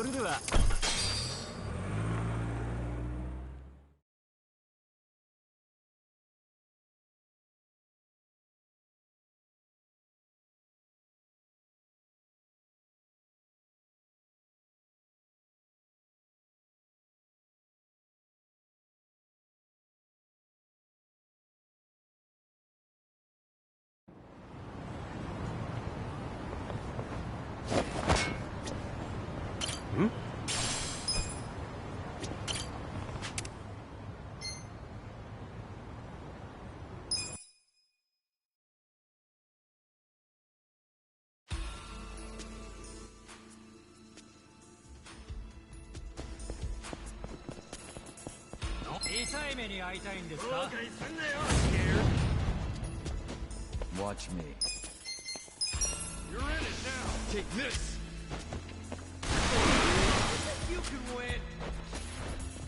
それでは。痛い目に遭いたいんですか? Watch me. You're in it now. Take this. You can win.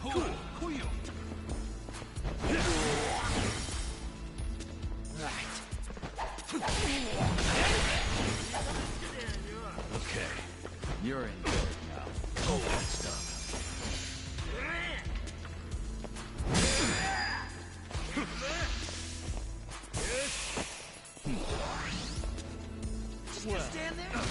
Cool. Okay. You're in good now. Hold that stuff. Just stand there.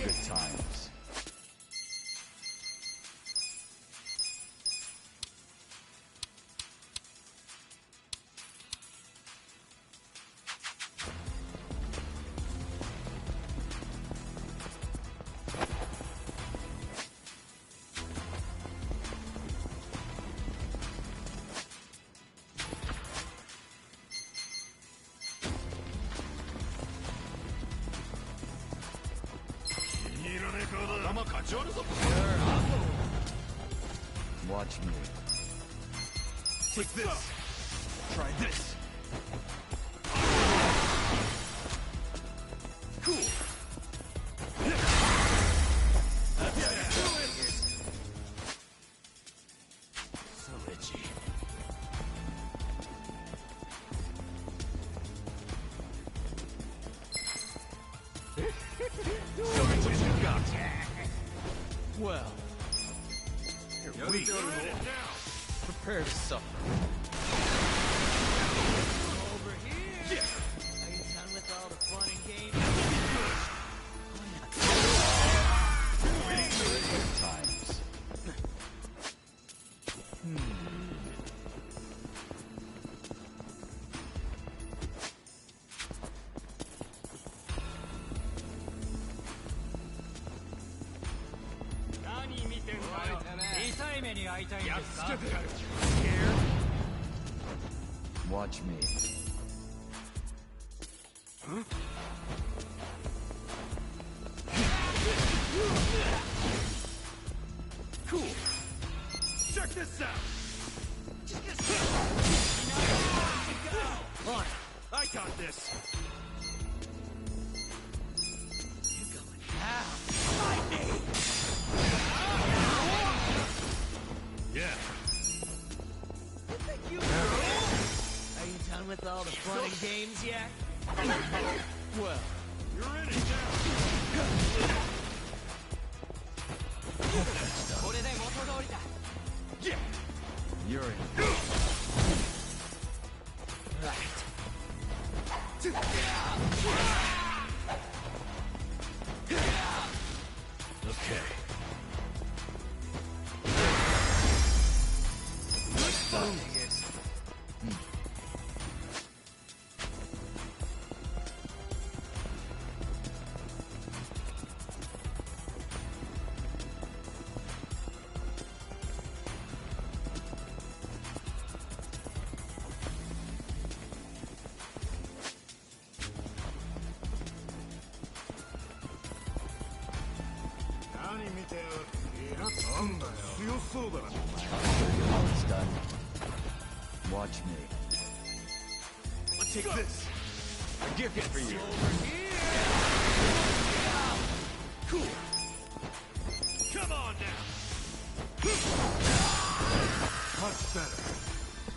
Good times. Watch me. Take this. Try this. Cool. So itchy. So what you got? Well, here we go. Prepare to suffer. Over here. Yeah. Are you done with all the fun and games? Good times. Watch me. Huh? Cool. Check this out. On. I got this. You're going down. Yeah. Are you done with all the fun and games yet? Well, you're in it now. yeah. You're in. Right. Okay. Let's go. How it's done. Watch me. Let's take this. A gift for you. Cool. Come on now. Much better.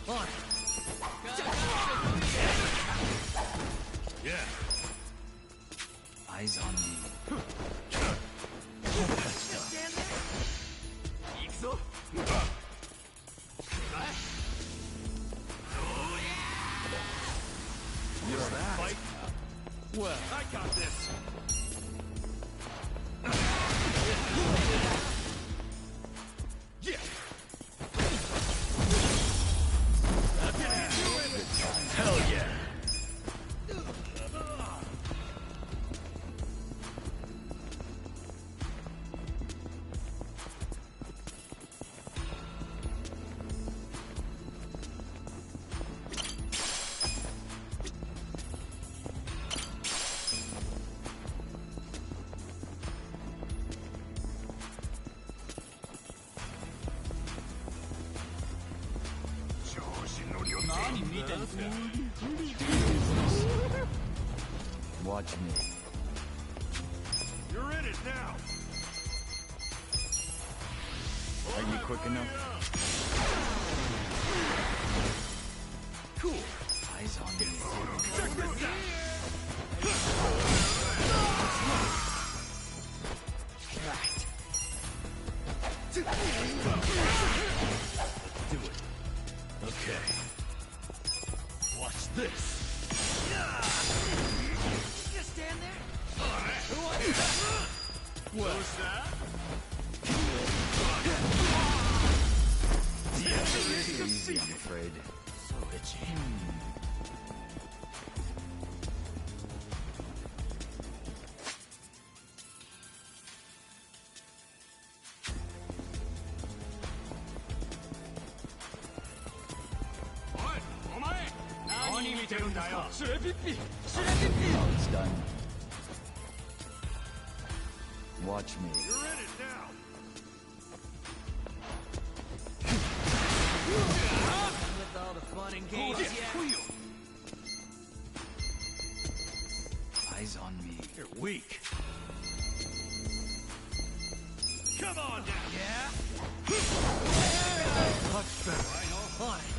On. Yeah. Eyes on me. Stand there. You're that? fight. Well, I got this. Yeah. Hell yeah. watch me. You're in it now. Are you quick enough? Cool. Eyes on me. Check this out. Right. Let's do it. Okay. Watch this. Just stand there. What's that? Easy, I'm afraid. So itchy. Oh, it's done. Watch me. You're in it now. With all the fun and games, yeah. Eyes on me. You're weak. Come on now. Yeah? Much better. I know. Fine.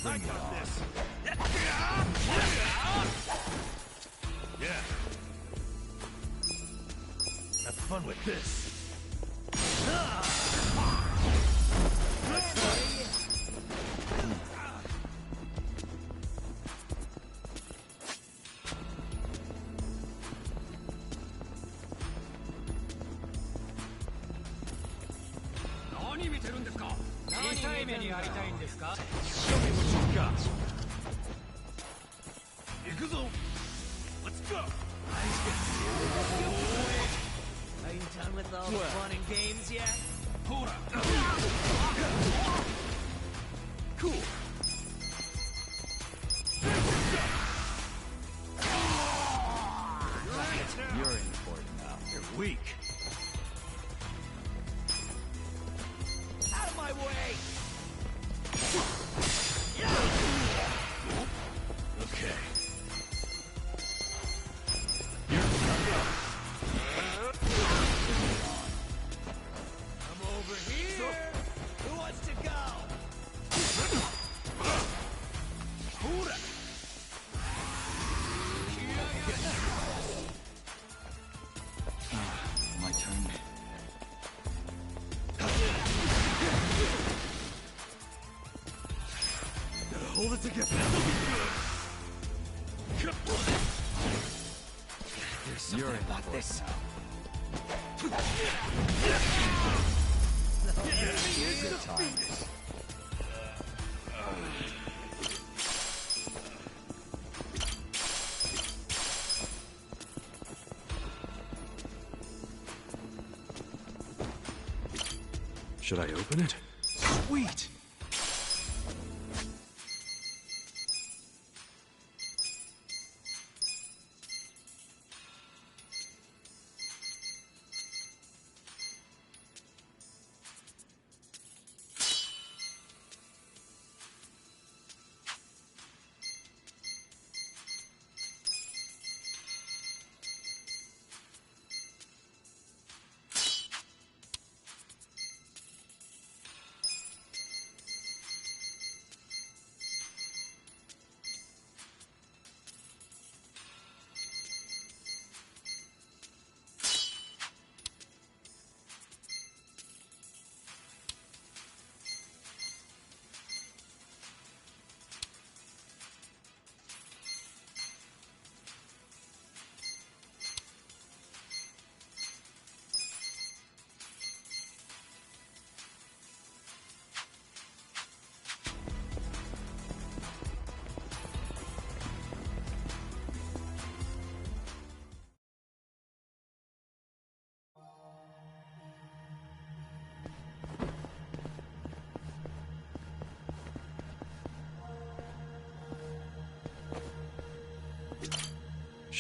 I got this. Yeah. Have fun with this. Show me what you got. Ikuzo. Let's go. Are you done with all the fun and games yet? Cool. You're in for it now. You're weak. Out of my way! Okay. I'm over here! Who wants to go? My turn. Gotta hold it together. There's something You're in about for this. it now. Good times. Should I open it? Sweet!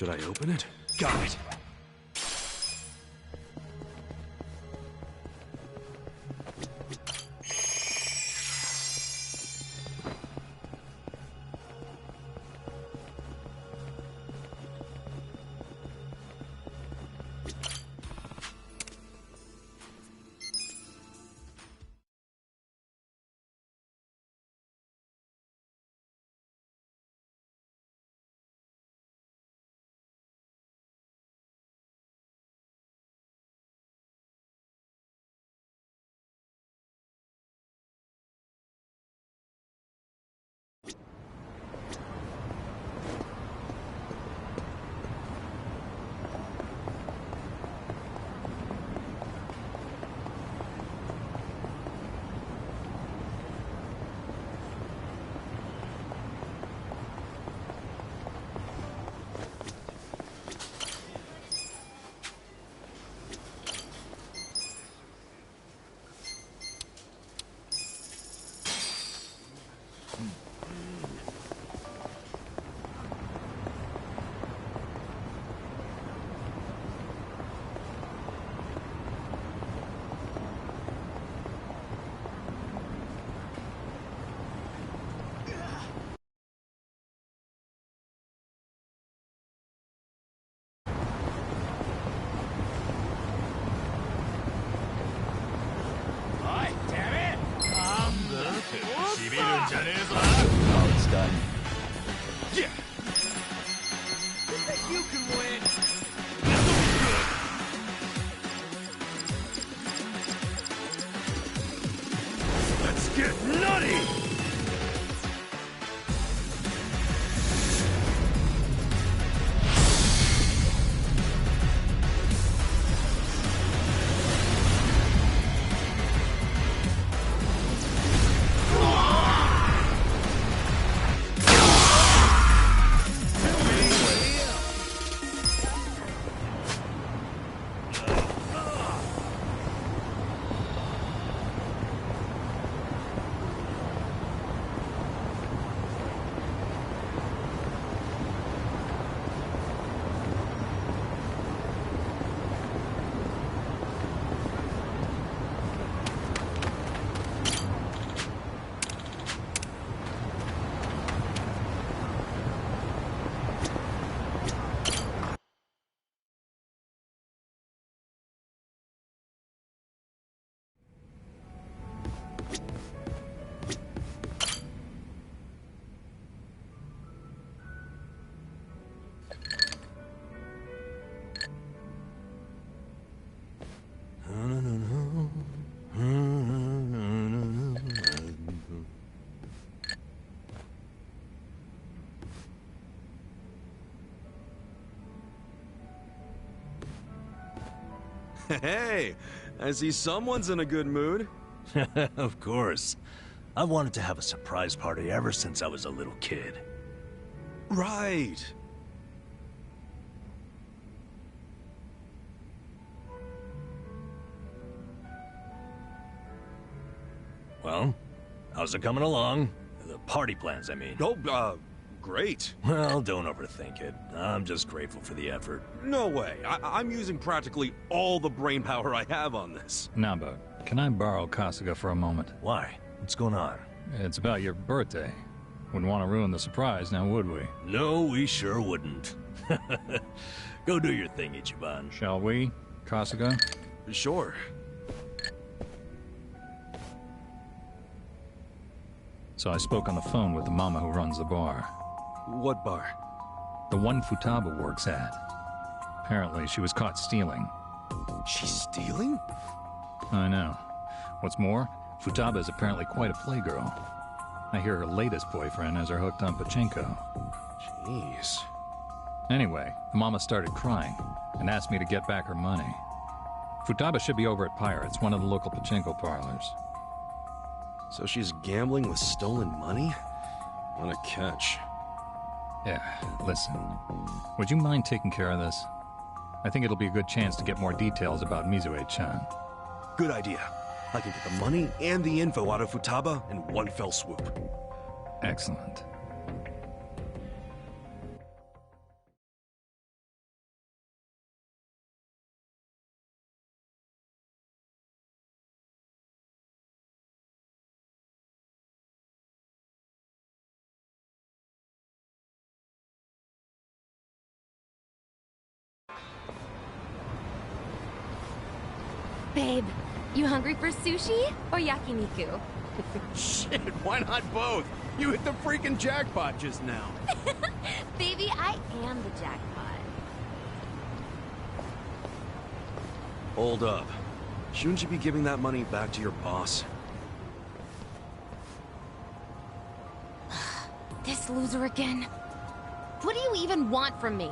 Should I open it? Got it. Now it's done. Yeah! You think you can win? Let's get nutty! Hey, I see someone's in a good mood. Of course. I wanted to have a surprise party ever since I was a little kid. Right. Well, how's it coming along? The party plans, I mean. Oh, great. Well, don't overthink it. I'm just grateful for the effort. No way. I'm using practically all the brain power I have on this. Namba, can I borrow Kasuga for a moment? Why? What's going on? It's about your birthday. Wouldn't want to ruin the surprise, now would we? No, we sure wouldn't. Go do your thing, Ichiban. Shall we, Kasuga? Sure. So I spoke on the phone with the mama who runs the bar. What bar? The one Futaba works at. Apparently, she was caught stealing. She's stealing? I know. What's more, Futaba is apparently quite a playgirl. I hear her latest boyfriend has her hooked on pachinko. Jeez. Anyway, the mama started crying and asked me to get back her money. Futaba should be over at Pirates, one of the local pachinko parlors. So she's gambling with stolen money? What a catch. Yeah, listen. Would you mind taking care of this? I think it'll be a good chance to get more details about Mizue-chan. Good idea. I can get the money and the info out of Futaba in one fell swoop. Excellent. Babe, you hungry for sushi or yakiniku? Shit, why not both? You hit the freaking jackpot just now. Baby, I am the jackpot. Hold up. Shouldn't you be giving that money back to your boss? This loser again. What do you even want from me?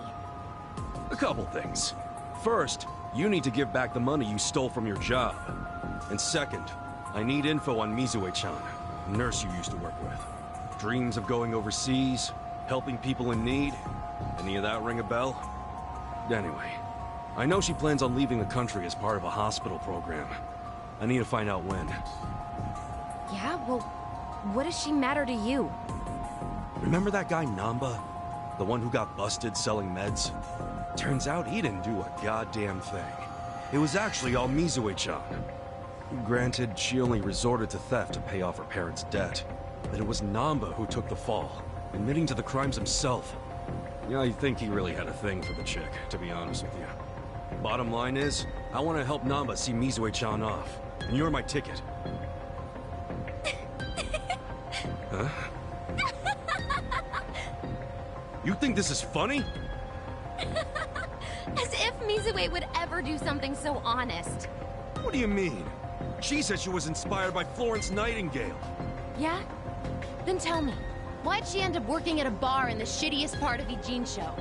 A couple things. First, you need to give back the money you stole from your job. And second, I need info on Mizue-chan, a nurse you used to work with. Dreams of going overseas, helping people in need. Any of that ring a bell? Anyway, I know she plans on leaving the country as part of a hospital program. I need to find out when. Yeah, well, what does she matter to you? Remember that guy Namba? The one who got busted selling meds? Turns out he didn't do a goddamn thing. It was actually all Mizue-chan. Granted, she only resorted to theft to pay off her parents' debt. But it was Namba who took the fall, admitting to the crimes himself. Yeah, I think he really had a thing for the chick, to be honest with you. Bottom line is, I want to help Namba see Mizue-chan off. And you're my ticket. Huh? You think this is funny? As if Mizue would ever do something so honest. What do you mean? She said she was inspired by Florence Nightingale. Yeah? Then tell me, why'd she end up working at a bar in the shittiest part of Ijincho?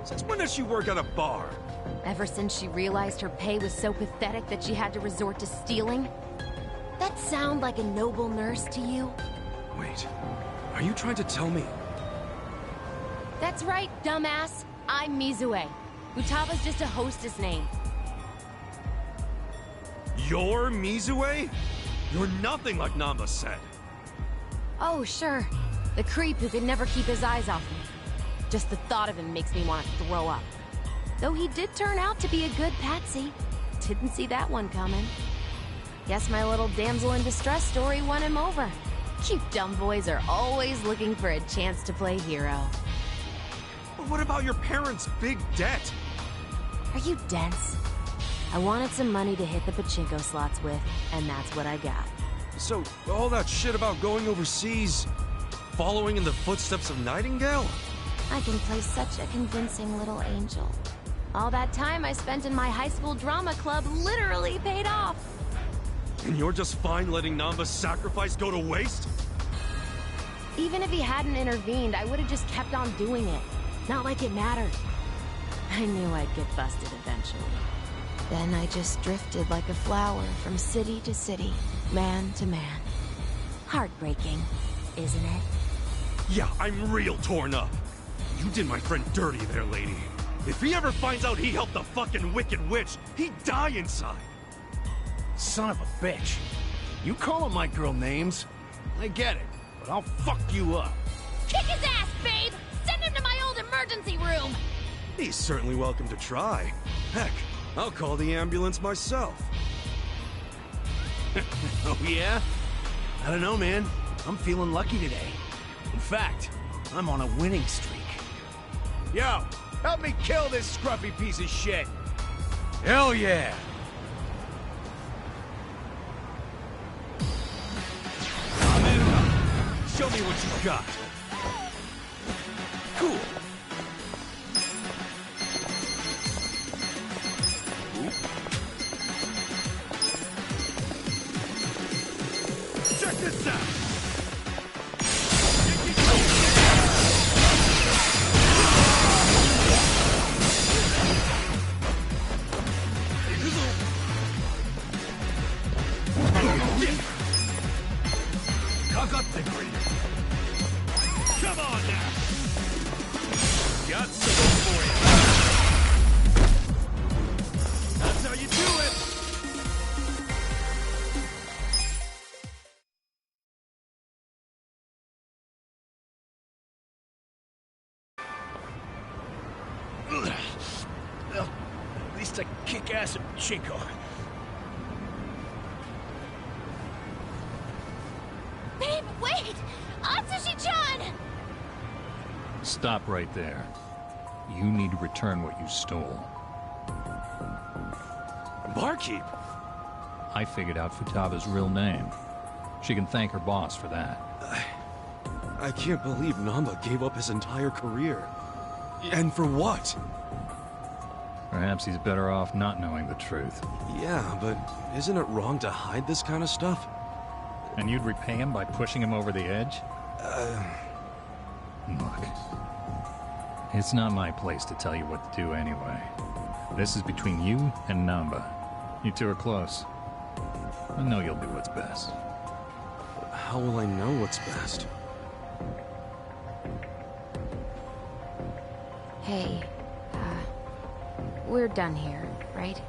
Since when does she work at a bar? Ever since she realized her pay was so pathetic that she had to resort to stealing? That sound like a noble nurse to you? Wait, are you trying to tell me? That's right, dumbass. I'm Mizue. Futaba's just a hostess name. You're Mizue? You're nothing like Namba said. Oh, sure. The creep who could never keep his eyes off me. Just the thought of him makes me want to throw up. Though he did turn out to be a good patsy. Didn't see that one coming. Guess my little damsel in distress story won him over. You dumb boys are always looking for a chance to play hero. But what about your parents' big debt? Are you dense? I wanted some money to hit the pachinko slots with, and that's what I got. So, all that shit about going overseas, following in the footsteps of Nightingale? I can play such a convincing little angel. All that time I spent in my high school drama club literally paid off. And you're just fine letting Namba's sacrifice go to waste? Even if he hadn't intervened, I would have just kept on doing it. Not like it mattered. I knew I'd get busted eventually. Then I just drifted like a flower from city to city, man to man. Heartbreaking, isn't it? Yeah, I'm real torn up. You did my friend dirty there, lady. If he ever finds out he helped the fucking Wicked Witch, he'd die inside. Son of a bitch. You calling my girl names? I get it, but I'll fuck you up. Kick his ass, babe! Send him to my old emergency room! He's certainly welcome to try. Heck, I'll call the ambulance myself. Oh yeah? I don't know, man. I'm feeling lucky today. In fact, I'm on a winning streak. Yo, help me kill this scruffy piece of shit. Hell yeah! I'm in. Show me what you got. Cool. Check this out. Come on now! Got something for you! That's how you do it! Well, at least I kick ass at Pachinko. Babe, wait! Atsushi-chan! Stop right there. You need to return what you stole. Barkeep, I figured out Futaba's real name. She can thank her boss for that. I can't believe Namba gave up his entire career. And for what? Perhaps he's better off not knowing the truth. Yeah, but isn't it wrong to hide this kind of stuff? And you'd repay him by pushing him over the edge? Look, it's not my place to tell you what to do anyway. This is between you and Namba. You two are close. I know you'll do what's best. How will I know what's best? Hey, we're done here, right?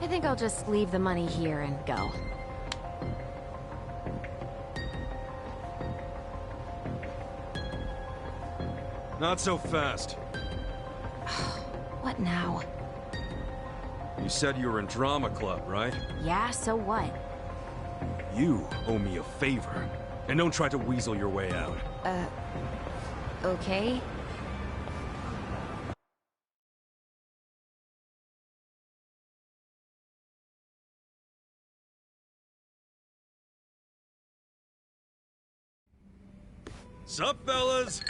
I think I'll just leave the money here and go. Not so fast. What now? You said you were in drama club, right? Yeah, so what? You owe me a favor. And don't try to weasel your way out. Okay? Sup, fellas?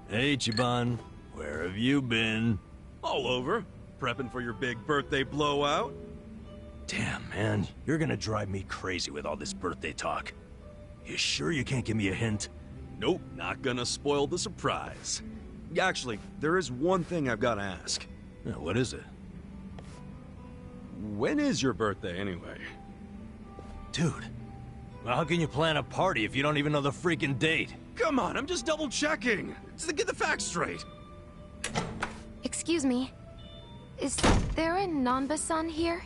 Hey, Chiban. Where have you been? All over. Prepping for your big birthday blowout? Damn, man. You're gonna drive me crazy with all this birthday talk. You sure you can't give me a hint? Nope, not gonna spoil the surprise. Actually, there is one thing I've gotta ask. Yeah, what is it? When is your birthday, anyway? Dude, well, how can you plan a party if you don't even know the freaking date? Come on, I'm just double-checking. Just to get the facts straight. Excuse me. Is there a Nanba-san here?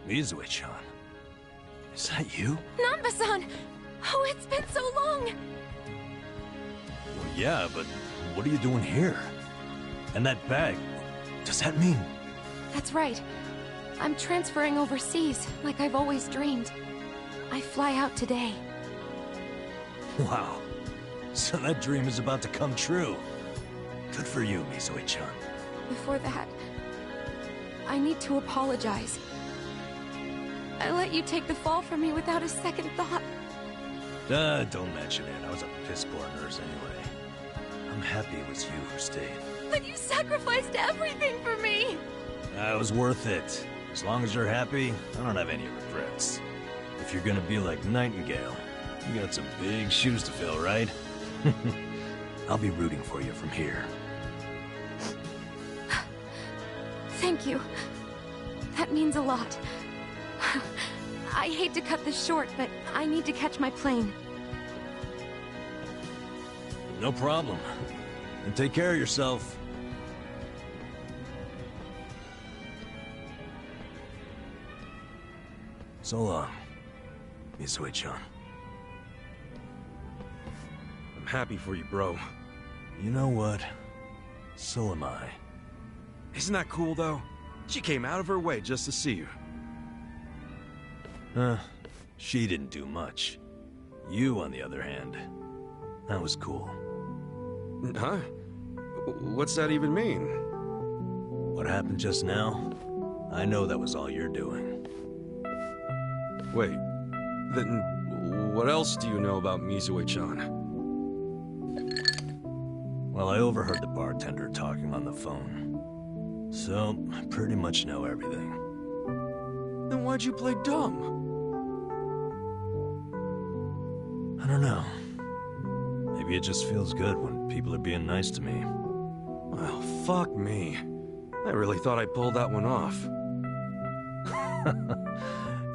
Mizue-chan. Is that you? Nanba-san! Oh, it's been so long! Well, yeah, but what are you doing here? And that bag, does that mean? That's right. I'm transferring overseas, like I've always dreamed. I fly out today. Wow. So that dream is about to come true. Good for you, Mizue-chan. Before that, I need to apologize. I let you take the fall for me without a second thought. Don't mention it. I was a piss-poor nurse anyway. I'm happy it was you who stayed. But you sacrificed everything for me! It was worth it. As long as you're happy, I don't have any regrets. If you're gonna be like Nightingale, you got some big shoes to fill, right? I'll be rooting for you from here. Thank you. That means a lot. I hate to cut this short, but I need to catch my plane. No problem. And take care of yourself. So long, Mizue-chan. I'm happy for you, bro. You know what? So am I. Isn't that cool, though? She came out of her way just to see you. She didn't do much. You, on the other hand, that was cool. Huh? What's that even mean? What happened just now? I know that was all you're doing. Wait, then what else do you know about Mizue-chan? Well, I overheard the bartender talking on the phone. So, I pretty much know everything. Then why'd you play dumb? I don't know. Maybe it just feels good when people are being nice to me. Well, fuck me. I really thought I pulled that one off.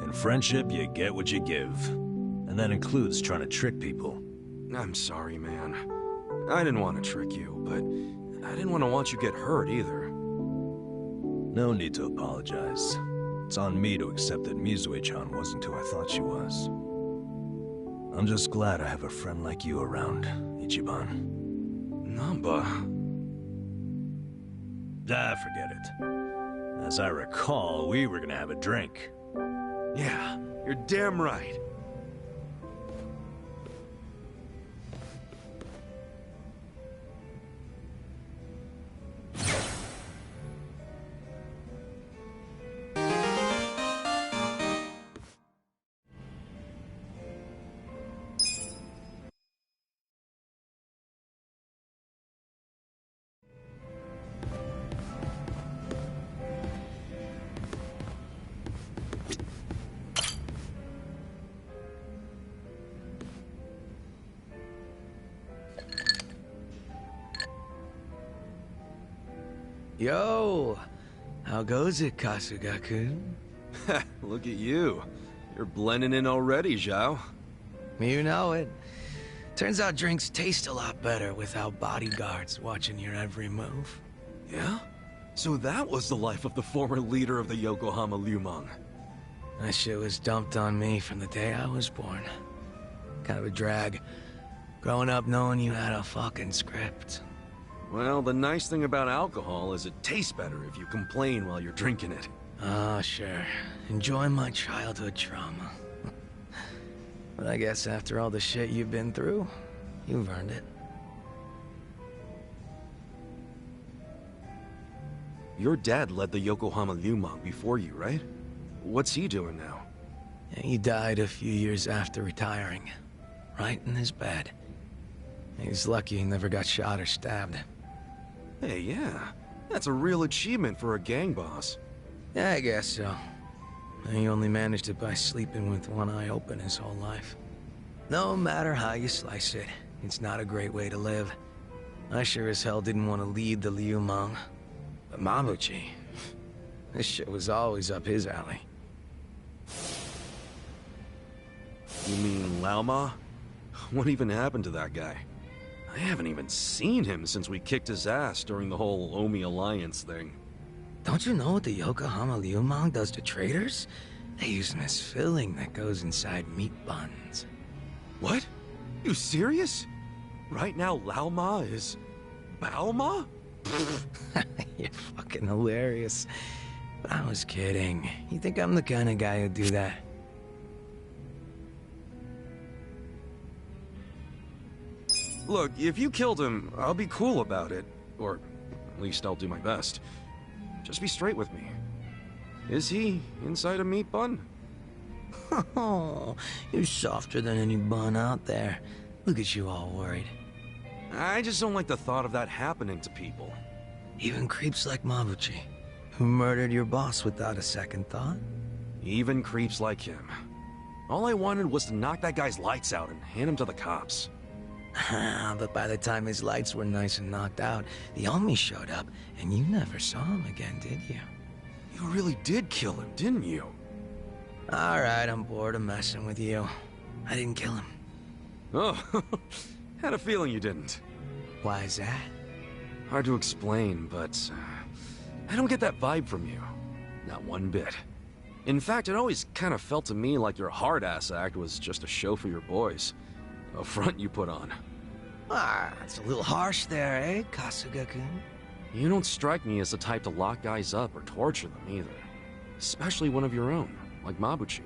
In friendship, you get what you give. And that includes trying to trick people. I'm sorry, man. I didn't want to trick you, but I didn't want to watch you get hurt either. No need to apologize. It's on me to accept that Mizue-chan wasn't who I thought she was. I'm just glad I have a friend like you around, Ichiban. Namba. Forget it. As I recall, we were gonna have a drink. Yeah, you're damn right. Yo! How goes it, Kasuga-kun? Look at you. You're blending in already, Zhao. You know it. Turns out drinks taste a lot better without bodyguards watching your every move. Yeah? So that was the life of the former leader of the Yokohama Lumang. That shit was dumped on me from the day I was born. Kind of a drag. Growing up knowing you had a fucking script. Well, the nice thing about alcohol is it tastes better if you complain while you're drinking it. Ah, sure. Enjoy my childhood trauma. But I guess after all the shit you've been through, you've earned it. Your dad led the Yokohama Lumang before you, right? What's he doing now? He died a few years after retiring. Right in his bed. He's lucky he never got shot or stabbed. Hey, yeah. That's a real achievement for a gang boss. Yeah, I guess so. He only managed it by sleeping with one eye open his whole life. No matter how you slice it, it's not a great way to live. I sure as hell didn't want to lead the Liumang. But Mabuchi, this shit was always up his alley. You mean Laoma? What even happened to that guy? I haven't even seen him since we kicked his ass during the whole Omi Alliance thing. Don't you know what the Yokohama Liumang does to traders? They use them as filling that goes inside meat buns. What? You serious? Right now Laoma is... Baoma? You're fucking hilarious. But I was kidding. You think I'm the kind of guy who'd do that? Look, if you killed him, I'll be cool about it. Or at least I'll do my best. Just be straight with me. Is he inside a meat bun? Oh, you're softer than any bun out there. Look at you all worried. I just don't like the thought of that happening to people. Even creeps like Mabuchi, who murdered your boss without a second thought. Even creeps like him. All I wanted was to knock that guy's lights out and hand him to the cops. But by the time his lights were nice and knocked out, the Omi showed up, and you never saw him again, did you? You really did kill him, didn't you? Alright, I'm bored of messing with you. I didn't kill him. Oh, had a feeling you didn't. Why is that? Hard to explain, but I don't get that vibe from you. Not one bit. In fact, it always kind of felt to me like your hard-ass act was just a show for your boys. A front you put on. Ah, it's a little harsh there, eh, Kasuga-kun? You don't strike me as the type to lock guys up or torture them either. Especially one of your own, like Mabuchi.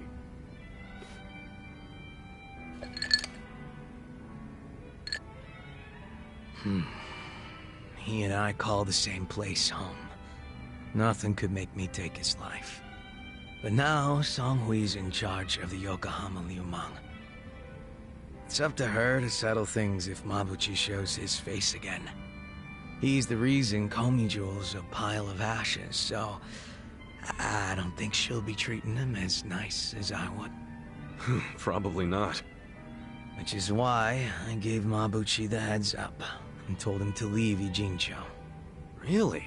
He and I call the same place home. Nothing could make me take his life. But now, Song Hui's in charge of the Yokohama Liumang. It's up to her to settle things if Mabuchi shows his face again. He's the reason Komi Jewel's a pile of ashes, so I don't think she'll be treating him as nice as I would. Probably not. Which is why I gave Mabuchi the heads up and told him to leave Ijincho. Really?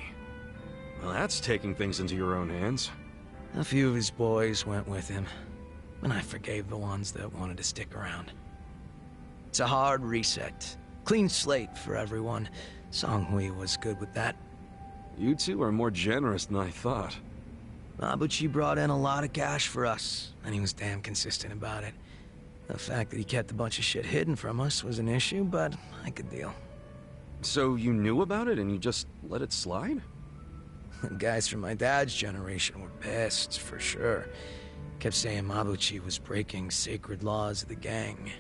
Well, that's taking things into your own hands. A few of his boys went with him, and I forgave the ones that wanted to stick around. It's a hard reset. Clean slate for everyone. Song Hui was good with that. You two are more generous than I thought. Mabuchi brought in a lot of cash for us, and he was damn consistent about it. The fact that he kept a bunch of shit hidden from us was an issue, but I could deal. So you knew about it and you just let it slide? The guys from my dad's generation were pissed, for sure. Kept saying Mabuchi was breaking sacred laws of the gang.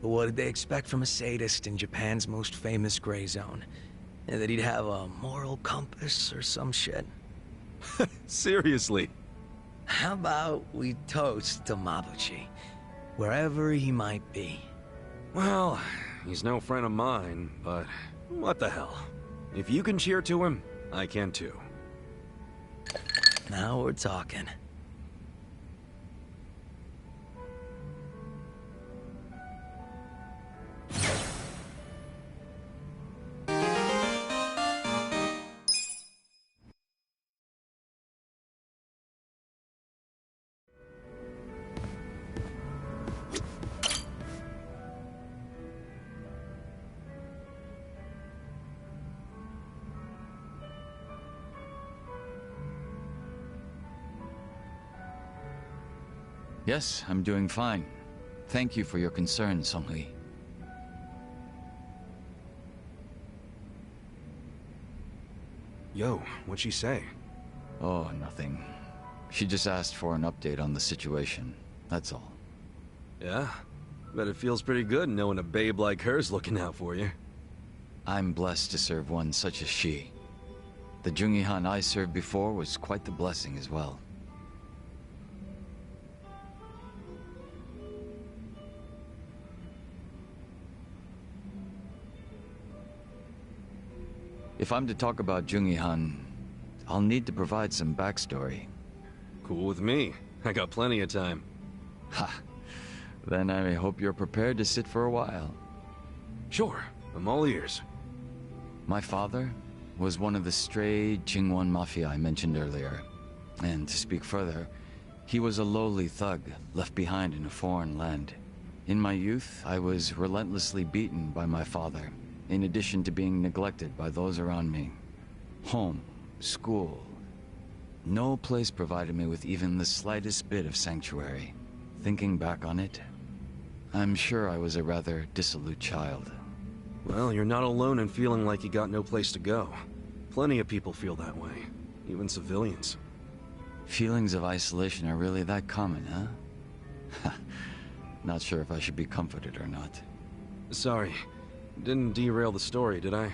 But what did they expect from a sadist in Japan's most famous gray zone? That he'd have a moral compass or some shit? Seriously? How about we toast to Mabuchi, wherever he might be? Well, he's no friend of mine, but what the hell? If you can cheer to him, I can too. Now we're talking. Yes, I'm doing fine. Thank you for your concern, Song-Hui. Yo, what'd she say? Oh, nothing. She just asked for an update on the situation. That's all. Yeah? Bet it feels pretty good knowing a babe like her's looking out for you. I'm blessed to serve one such as she. The Jungi Han I served before was quite the blessing as well. If I'm to talk about Jungi Han, I'll need to provide some backstory. Cool with me. I got plenty of time. Ha! Then I hope you're prepared to sit for a while. Sure, I'm all ears. My father was one of the stray Jingwon Mafia I mentioned earlier. And to speak further, he was a lowly thug left behind in a foreign land. In my youth, I was relentlessly beaten by my father, in addition to being neglected by those around me. Home, school. No place provided me with even the slightest bit of sanctuary. Thinking back on it, I'm sure I was a rather dissolute child. Well, you're not alone in feeling like you got no place to go. Plenty of people feel that way, even civilians. Feelings of isolation are really that common, huh? Not sure if I should be comforted or not. Sorry, didn't derail the story, did I?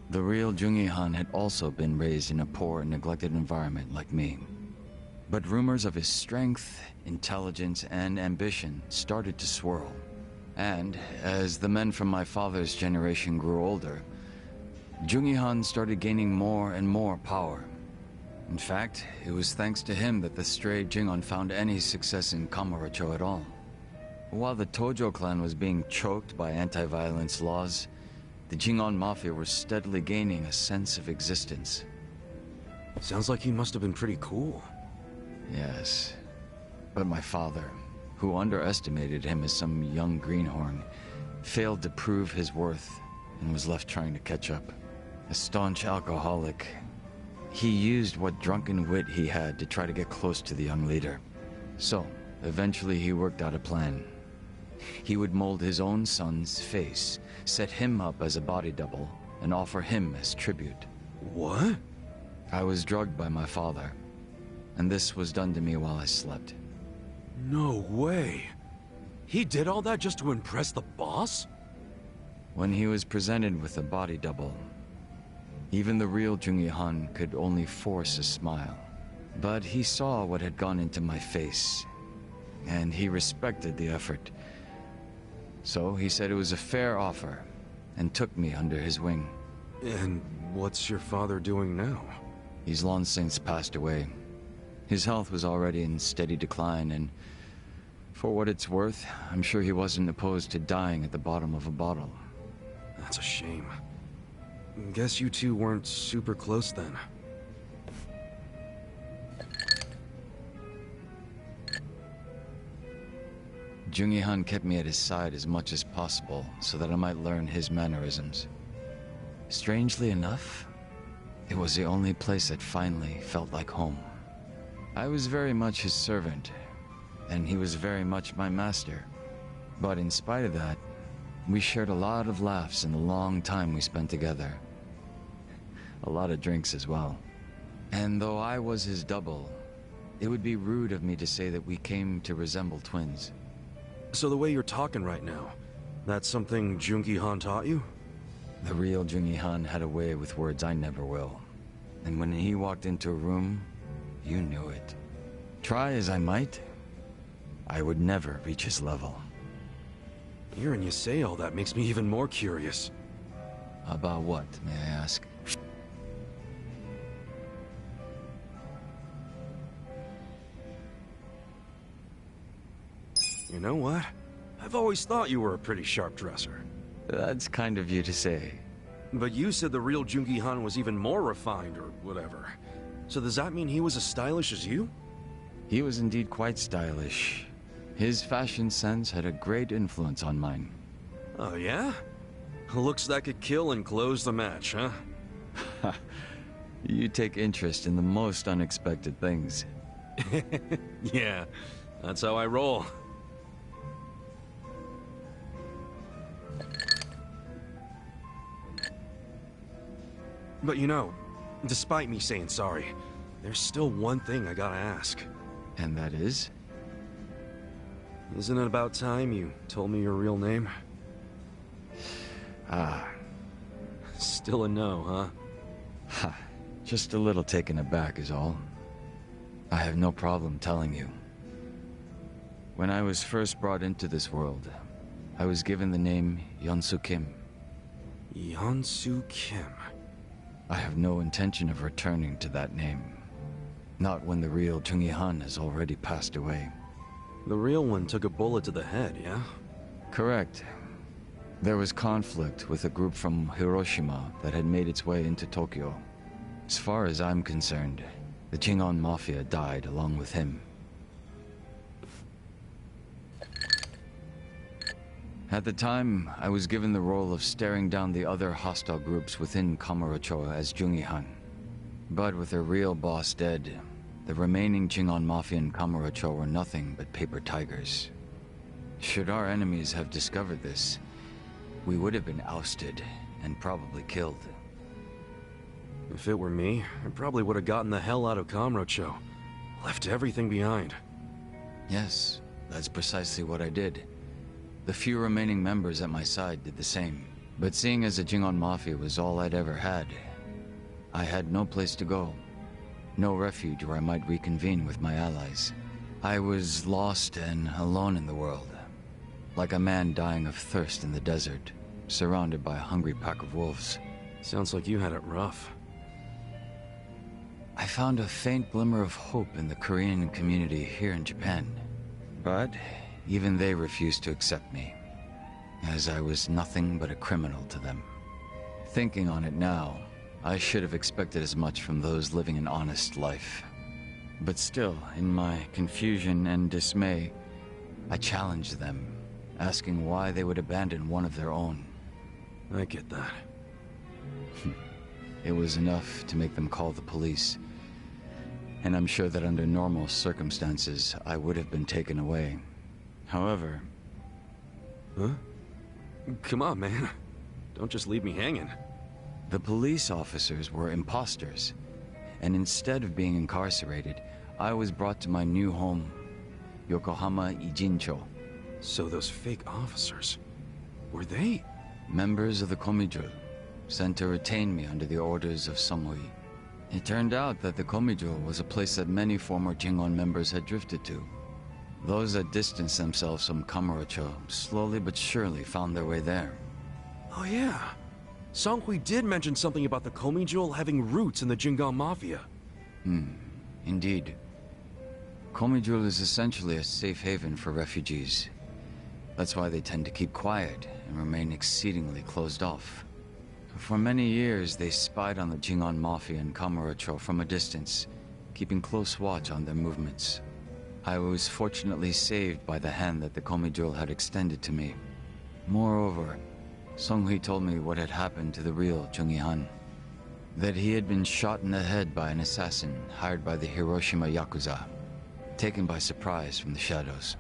The real Jungi Han had also been raised in a poor and neglected environment like me. But rumors of his strength, intelligence, and ambition started to swirl. And as the men from my father's generation grew older, Jungi Han started gaining more and more power. In fact, it was thanks to him that the stray Jingon found any success in Kamurocho at all. While the Tojo clan was being choked by anti-violence laws, the Jingon Mafia were steadily gaining a sense of existence. Sounds like he must have been pretty cool. Yes, but my father, who underestimated him as some young greenhorn, failed to prove his worth and was left trying to catch up. A staunch alcoholic, he used what drunken wit he had to try to get close to the young leader. So, eventually he worked out a plan. He would mold his own son's face, set him up as a body double, and offer him as tribute. What? I was drugged by my father, and this was done to me while I slept. No way. He did all that just to impress the boss? When he was presented with a body double, even the real Jungi Han could only force a smile. But he saw what had gone into my face, and he respected the effort. So he said it was a fair offer, and took me under his wing. And what's your father doing now? He's long since passed away. His health was already in steady decline, and for what it's worth, I'm sure he wasn't opposed to dying at the bottom of a bottle. That's a shame. Guess you two weren't super close then. Jungi Han kept me at his side as much as possible so that I might learn his mannerisms. Strangely enough, it was the only place that finally felt like home. I was very much his servant, and he was very much my master. But in spite of that, we shared a lot of laughs in the long time we spent together. A lot of drinks as well. And though I was his double, it would be rude of me to say that we came to resemble twins. So the way you're talking right now, that's something Jungi Han taught you? The real Jungi Han had a way with words I never will. And when he walked into a room, you knew it. Try as I might, I would never reach his level. Hearing you say all that makes me even more curious. About what, may I ask? You know what? I've always thought you were a pretty sharp dresser. That's kind of you to say. But you said the real Jungi Han was even more refined or whatever. So does that mean he was as stylish as you? He was indeed quite stylish. His fashion sense had a great influence on mine. Oh yeah? Looks that could kill and close the match, huh? You take interest in the most unexpected things. Yeah, that's how I roll. But you know, despite me saying sorry, there's still one thing I gotta ask. And that is? Isn't it about time you told me your real name? Ah. Still a no, huh? Ha. Just a little taken aback is all. I have no problem telling you. When I was first brought into this world, I was given the name Yeonsu Kim. Yeonsu Kim. I have no intention of returning to that name. Not when the real Jungi Han has already passed away. The real one took a bullet to the head, yeah? Correct. There was conflict with a group from Hiroshima that had made its way into Tokyo. As far as I'm concerned, the Jingon Mafia died along with him. At the time, I was given the role of staring down the other hostile groups within Kamurocho as Jungi Han. But with their real boss dead, the remaining Jingon Mafia in Kamurocho were nothing but paper tigers. Should our enemies have discovered this, we would have been ousted and probably killed. If it were me, I probably would have gotten the hell out of Kamurocho. Left everything behind. Yes, that's precisely what I did. The few remaining members at my side did the same. But seeing as the Jingon Mafia was all I'd ever had, I had no place to go. No refuge where I might reconvene with my allies. I was lost and alone in the world. Like a man dying of thirst in the desert, surrounded by a hungry pack of wolves. Sounds like you had it rough. I found a faint glimmer of hope in the Korean community here in Japan. But even they refused to accept me, as I was nothing but a criminal to them. Thinking on it now, I should have expected as much from those living an honest life. But still, in my confusion and dismay, I challenged them, asking why they would abandon one of their own. I get that. It was enough to make them call the police. And I'm sure that under normal circumstances, I would have been taken away. However... Huh? Come on, man. Don't just leave me hanging. The police officers were imposters. And instead of being incarcerated, I was brought to my new home, Yokohama Ijincho. So those fake officers, were they? Members of the Komijul, sent to retain me under the orders of Samui. It turned out that the Komijul was a place that many former Jingon members had drifted to. Those that distanced themselves from Kamurocho slowly but surely found their way there. Oh yeah. Songhui did mention something about the Komijul having roots in the Jingon Mafia. Indeed. Komijul is essentially a safe haven for refugees. That's why they tend to keep quiet and remain exceedingly closed off. For many years, they spied on the Jingon Mafia in Kamurocho from a distance, keeping close watch on their movements. I was fortunately saved by the hand that the Komijul had extended to me. Moreover, Songhui told me what had happened to the real Jungi Han. That he had been shot in the head by an assassin hired by the Hiroshima Yakuza, taken by surprise from the shadows.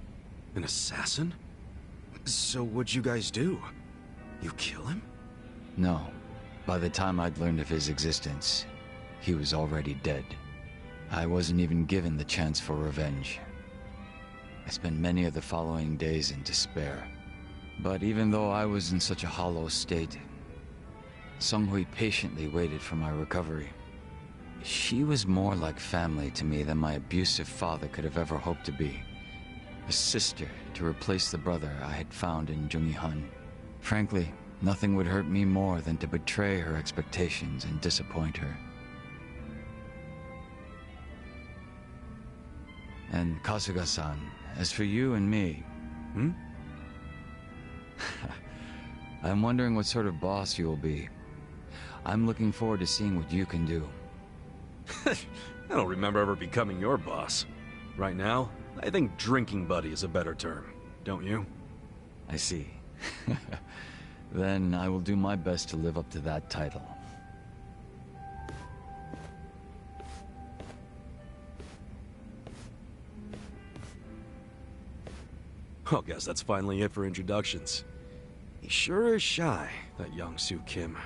An assassin? So what'd you guys do? You kill him? No. By the time I'd learned of his existence, he was already dead. I wasn't even given the chance for revenge. I spent many of the following days in despair. But even though I was in such a hollow state, Songhui patiently waited for my recovery. She was more like family to me than my abusive father could have ever hoped to be. A sister to replace the brother I had found in Jungi Han. Frankly, nothing would hurt me more than to betray her expectations and disappoint her. And Kasuga-san, as for you and me... I'm wondering what sort of boss you will be. I'm looking forward to seeing what you can do. I don't remember ever becoming your boss. Right now, I think drinking buddy is a better term, don't you? I see. Then I will do my best to live up to that title. Oh, guess that's finally it for introductions. He sure is shy, that young Soo Kim.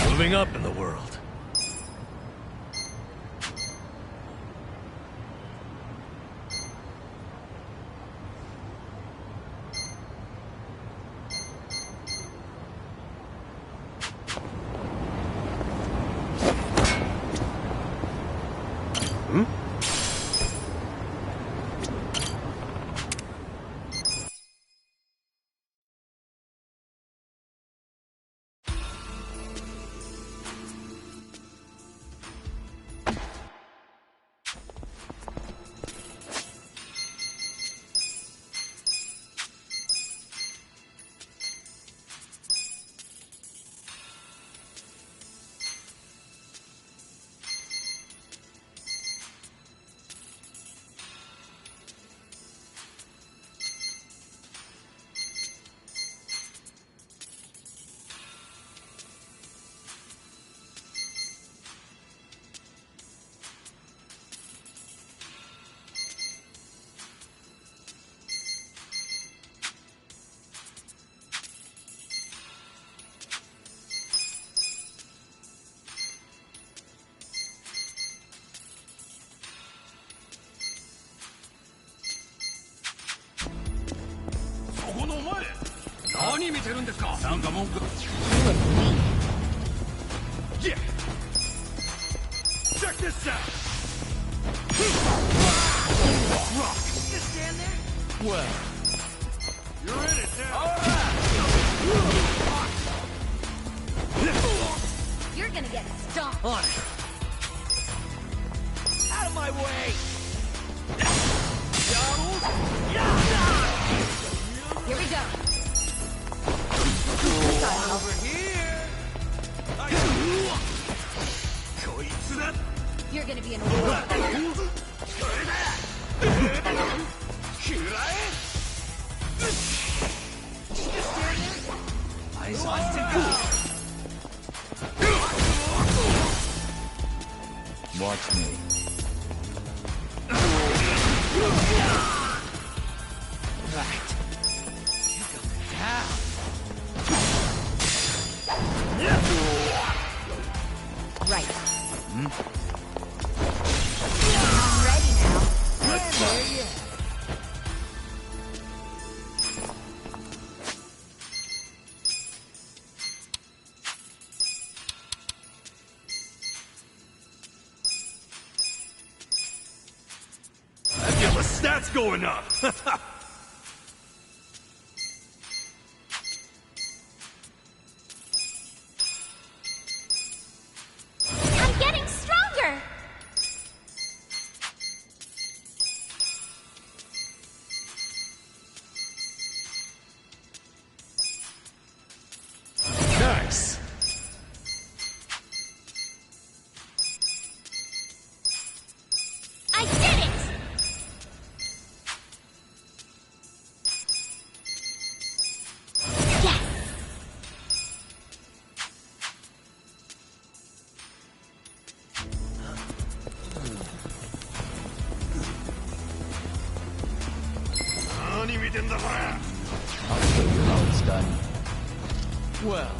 Moving up in the world. Yeah! Check this out! Rock! Just stand there? Well... You're in it now! You're gonna get stomped. On it! Out of my way! Here we go. Over here! You're gonna be in a war. Eyes on to go! Watch me. Right. You're going down. Right. I'm ready now. There you have it. Let's get the stats going up! I'm getting stronger. I'll show you how it's done. Well,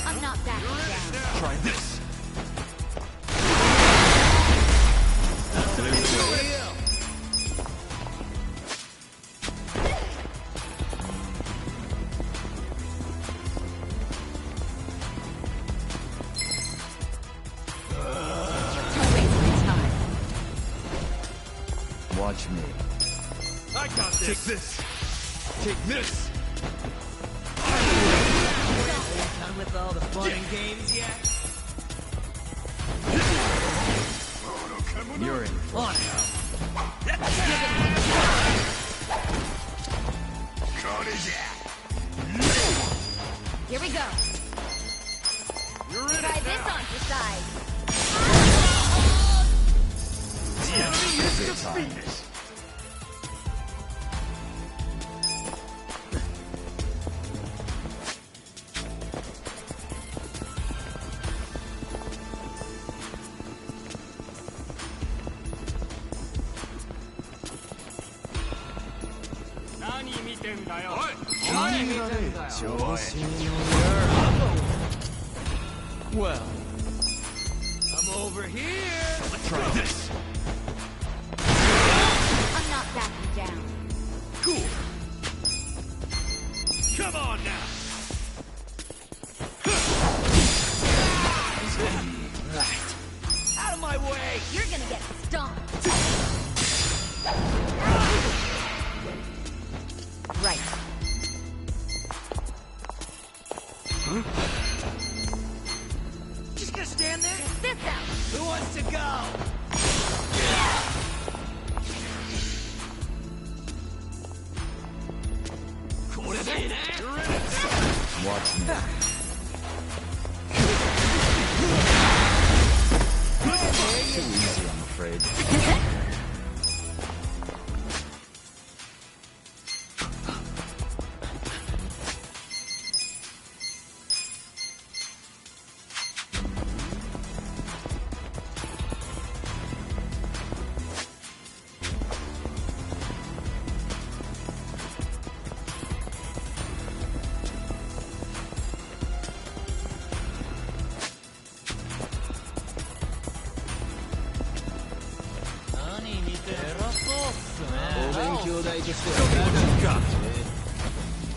I'm not backing down. Try this. Don't waste my time. Watch me. I got this. Take this. Take this. done with all the fun and games yet? You're in. On it. Here we go. Try this on for size. Good times. Well, I'm over here. Try this. I'm not backing down. Cool. Come on now. Right. Out of my way. You're gonna get stomped. Right. Just gonna stand there? Check this out. Who wants to go? Watch me. Too easy, I'm afraid.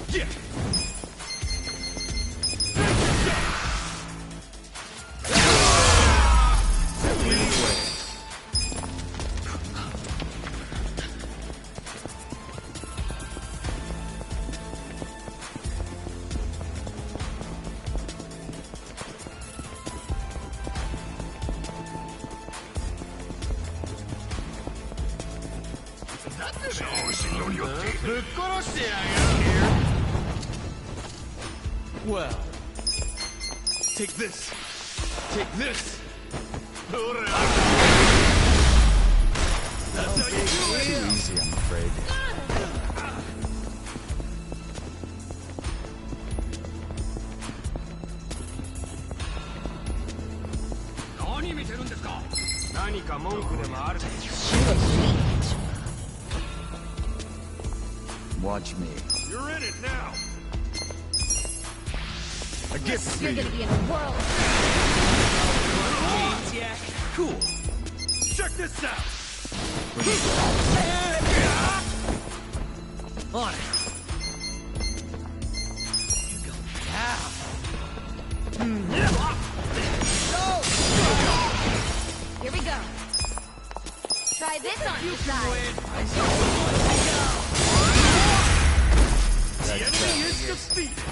Yeah. Well, Take this. Take this. That's how you do Too it. easy, I'm afraid. Watch me. You're in it now. I guess You're gonna be in a whirl. games yet? cool. Check this out. On it. You go down. Here we go. Try this on for size. The enemy is defeated.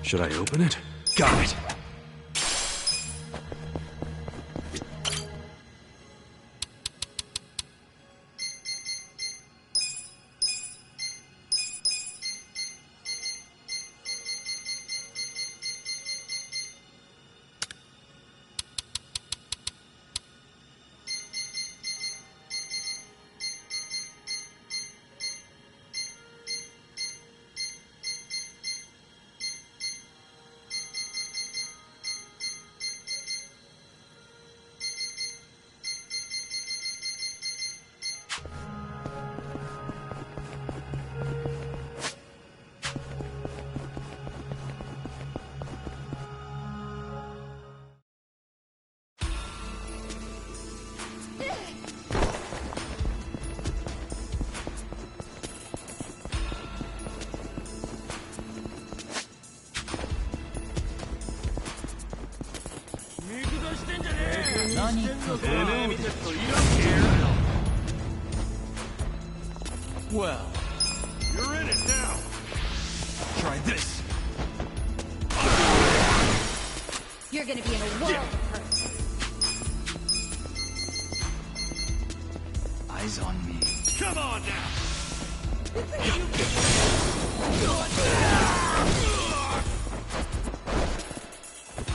Should I open it? Got it. Well, you're in it now. Try this. You're gonna be in a world of hurt. Eyes on me. Come on now.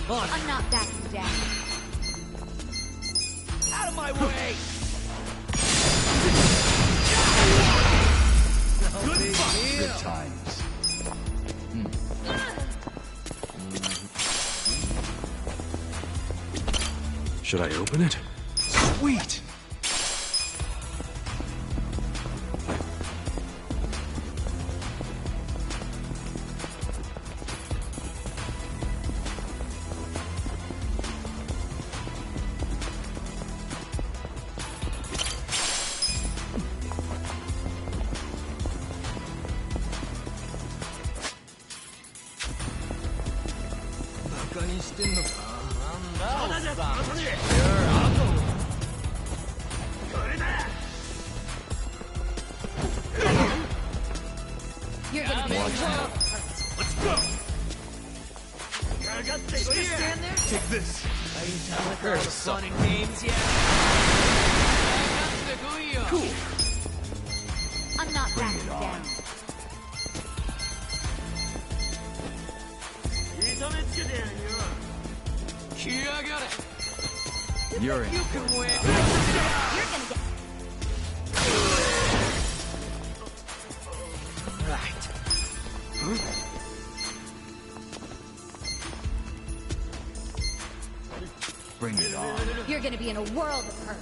I'm not backing down. Out of my way. Good times. Should I open it? Sweet! You're gonna be in a world of hurt. Let's go. Just stand there. Take this. Are you done with all the fun and games yet? Cool. I'm not backing down. You're in. You can win. You're gonna get... Right. Bring it on. You're gonna be in a world of hurt.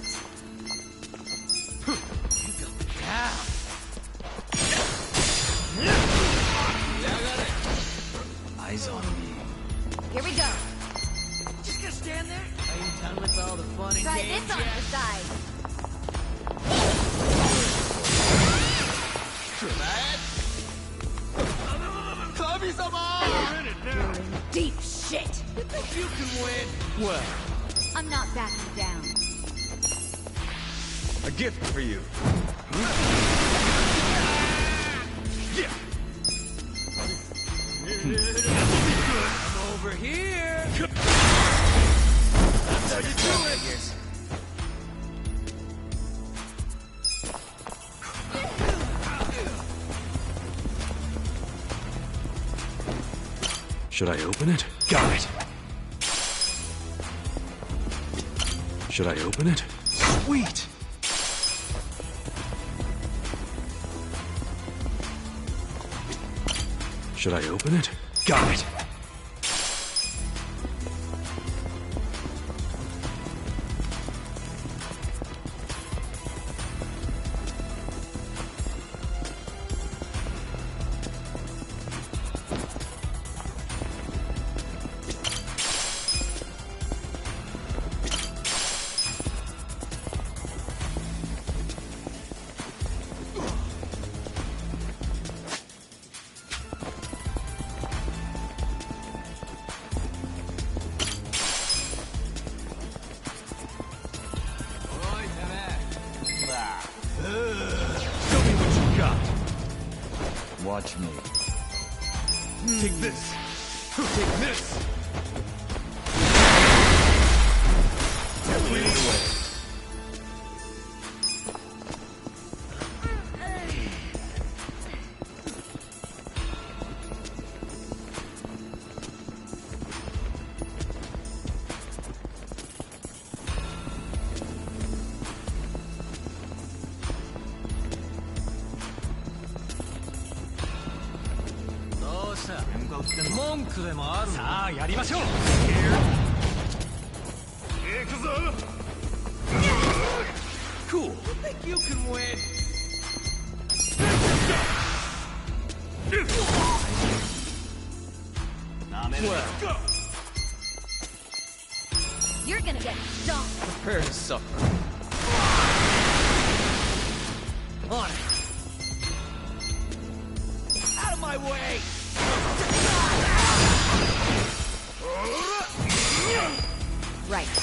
Eyes on me. Here we go. Just gonna stand there? Are you done with all the fun and Try games this on yet? your side. You're in it now. Deep shit. You can win. Well, I'm not backing down. A gift for you. yeah. I'm over here. That's how you do it. Should I open it? Got it. Should I open it? Sweet! Should I open it? Got it. Show me what you got. Watch me. Take this. Take this. Lead the way. Cool. You think you can win? Well, go. You're gonna get stomped. Prepare to suffer. On it. Out of my way. Right.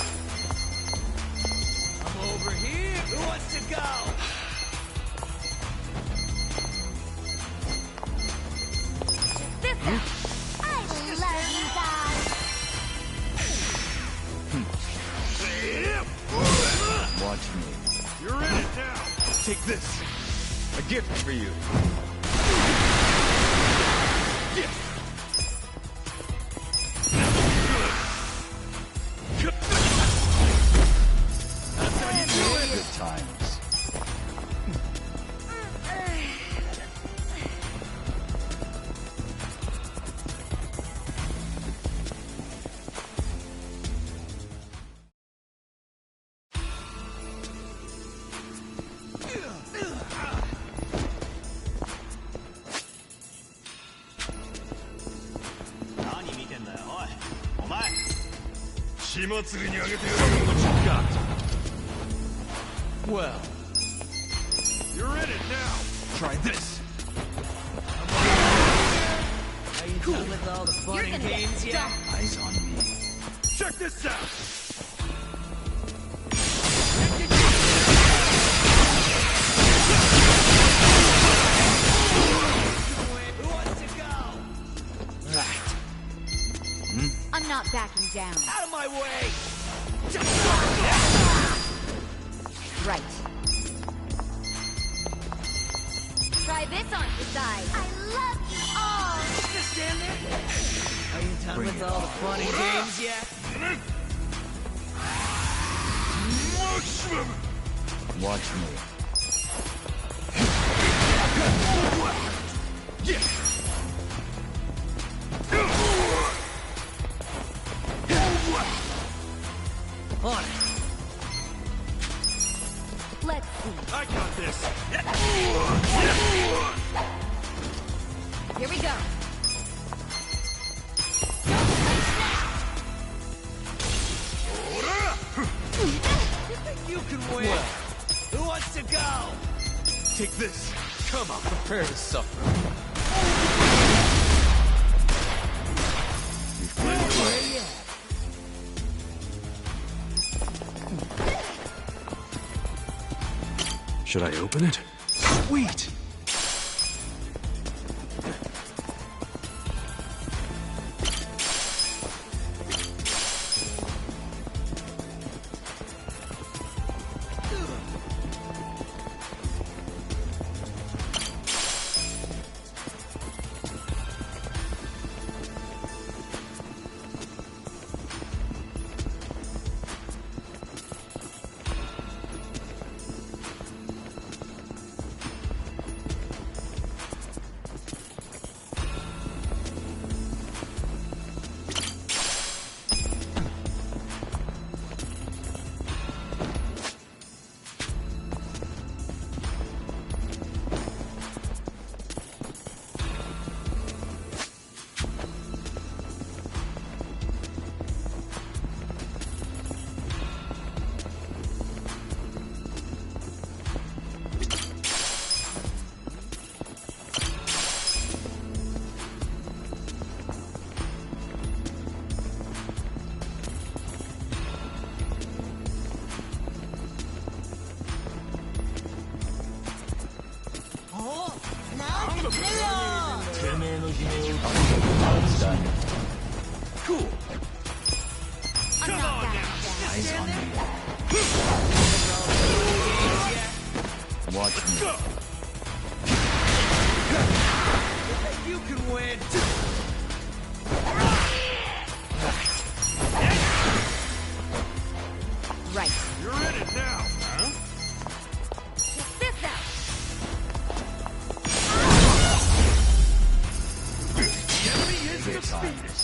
I'm over here. Who wants to go? love you guys. Watch me. You're in it now. Take this. A gift for you. That's how you do it. Good times. Well, you're in it now. Try this. Are you done with all the fun You're and gonna get games yet? Eyes on me. Check this out. Who wants to go? I'm not backing down. Out of my way! Right. Try this on the side. I love you all. Just stand there. Are you done with all the fun and games yet? Watch me. On it. Let's see. I got this. Here we go. You think you can win? Who wants to go? Take this. Come on. Prepare to suffer. Should I open it? Sweet! It's done. Cool. I'm Come not on backing now. down. Eyes on me. Watch me. Go. You think you can win? Right. You're in it now. Huh? Check this out. The enemy is Good defeated. times.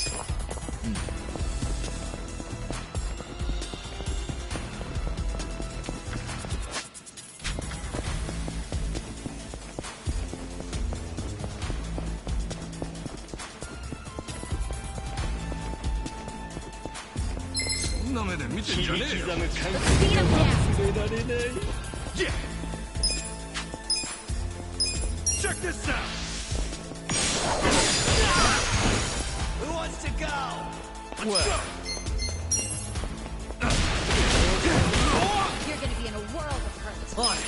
Beat him down. Yeah. Check this out. Who wants to go? Let's go. You're gonna be in a world of hurt. On it.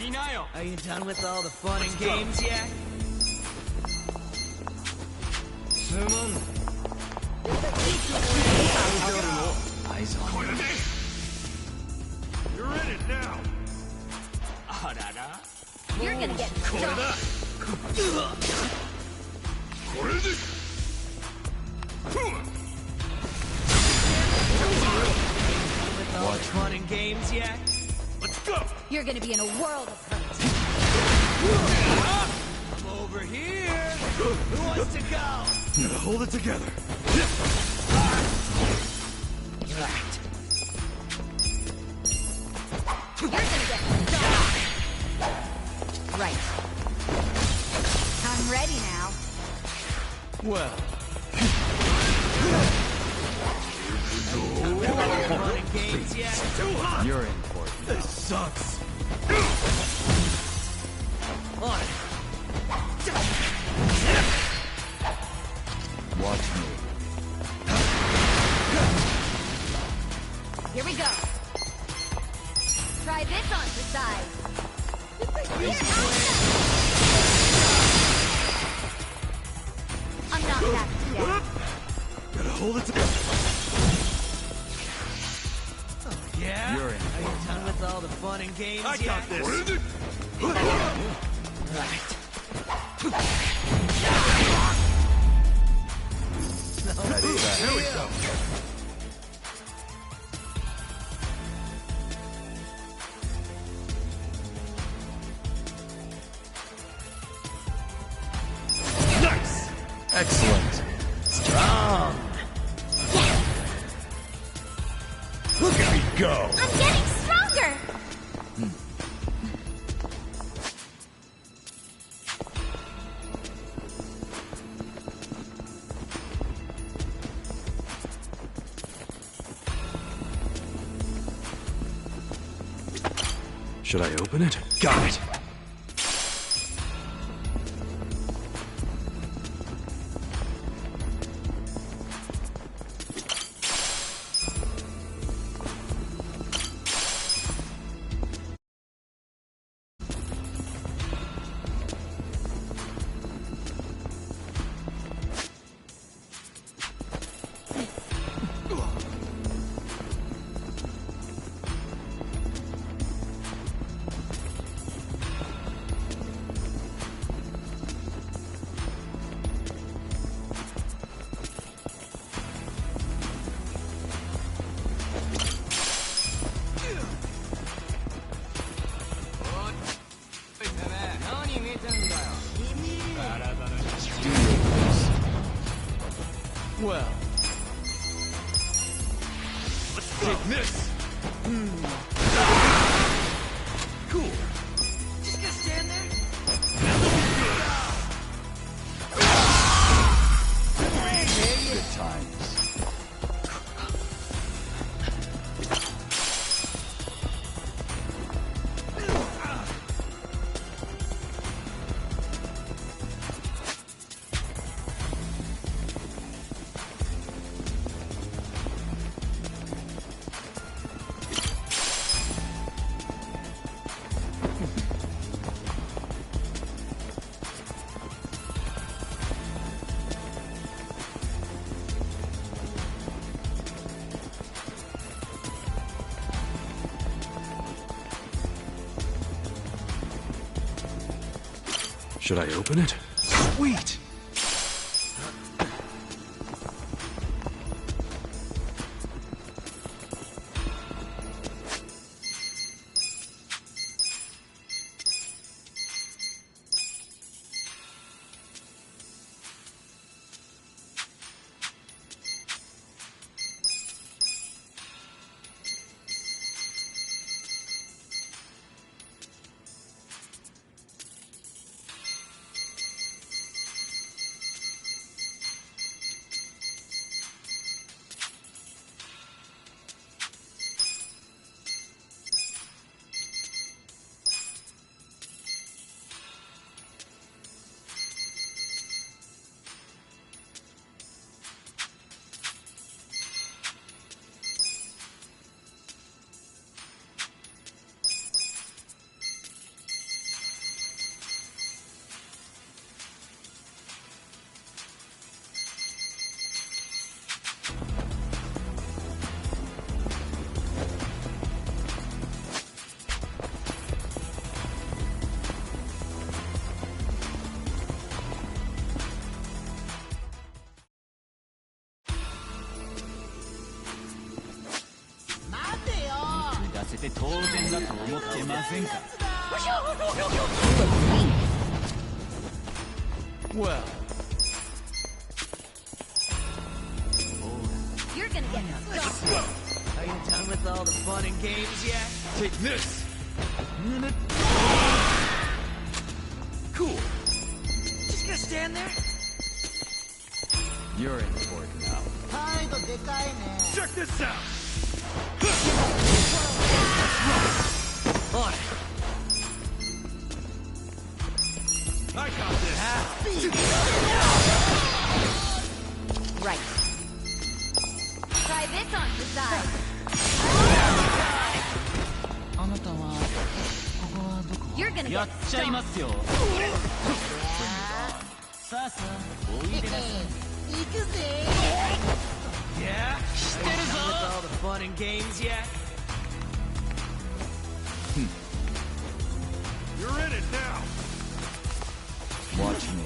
Are you done with all the fun and games yet? Eyes on you. You're in it now. You're gonna get stuck. With all the fun and games yet? Let's go. You're gonna be in a world of hurt. I'm over here. Who wants to go? Gotta hold it together. You're gonna get stuck. Right. I'm ready now. Well. Fun and games yet? Too hot. You're in for it. This sucks. On it. Watch me. Here we go. Try this on the side. I'm not back yet. Gotta hold it together. Yeah? You're in Are you done with all the fun and games I yet? got this. There we go. Nice. Excellent. Strong. Look at me go. I'm getting stronger. Should I open it? Got it. Well. Let's take this. Cool. Just gonna stand there? Good times. Should I open it? Sweet! て当然だと思ってませんか Well, You're gonna get stuck. are you done with all the fun and games yet? Take this! Cool. Just gonna stand there? You're in for it now. Check this out! On it. I got this! Right. Try this on the side. あなたはここはどこ You're gonna やっ get ちゃい stuck. ますよさあさあおいでなさい行くぜ Yeah? 知ってるぞ with all the fun and games yet? You're in it now! Watch me.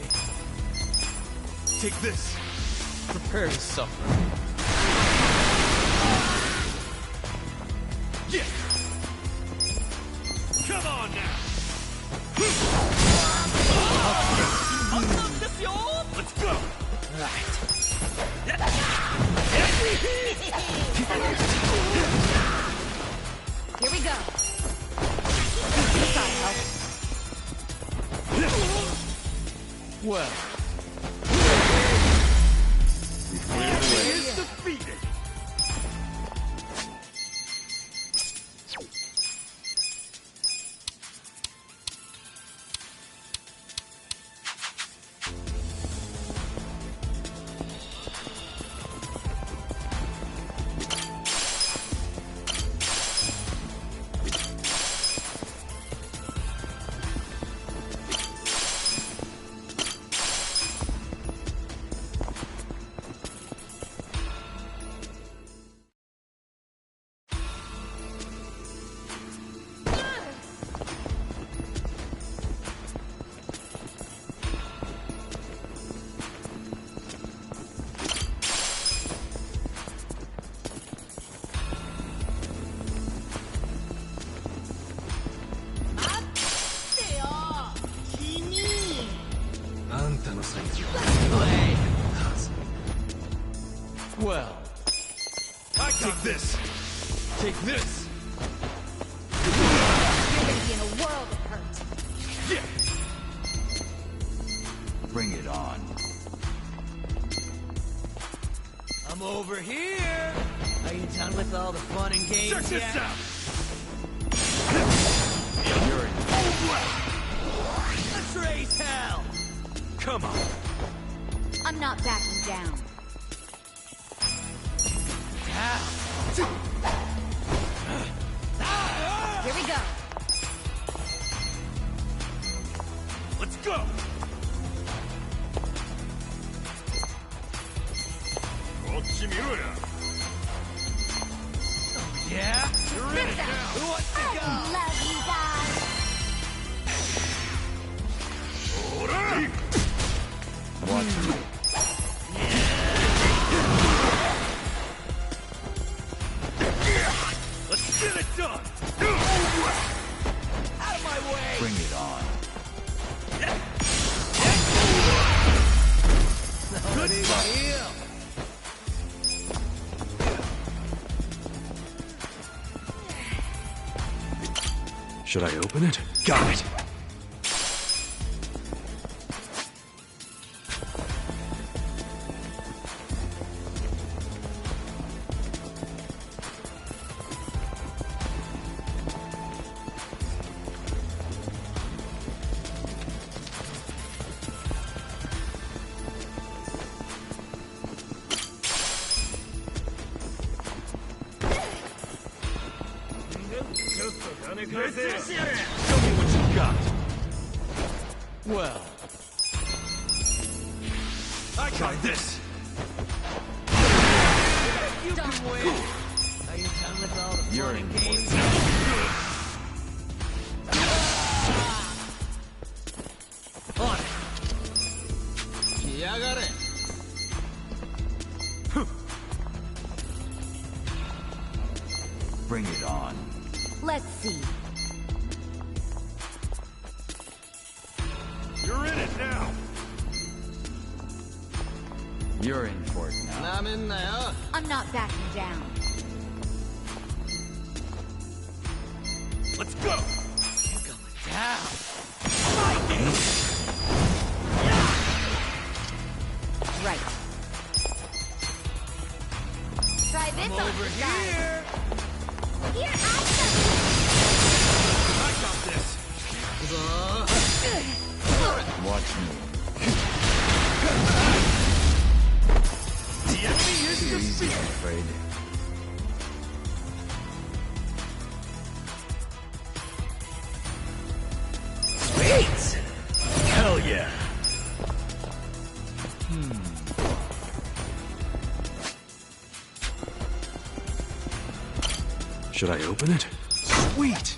Take this! Prepare to suffer. Yeah! Come on now! Let's go! Here we go. This ought to help. Well, Is defeated! well, I got this! Take this! You're gonna be in a world of hurt. Yeah! Bring it on. I'm over here. Are you done with all the fun and games Check this yet? out! You're in. Let's raise hell. Come on! I'm not backing down. Here we go. Let's go! Yeah? You're in it now! Who wants to go? Love you guys. Watch me. Let's get it done! Out of my way. Bring it on. Good deal. Should I open it? Got it! Show me what you got! Well, I got this! you can win. Are you done with all the You're fun in and for games? On it. Yeah, I got it. Bring it on. Let Let's see. You're in it now. You're in for it now. I'm not backing down. Let's go. Right. Try this on Over the side. here. Here, I got this. Watch me. The enemy is Too easy, I'm defeated. afraid. Sweet. Hell yeah. Should I open it? Sweet!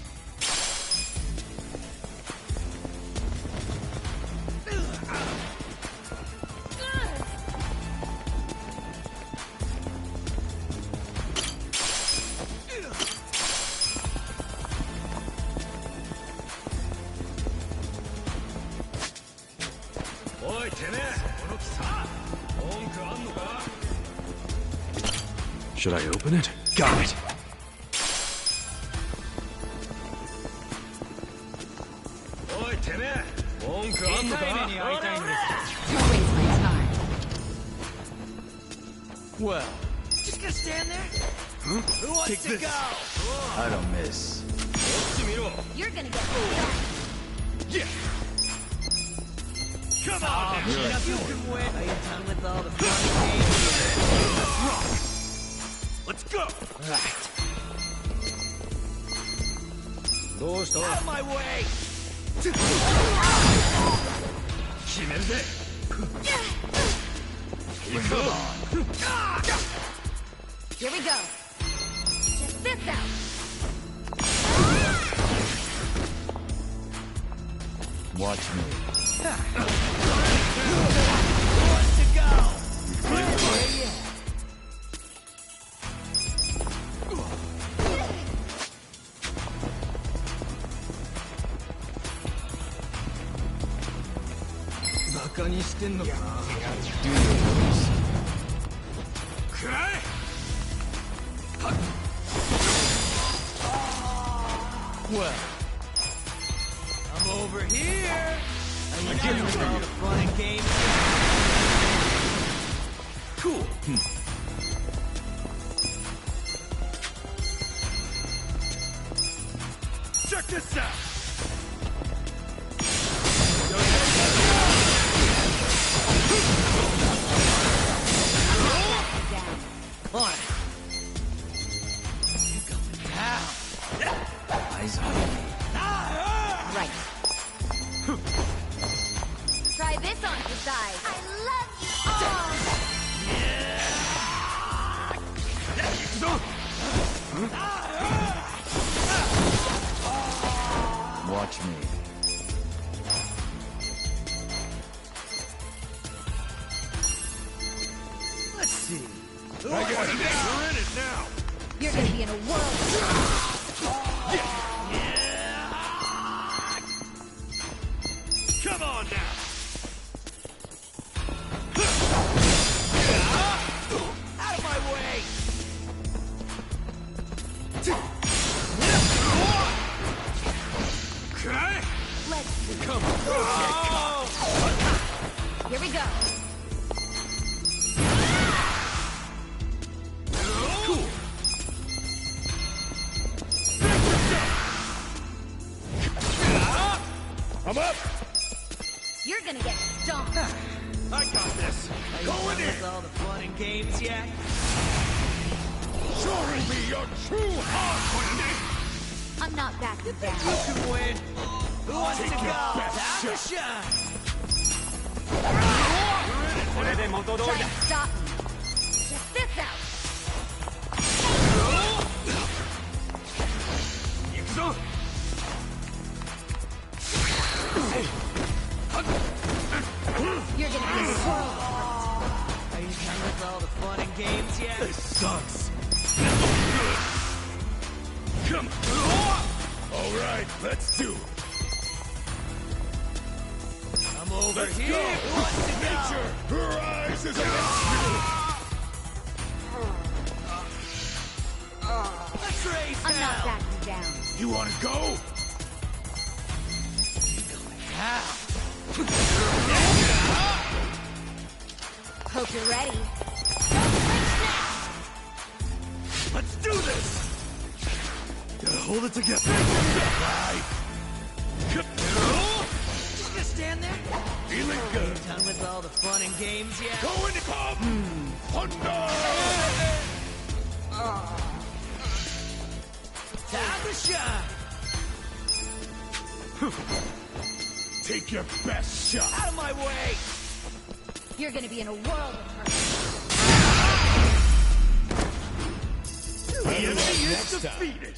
Should I open it? Got it! Don't waste my time. Well, just gonna stand there? Who wants Take to this. go? I don't miss. You're gonna get stuck. Yeah. Come on, now. Enough, you can win. Are you done with all the fun games? Let's go. Out of my way! Here we go. Check this out. Watch me. Who wants to go? Yeah. Bakaにしてんのかな? Do yours. Well, I'm over here. Are you done with all the fun and games? Cool. Check this out. On it. You going down? Eyes on me. Right. Try this on the side. I love you all. Watch me. Let's see. I got it. You're in it now. You're gonna be in a world. Come on now. Out of my way! Okay. Let's see. Come on. Here we go. Cool. I'm up. You're gonna get stomped. I got this. Are you Going done in. with all the fun and games yet? Showing me your true heart, Wendy. I'm not backing down. You can win. Who wants to Take go? your best Time to shot. shine. Try and stop me. Check this out. You're gonna be in a world. Are you done with all the fun and games yet? This sucks. Come on. All right, let's do it. I'm over here. Go. Nature, her eyes is against Let's race I'm not now. backing down. you. You wanna go? Hope you're ready. Let's do this. Gotta hold it together. Right. Just gonna stand there? Feeling good. Done with all the fun and games yet? Going to come. Thunder. Time to shine. Take your best shot. Out of my way. You're gonna be in a world of hurt. The enemy is defeated.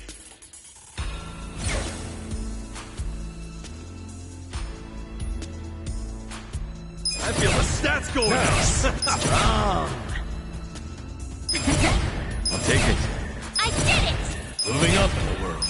I feel the stats going up. I'll take it. I did it! Moving up in the world.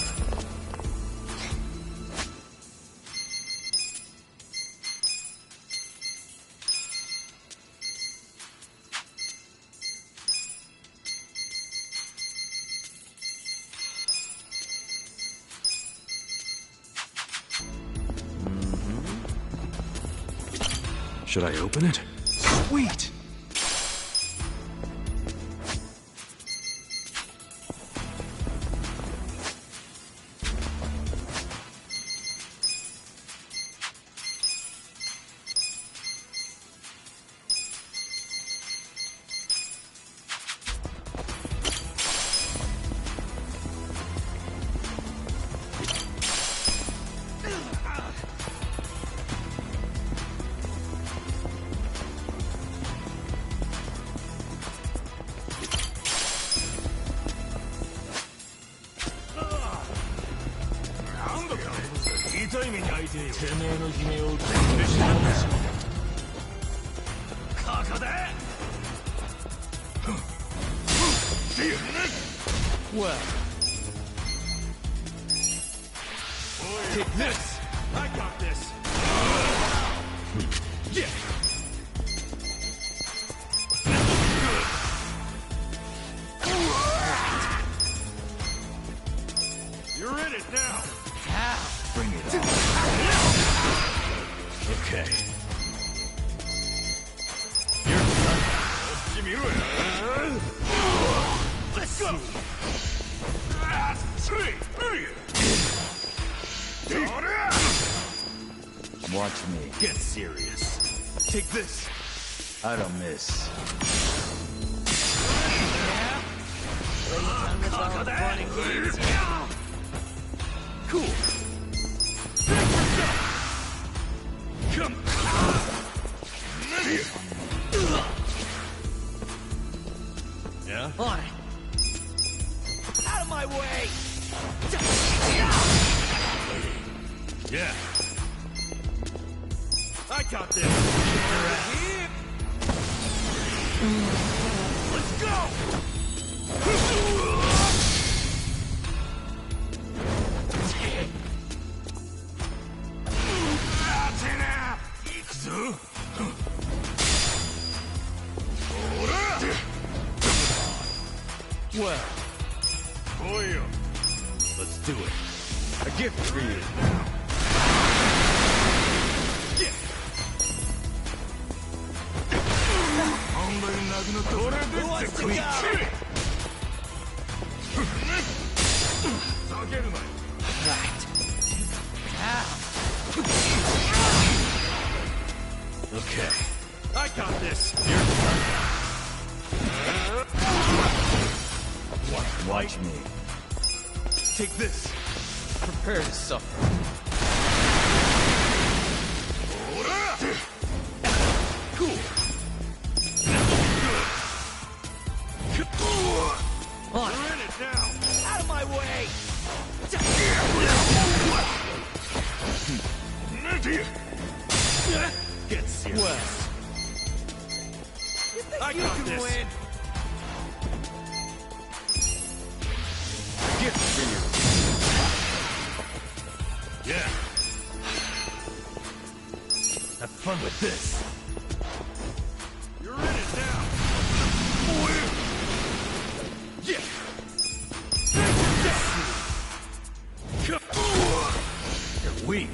Should I open it? Sweet! Well. Take this. I got this. Yeah. You're in it now. Bring it on. Okay. Let's go. Watch me. Get serious. Take this. I don't miss. Done with all the fun and games yet? Cool. Come. Yeah? On it. Out of my way. Yeah. I got this. Let's go. Well, boy, let's do it. A gift for you. Yeah. Who wants to go? Right. Okay. I got this. Watch me. Take this. Prepare to suffer. Cool. On You're in it now. Out of my way. Get serious. I You got can this. win. Gift for you. fun with this. You're in it now. Yeah. You're weak.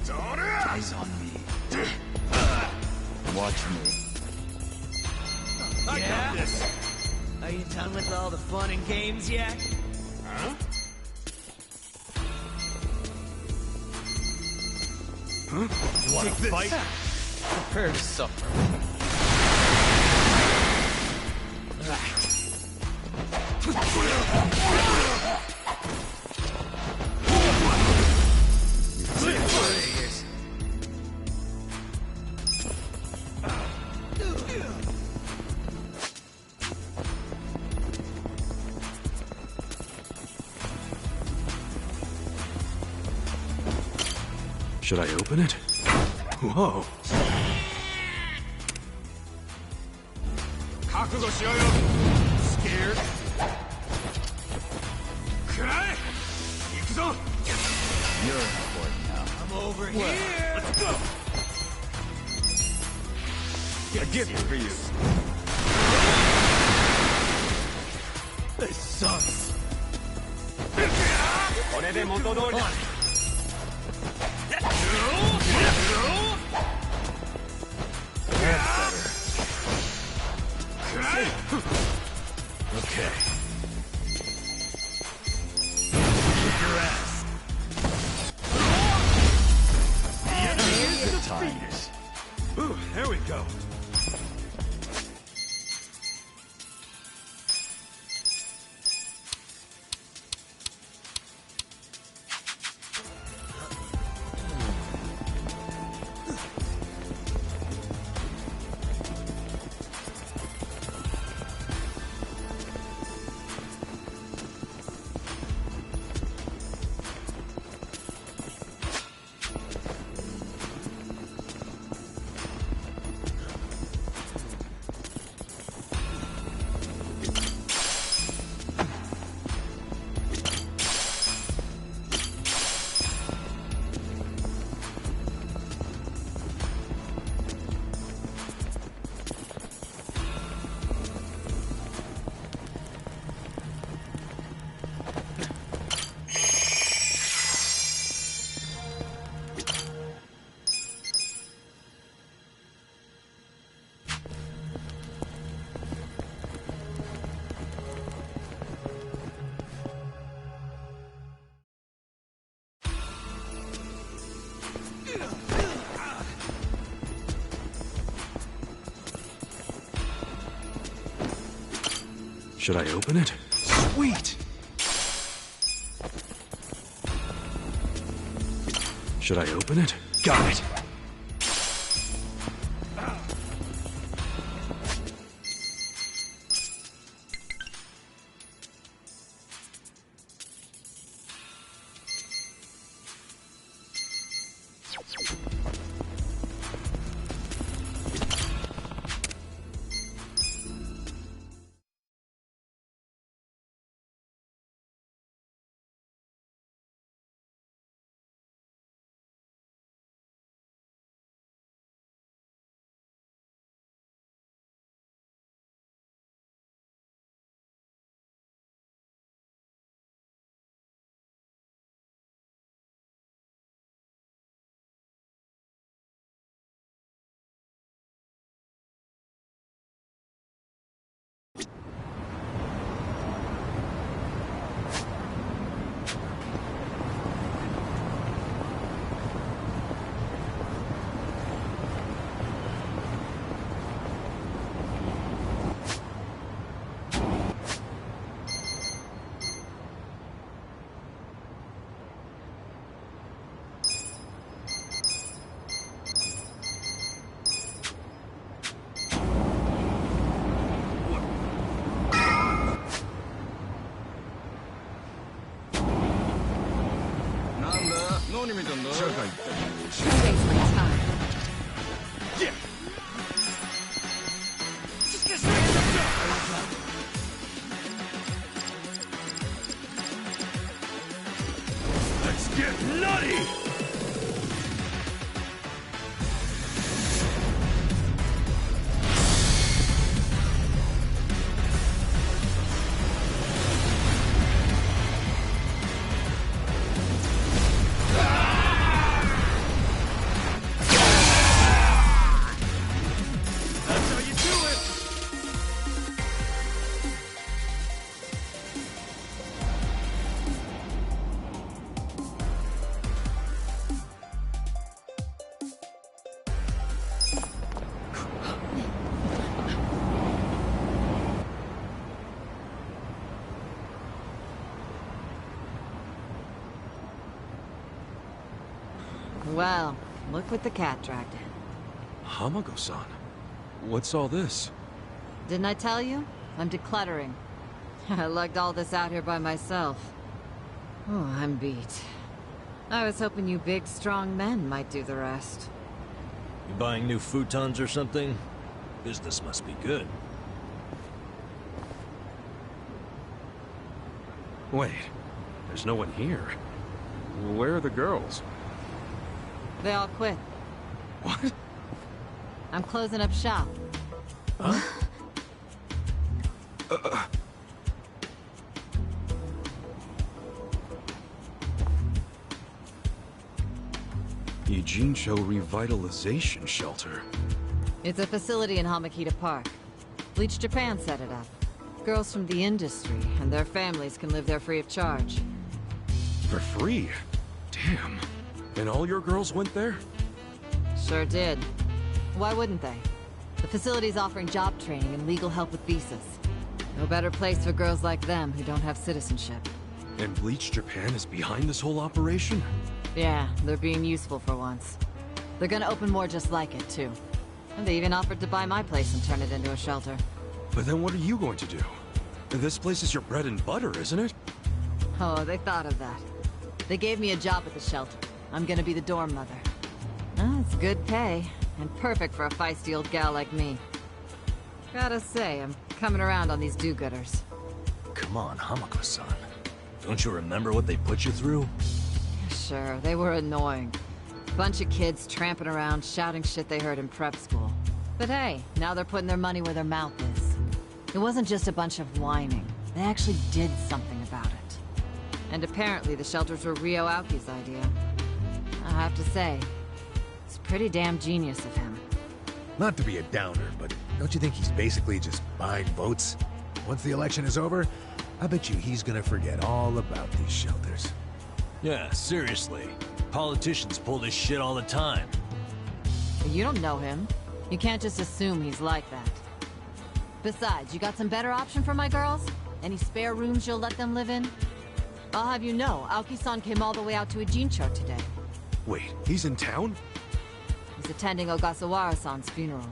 Eyes on me. Watch me. I got this. Are you done with all the fun and games yet? Huh? You want to fight? Prepare to suffer. Should I open it? Whoa. Scared? You're important now. I'm over here. Let's go! A gift for you. This sucks. Okay. Kick your ass. The enemy is defeated. Ooh, there we go. Should I open it? Sweet! Should I open it? Got it! Let's get nutty! Well, look what the cat dragged in. Hamago-san, what's all this? Didn't I tell you? I'm decluttering. I lugged all this out here by myself. Oh, I'm beat. I was hoping you big, strong men might do the rest. You buying new futons or something? Business must be good. Wait, there's no one here. Where are the girls? They all quit. What? I'm closing up shop. Huh? Ijincho Revitalization Shelter. It's a facility in Hamakita Park. Bleach Japan set it up. Girls from the industry and their families can live there free of charge. For free? Damn. And all your girls went there? Sure did. Why wouldn't they? The facility's offering job training and legal help with visas. No better place for girls like them who don't have citizenship. And Bleach Japan is behind this whole operation? Yeah, they're being useful for once. They're gonna open more just like it, too. And they even offered to buy my place and turn it into a shelter. But then what are you going to do? This place is your bread and butter, isn't it? Oh, they thought of that. They gave me a job at the shelter. I'm gonna be the dorm mother. Oh, it's good pay, and perfect for a feisty old gal like me. Gotta say, I'm coming around on these do-gooders. Come on, Hamako-san. Don't you remember what they put you through? Sure, they were annoying. Bunch of kids tramping around, shouting shit they heard in prep school. But hey, now they're putting their money where their mouth is. It wasn't just a bunch of whining. They actually did something about it. And apparently the shelters were Ryo Aoki's idea. I have to say, it's pretty damn genius of him. Not to be a downer, but don't you think he's basically just buying votes? Once the election is over, I bet you he's gonna forget all about these shelters. Yeah, seriously. Politicians pull this shit all the time. But you don't know him. You can't just assume he's like that. Besides, you got some better option for my girls? Any spare rooms you'll let them live in? I'll have you know, Aoki-san came all the way out to Ijincho today. Wait, he's in town? He's attending Ogasawara-san's funeral.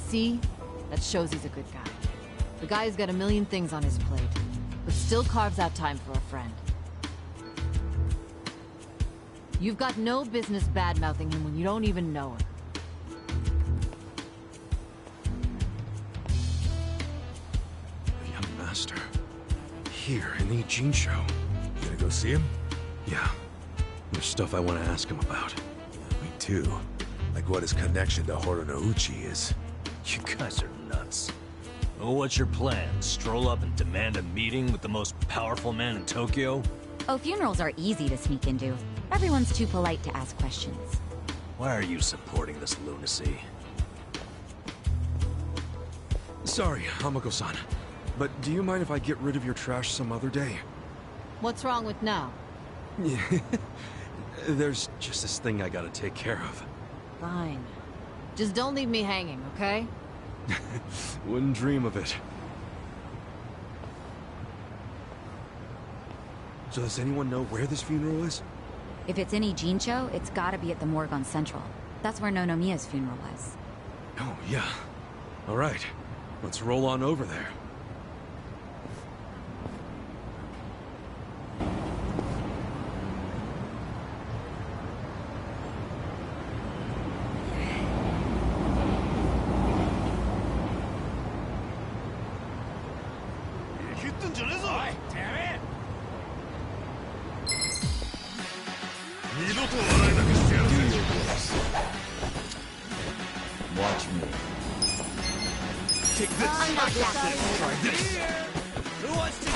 See? That shows he's a good guy. The guy's got a million things on his plate, but still carves out time for a friend. You've got no business bad-mouthing him when you don't even know him. The young master. Here in Ijincho. You gonna go see him? Yeah. There's stuff I want to ask him about. Me too. Like what his connection to Horonouchi is. You guys are nuts. Well, what's your plan? Stroll up and demand a meeting with the most powerful man in Tokyo? Oh, funerals are easy to sneak into. Everyone's too polite to ask questions. Why are you supporting this lunacy? Sorry, Hamako-san. But do you mind if I get rid of your trash some other day? What's wrong with now? Yeah. There's just this thing I gotta take care of. Fine. Just don't leave me hanging, okay? Wouldn't dream of it. So does anyone know where this funeral is? If it's in Ijincho, it's gotta be at the morgue on Central. That's where Nonomiya's funeral was. Oh, yeah. All right. Let's roll on over there. Watch me. Take this! Try this! Who wants to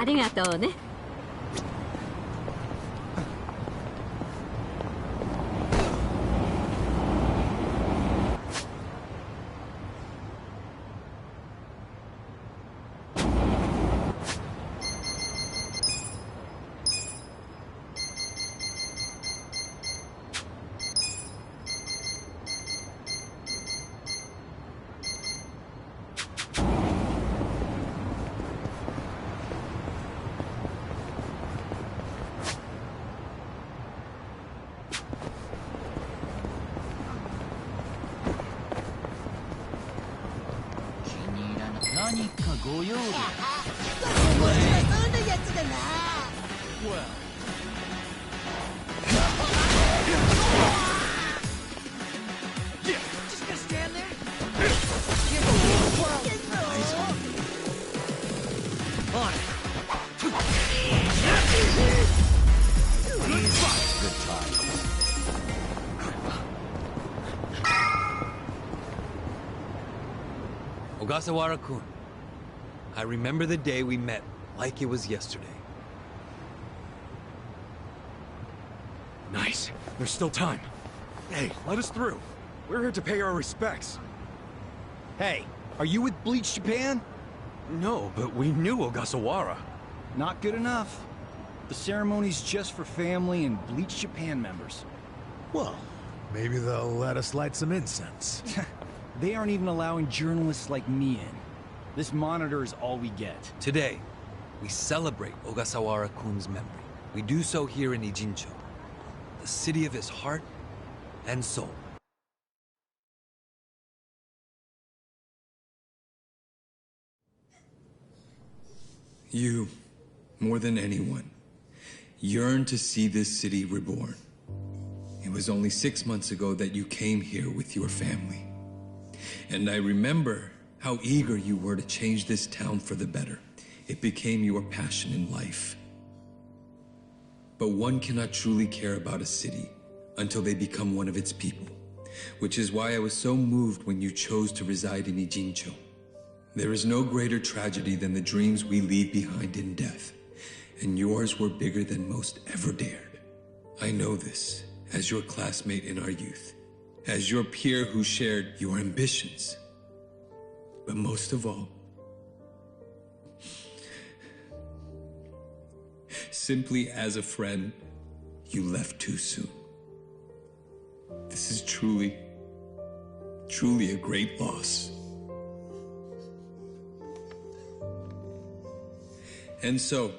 ありがとうね。何かご用で。そうなやつだな。Just gonna stand there? On it. Good times. Ogasawara-kun, I remember the day we met like it was yesterday. Nice. There's still time. Hey, let us through. We're here to pay our respects. Hey, are you with Bleach Japan? No, but we knew Ogasawara. Not good enough. The ceremony's just for family and Bleach Japan members. Well, maybe they'll let us light some incense. They aren't even allowing journalists like me in. This monitor is all we get. Today, we celebrate Ogasawara-kun's memory. We do so here in Ijincho, the city of his heart and soul. You, more than anyone, yearn to see this city reborn. It was only 6 months ago that you came here with your family. And I remember how eager you were to change this town for the better. It became your passion in life. But one cannot truly care about a city until they become one of its people, which is why I was so moved when you chose to reside in Ijincho. There is no greater tragedy than the dreams we leave behind in death, and yours were bigger than most ever dared. I know this as your classmate in our youth, as your peer who shared your ambitions. But most of all, simply as a friend, you left too soon. This is truly a great loss. And so,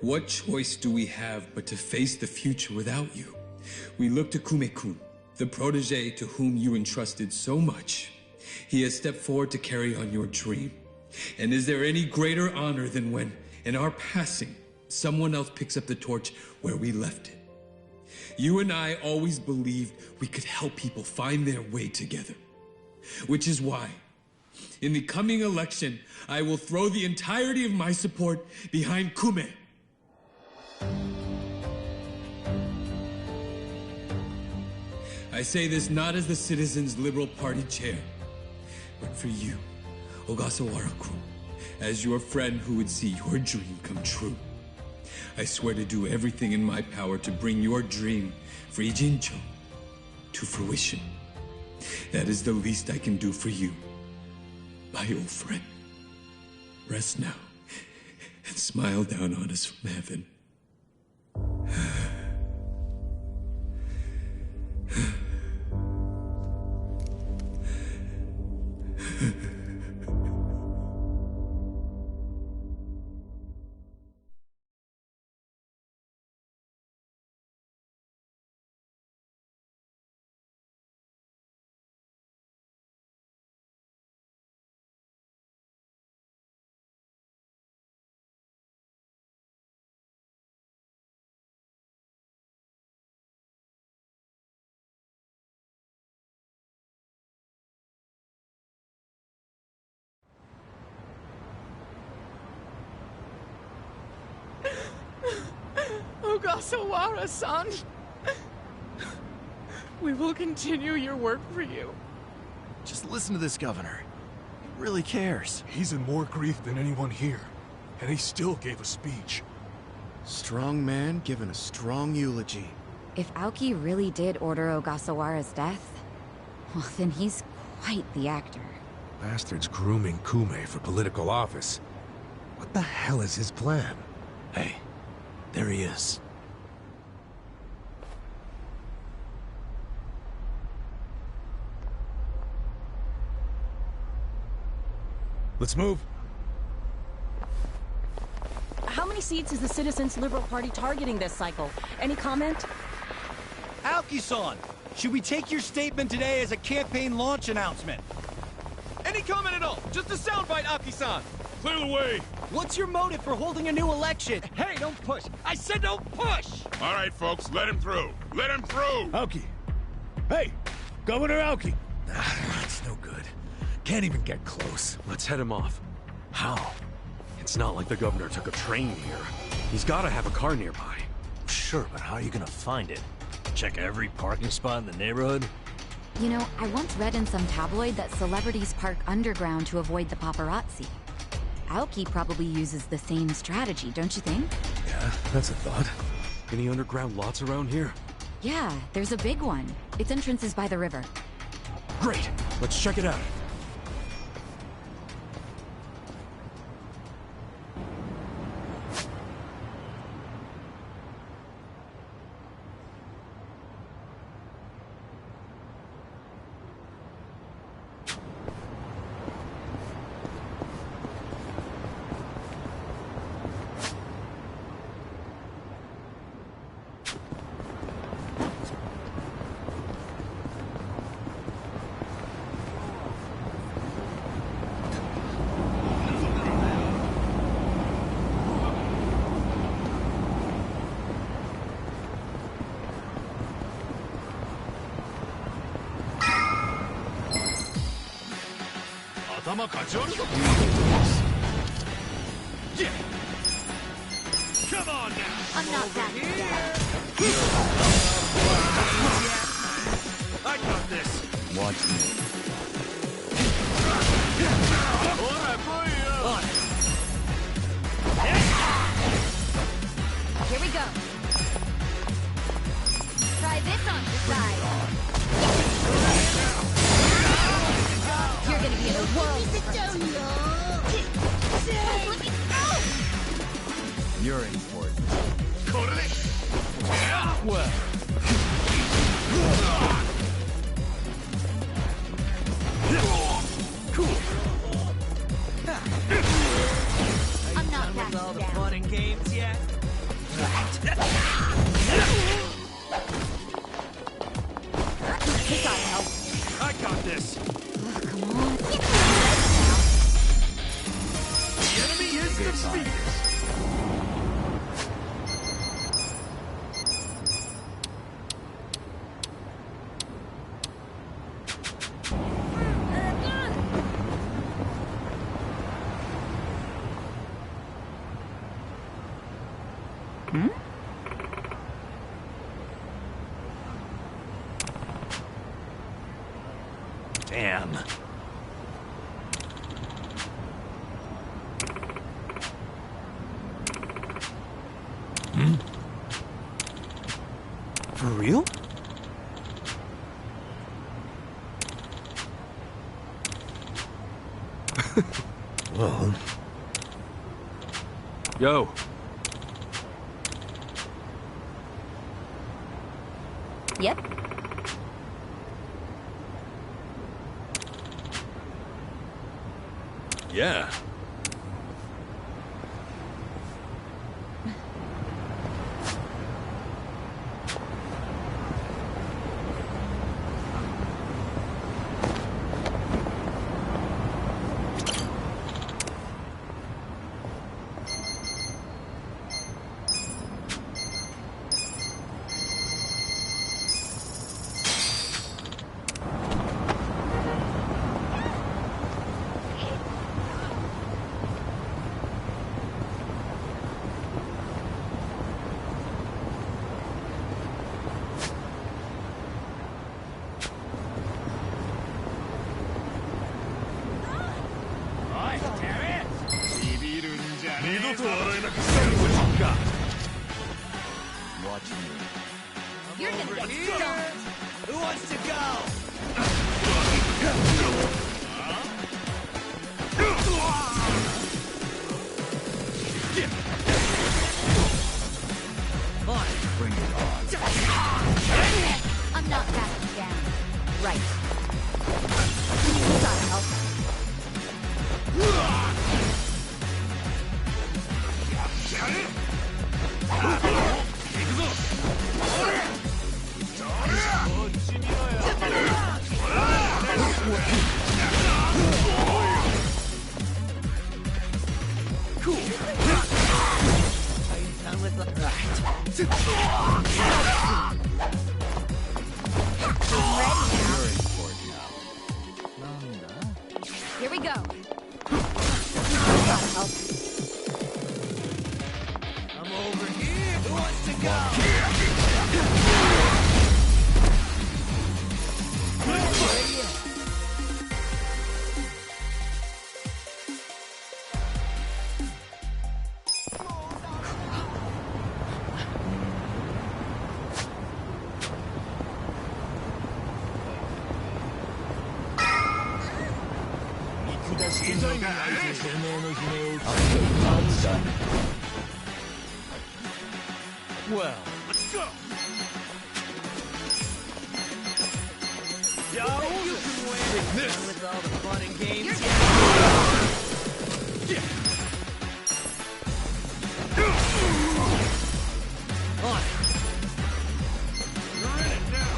what choice do we have but to face the future without you? We look to Kume-kun, the protege to whom you entrusted so much. He has stepped forward to carry on your dream. And is there any greater honor than when, in our passing, someone else picks up the torch where we left it? You and I always believed we could help people find their way together. Which is why, in the coming election, I will throw the entirety of my support behind Kume. I say this not as the Citizens Liberal Party chair, but for you, Ogasawara-kun, as your friend who would see your dream come true. I swear to do everything in my power to bring your dream for Ijincho to fruition. That is the least I can do for you, my old friend. Rest now and smile down on us from heaven. Ogasawara-san, we will continue your work for you. Just listen to this governor. He really cares. He's in more grief than anyone here. And he still gave a speech. Strong man giving a strong eulogy. If Aoki really did order Ogasawara's death, well, then he's quite the actor. Bastard's grooming Kume for political office. What the hell is his plan? Hey, there he is. Let's move. How many seats is the Citizens Liberal Party targeting this cycle? Any comment? Aoki-san, should we take your statement today as a campaign launch announcement? Any comment at all? Just a soundbite, Aoki-san. Clear the way. What's your motive for holding a new election? Hey, don't push. I said don't push! All right, folks, let him through. Let him through! Aoki. Hey, Governor Aoki. That's no good. Can't even get close. Let's head him off. How? It's not like the governor took a train here. He's gotta have a car nearby. Sure, but how are you gonna find it? Check every parking spot in the neighborhood? You know, I once read in some tabloid that celebrities park underground to avoid the paparazzi. Aoki probably uses the same strategy, don't you think? Yeah, that's a thought. Any underground lots around here? Yeah, there's a big one. Its entrance is by the river. Great. Let's check it out. Yeah. Come on now. I'm not that bad. I got this. Watch me. Here we go. Try this on the side. You're gonna be in the world. You're in for it. Well. Cool. I'm not done with all the fun and games yet. He got help. I got this. Oh, come on. The enemy is defeated. Damn. For real? Well... Yo. Yep. Yeah. watch me. You're gonna get stumped. Who wants to go? Bring it on. I'm not backing down. Right. Gotta help. Cool. Are you done with the... Here we go. I'm over here. Who wants to go? Well, let's go. Yo, you can win this with all the fun and games. On. You're in it now.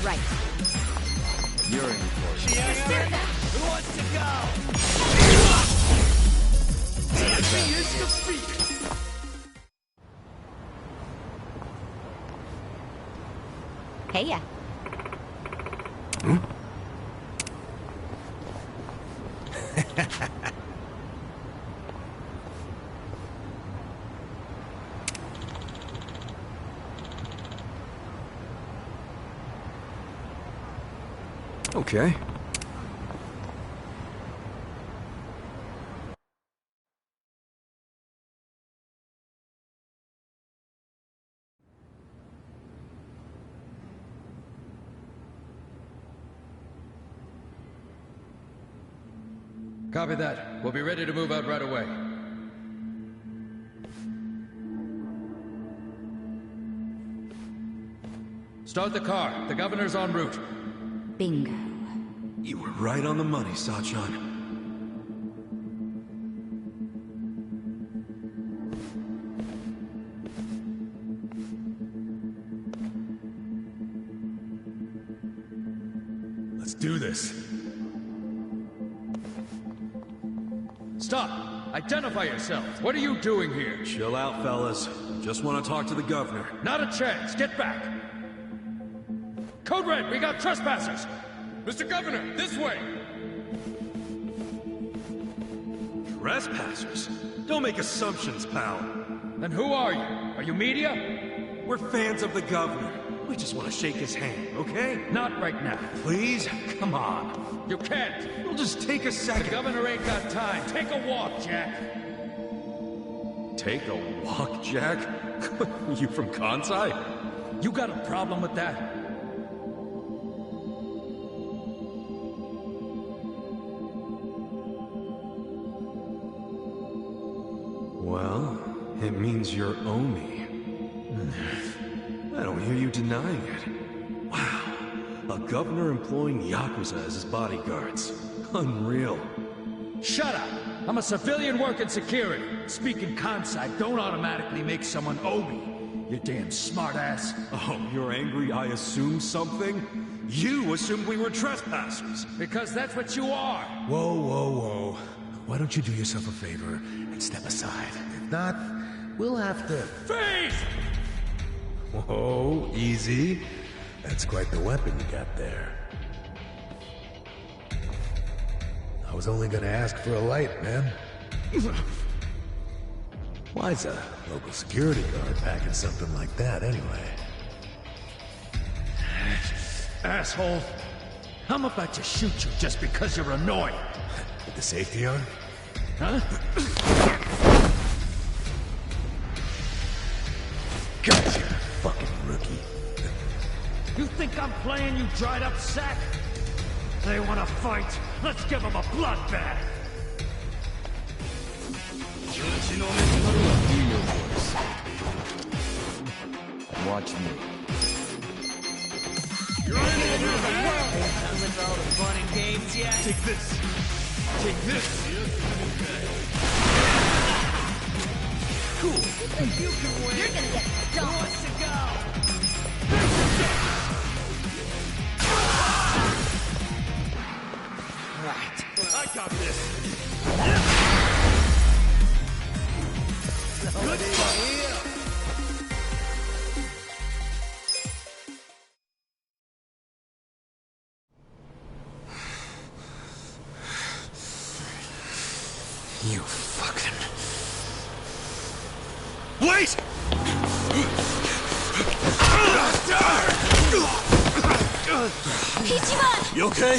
Right. You're in for it. Who wants to go? He is defeated. Hey ya. Okay. Copy that. We'll be ready to move out right away. Start the car. The governor's en route. Bingo. You were right on the money, Sachan. Let's do this. Stop! Identify yourself. What are you doing here? Chill out, fellas. Just want to talk to the governor. Not a chance. Get back. Code Red, we got trespassers. Mr. Governor, this way! Trespassers? Don't make assumptions, pal. Then who are you? Are you media? We're fans of the governor. We just want to shake his hand, okay? Not right now. Please? Come on. You can't. It'll just take a second. The governor ain't got time. Take a walk, Jack. Take a walk, Jack? You from Kansai? You got a problem with that? Well, it means you're Omi. I don't hear you denying it. Wow. A governor employing Yakuza as his bodyguards. Unreal. Shut up! I'm a civilian working security. Speaking Kansai don't automatically make someone Omi. You damn smartass. Oh, you're angry I assumed something? You assumed we were trespassers. Because that's what you are. Whoa, whoa, whoa. Why don't you do yourself a favor and step aside? If not, we'll have to... Freeze! Whoa, easy. That's quite the weapon you got there. I was only gonna ask for a light, man. Why's a local security guard packing something like that, anyway? Asshole! I'm about to shoot you just because you're annoying. With the safety on? Huh? Gotcha, fucking rookie. You think I'm playing, you dried up sack? They wanna fight? Let's give them a bloodbath! Watch me. You're in the world! With all the fun and games yet? Take this. Take this. Cool. You think you can win? You're gonna get dumped. Who wants to go? Right. I got this. Good fight. You fucking... Wait! Ichiban! You okay?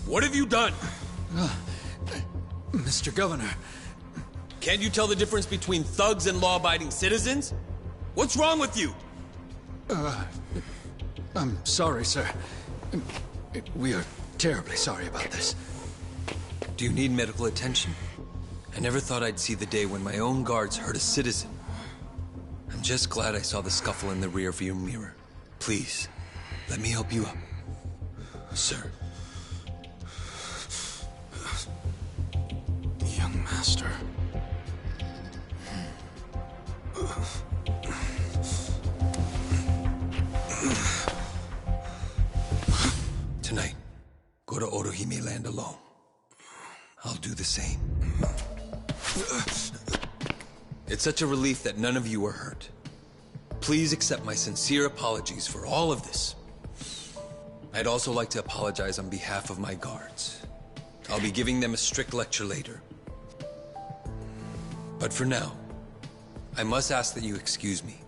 What have you done? Mr. Governor. Can't you tell the difference between thugs and law-abiding citizens? What's wrong with you? I'm sorry, sir. We are terribly sorry about this. Do you need medical attention? I never thought I'd see the day when my own guards hurt a citizen. I'm just glad I saw the scuffle in the rearview mirror. Please, let me help you up. Sir. Young master. Tonight, go to Orohime Land alone. I'll do the same. It's such a relief that none of you are hurt. Please accept my sincere apologies for all of this. I'd also like to apologize on behalf of my guards. I'll be giving them a strict lecture later. But for now, I must ask that you excuse me.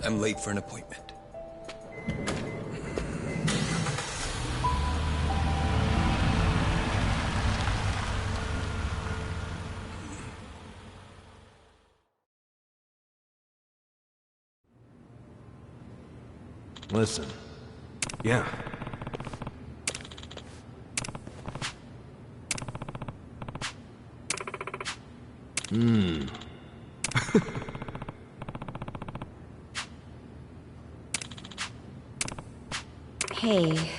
I'm late for an appointment. Listen. Yeah. Hey.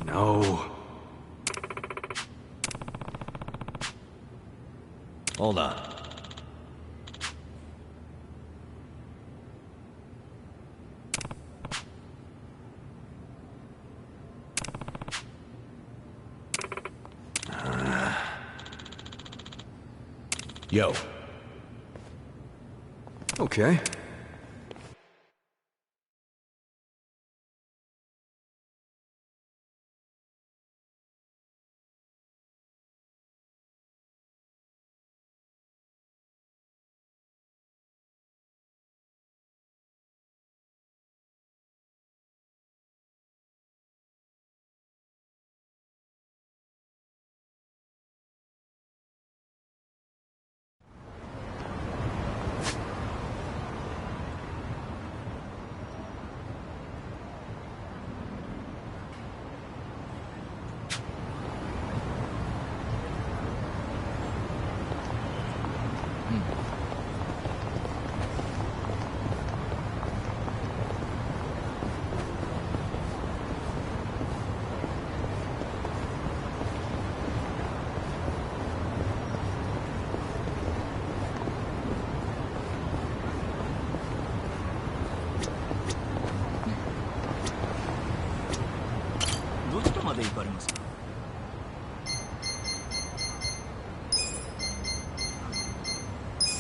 No. Hold on. Yo. Okay.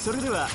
それでは。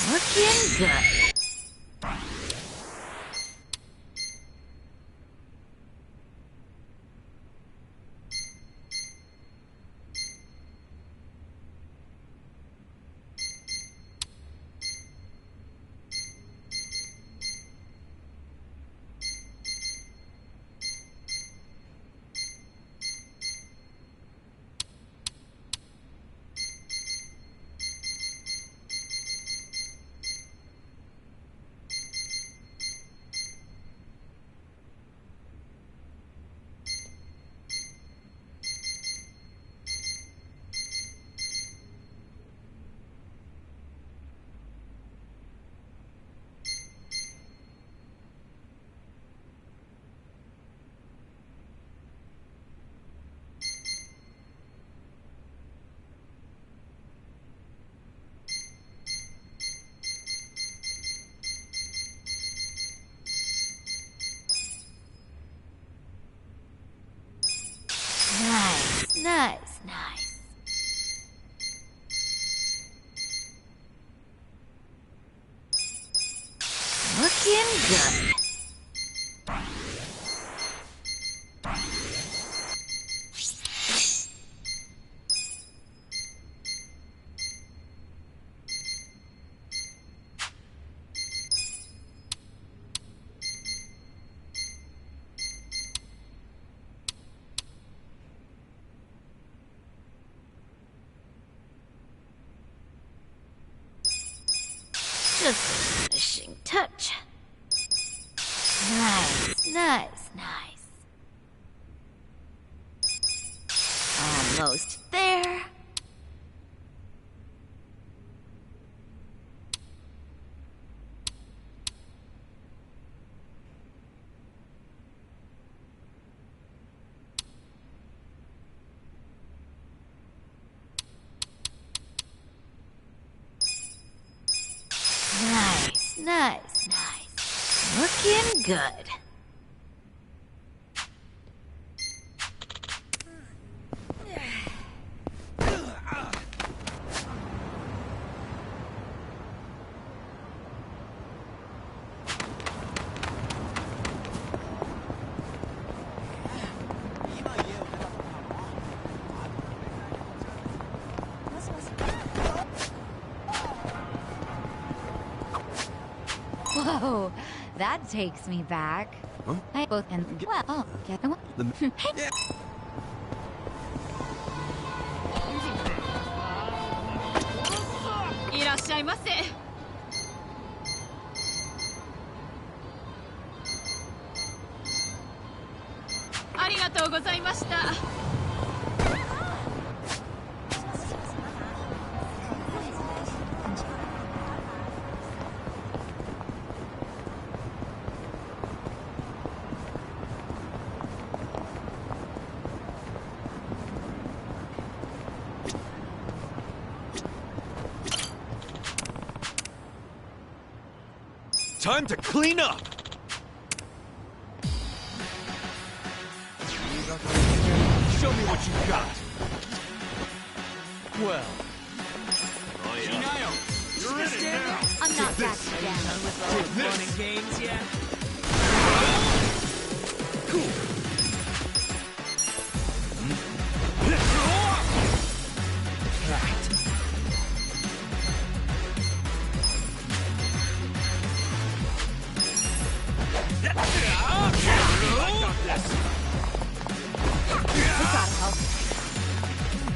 Looking good. Nice, nice. Looking good. Just a finishing touch. Nice, nice, nice. Almost there. Nice, nice, nice. Looking good. Whoa, that takes me back. Huh? I both can. Well, oh, get the one. Hey. いらっしゃいませ。ありがとうございました。Time to clean up! Show me what you got! Well... You're in it now! I'm not backing down. Done with all the fun and games yet? Cool.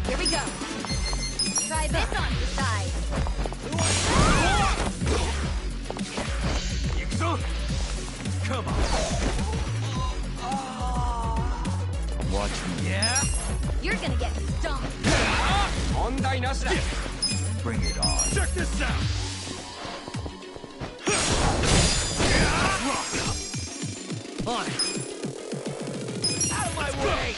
Here we go. Try this on the side. Come on. Watch me. Yeah? You're gonna get stomped. Bring it on. Check this out. On it. Out of my way.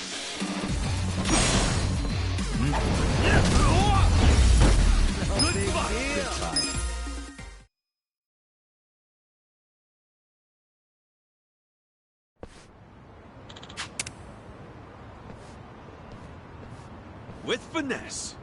Good fight. With finesse.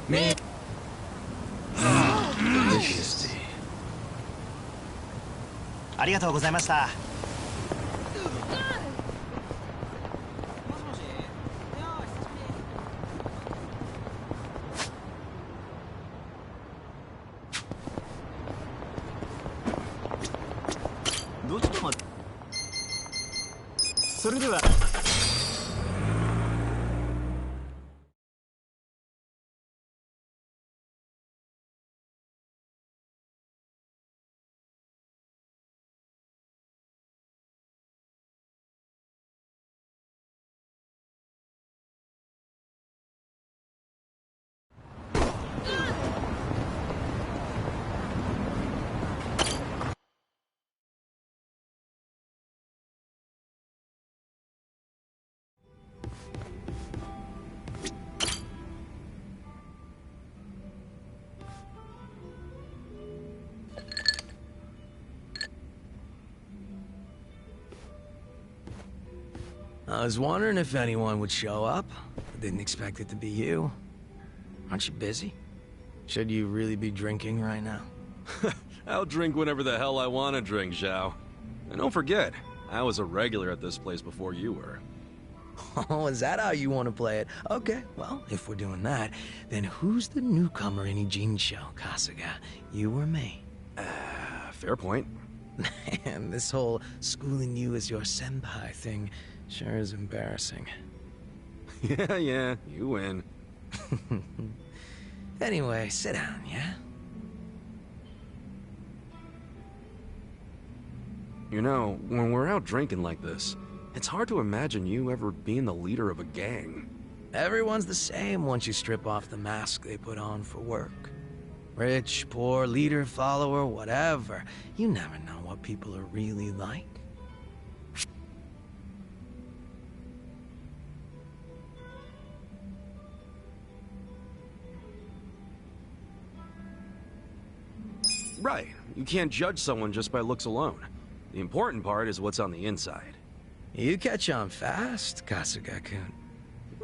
Me. Delicious. ありがとうございました。どっちと待って。それでは。I was wondering if anyone would show up. I didn't expect it to be you. Aren't you busy? Should you really be drinking right now? I'll drink whenever the hell I want to drink, Zhao. And don't forget, I was a regular at this place before you were. Oh, is that how you want to play it? Okay, well, if we're doing that, then who's the newcomer in Ijincho, Kasuga? You or me? Fair point. Man, this whole schooling you as your senpai thing sure is embarrassing. Yeah, you win. Anyway, sit down, yeah? You know, when we're out drinking like this, it's hard to imagine you ever being the leader of a gang. Everyone's the same once you strip off the mask they put on for work. Rich, poor, leader, follower, whatever. You never know what people are really like. Right. You can't judge someone just by looks alone. The important part is what's on the inside. You catch on fast, Kasuga-kun.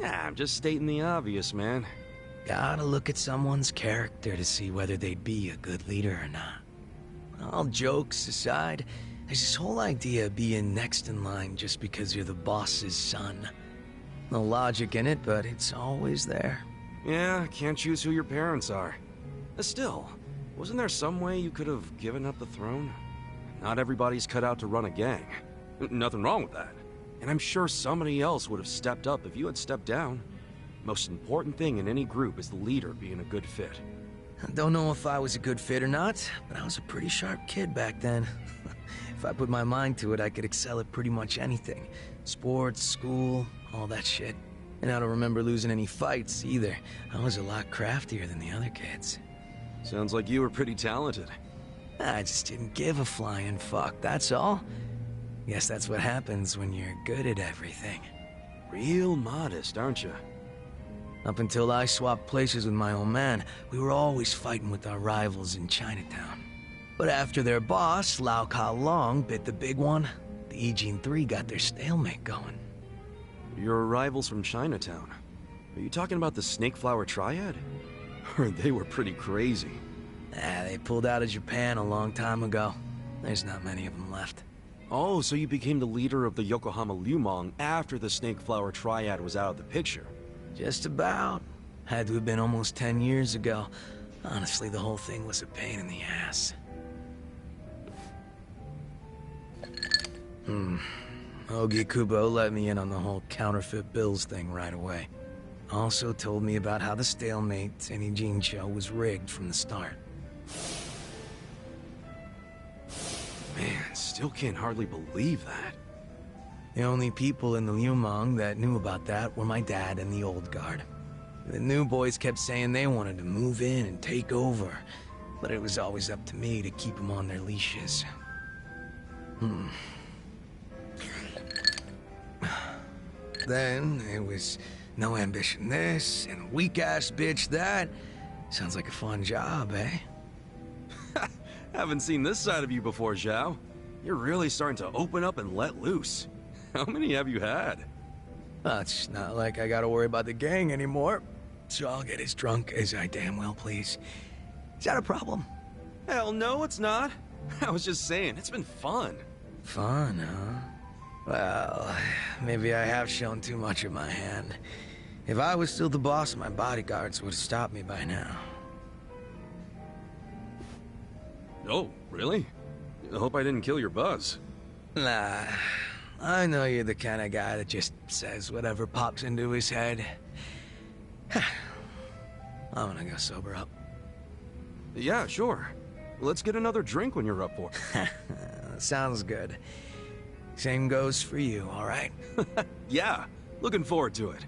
Yeah, I'm just stating the obvious, man. Gotta look at someone's character to see whether they'd be a good leader or not. All jokes aside, there's this whole idea of being next in line just because you're the boss's son. No logic in it, but it's always there. Yeah, can't choose who your parents are. Still, wasn't there some way you could have given up the throne? Not everybody's cut out to run a gang. Nothing wrong with that. And I'm sure somebody else would have stepped up if you had stepped down. Most important thing in any group is the leader being a good fit. I don't know if I was a good fit or not, but I was a pretty sharp kid back then. If I put my mind to it, I could excel at pretty much anything. Sports, school, all that shit. And I don't remember losing any fights, either. I was a lot craftier than the other kids. Sounds like you were pretty talented. I just didn't give a flying fuck, that's all. Guess that's what happens when you're good at everything. Real modest, aren't you? Up until I swapped places with my old man, we were always fighting with our rivals in Chinatown. But after their boss, Lau Ka Long, bit the big one, the Ijin 3 got their stalemate going. Your rivals from Chinatown. Are you talking about the Snake Flower Triad? They were pretty crazy. They pulled out of Japan a long time ago. There's not many of them left. Oh, so you became the leader of the Yokohama Liumang after the Snake Flower Triad was out of the picture? Just about. Had to have been almost 10 years ago. Honestly, the whole thing was a pain in the ass. Ogi Kubo let me in on the whole counterfeit bills thing right away. Also told me about how the stalemate in Ijincho was rigged from the start. Man, still can't hardly believe that. The only people in the Liumang that knew about that were my dad and the old guard. The new boys kept saying they wanted to move in and take over, but it was always up to me to keep them on their leashes. Then it was no ambition this and weak-ass bitch that. Sounds like a fun job, eh? Haven't seen this side of you before, Zhao. You're really starting to open up and let loose. How many have you had? It's not like I gotta worry about the gang anymore, so I'll get as drunk as I damn well please. Is that a problem? Hell no, it's not. I was just saying, it's been fun. Fun, huh? Well, maybe I have shown too much of my hand. If I was still the boss, my bodyguards would have stopped me by now. Oh, really? I hope I didn't kill your buzz. Nah, I know you're the kind of guy that just says whatever pops into his head. I'm gonna go sober up. Yeah, sure. Let's get another drink when you're up for it. Sounds good. Same goes for you, all right? Yeah, looking forward to it.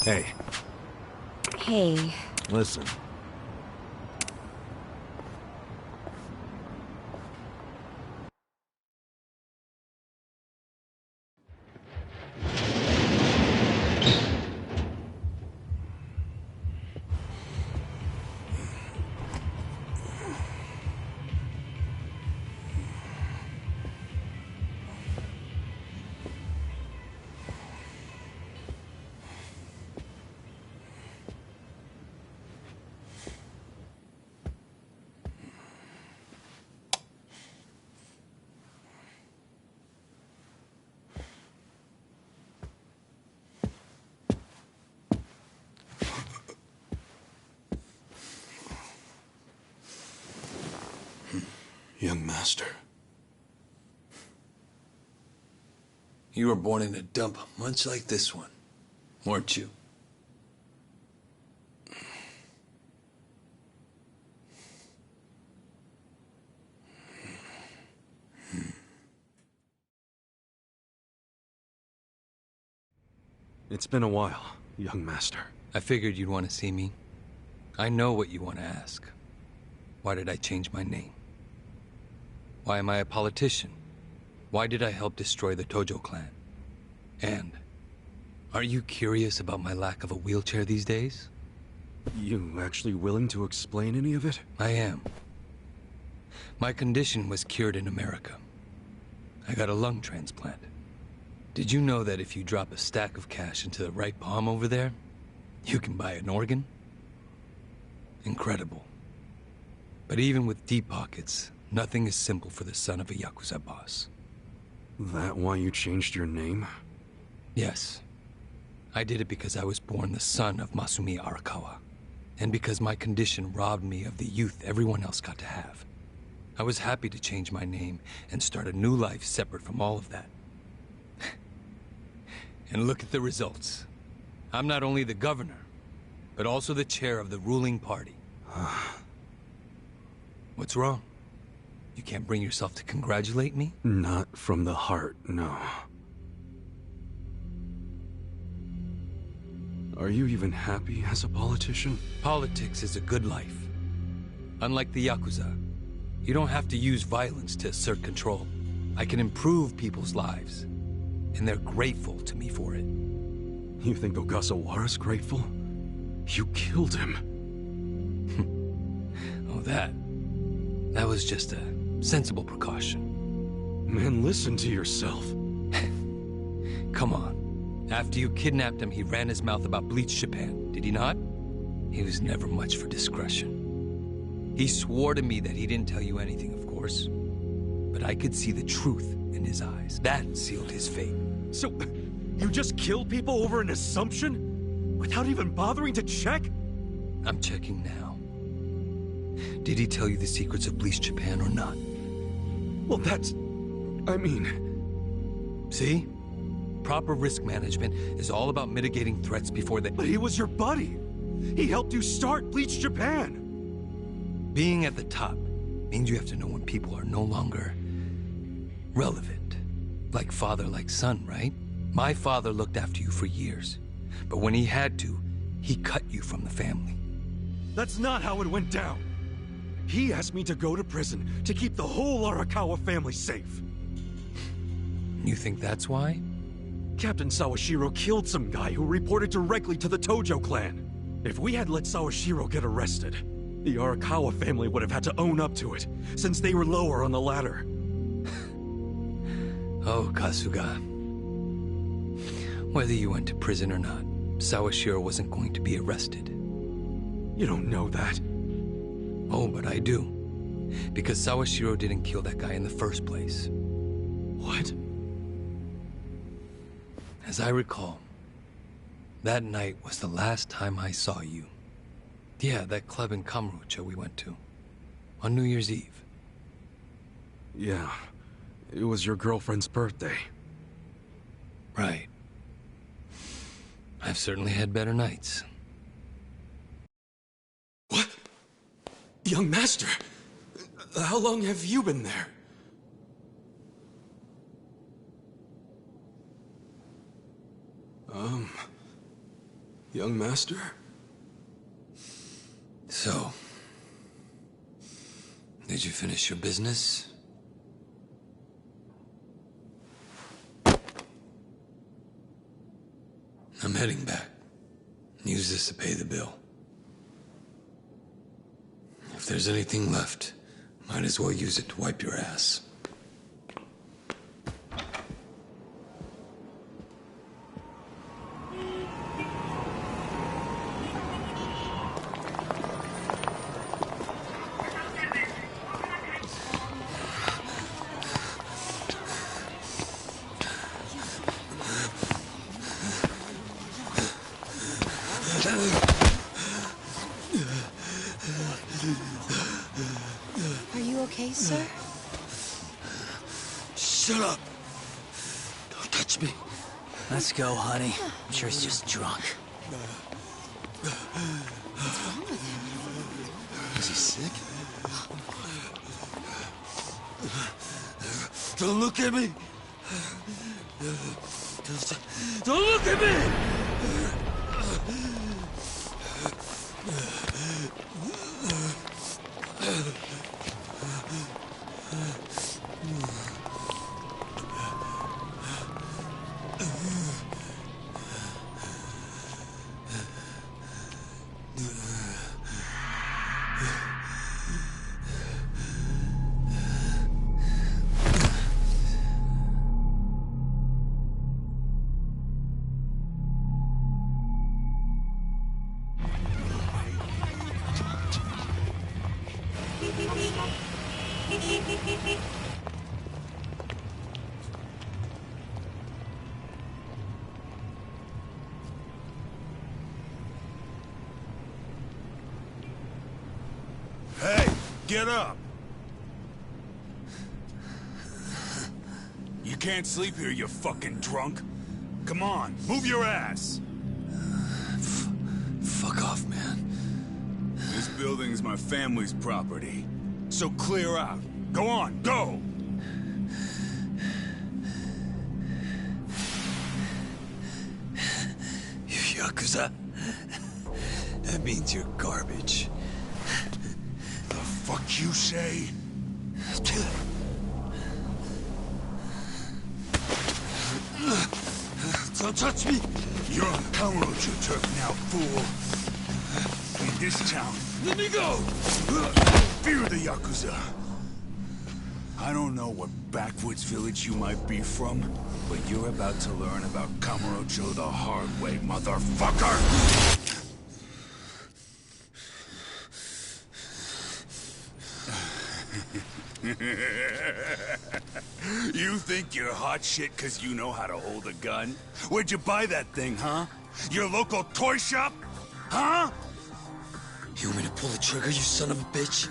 Hey. Hey. Listen. young master. You were born in a dump much like this one, weren't you? It's been a while, young master. I figured you'd want to see me. I know what you want to ask. Why did I change my name? Why am I a politician? Why did I help destroy the Tojo clan? And are you curious about my lack of a wheelchair these days? You actually willing to explain any of it? I am. My condition was cured in America. I got a lung transplant. Did you know that if you drop a stack of cash into the right palm over there, you can buy an organ? Incredible. But even with deep pockets, nothing is simple for the son of a Yakuza boss. That why you changed your name? Yes. I did it because I was born the son of Masumi Arakawa, and because my condition robbed me of the youth everyone else got to have. I was happy to change my name and start a new life separate from all of that. And look at the results. I'm not only the governor, but also the chair of the ruling party. What's wrong? You can't bring yourself to congratulate me? Not from the heart, no. Are you even happy as a politician? Politics is a good life. Unlike the Yakuza, you don't have to use violence to assert control. I can improve people's lives. And they're grateful to me for it. You think Ogasawara's grateful? You killed him. Oh, that was just a sensible precaution. Man, listen to yourself. Come on. After you kidnapped him, he ran his mouth about Bleach Japan, did he not? He was never much for discretion. He swore to me that he didn't tell you anything, of course. But I could see the truth in his eyes. That sealed his fate. So, you just killed people over an assumption? Without even bothering to check? I'm checking now. Did he tell you the secrets of Bleach Japan or not? Well, I mean... See? Proper risk management is all about mitigating threats before they... But he was your buddy! He helped you start Bleach Japan! Being at the top means you have to know when people are no longer relevant. Like father, like son, right? My father looked after you for years. But when he had to, he cut you from the family. That's not how it went down. He asked me to go to prison to keep the whole Arakawa family safe. You think that's why? Captain Sawashiro killed some guy who reported directly to the Tojo clan. If we had let Sawashiro get arrested, the Arakawa family would have had to own up to it, since they were lower on the ladder. Oh, Kasuga. Whether you went to prison or not, Sawashiro wasn't going to be arrested. You don't know that. Oh, but I do. Because Sawashiro didn't kill that guy in the first place. What? As I recall, that night was the last time I saw you. Yeah, that club in Kamurocho we went to. On New Year's Eve. Yeah. It was your girlfriend's birthday. Right. I've certainly had better nights. What? Young master! How long have you been there? Young master? So, did you finish your business? I'm heading back. Use this to pay the bill. If there's anything left, might as well use it to wipe your ass. Are you okay, sir? Shut up! Don't touch me. Let's go, honey. I'm sure he's just drunk. What's wrong with him? Is he sick? Don't look at me! Don't look at me! Hey, get up! You can't sleep here, you fucking drunk. Come on, move your ass! Fuck off, man. This building's my family's property. So clear out. Go on, go! You Yakuza? That means you're garbage. The fuck you say? Don't touch me! You're on Kamurocho turf now, fool. In this town, Let me go! fear the Yakuza. I don't know what backwoods village you might be from, but you're about to learn about Kamurocho the hard way, motherfucker! You think you're hot shit because you know how to hold a gun? Where'd you buy that thing, huh? Your local toy shop? Huh? You want me to pull the trigger, you son of a bitch?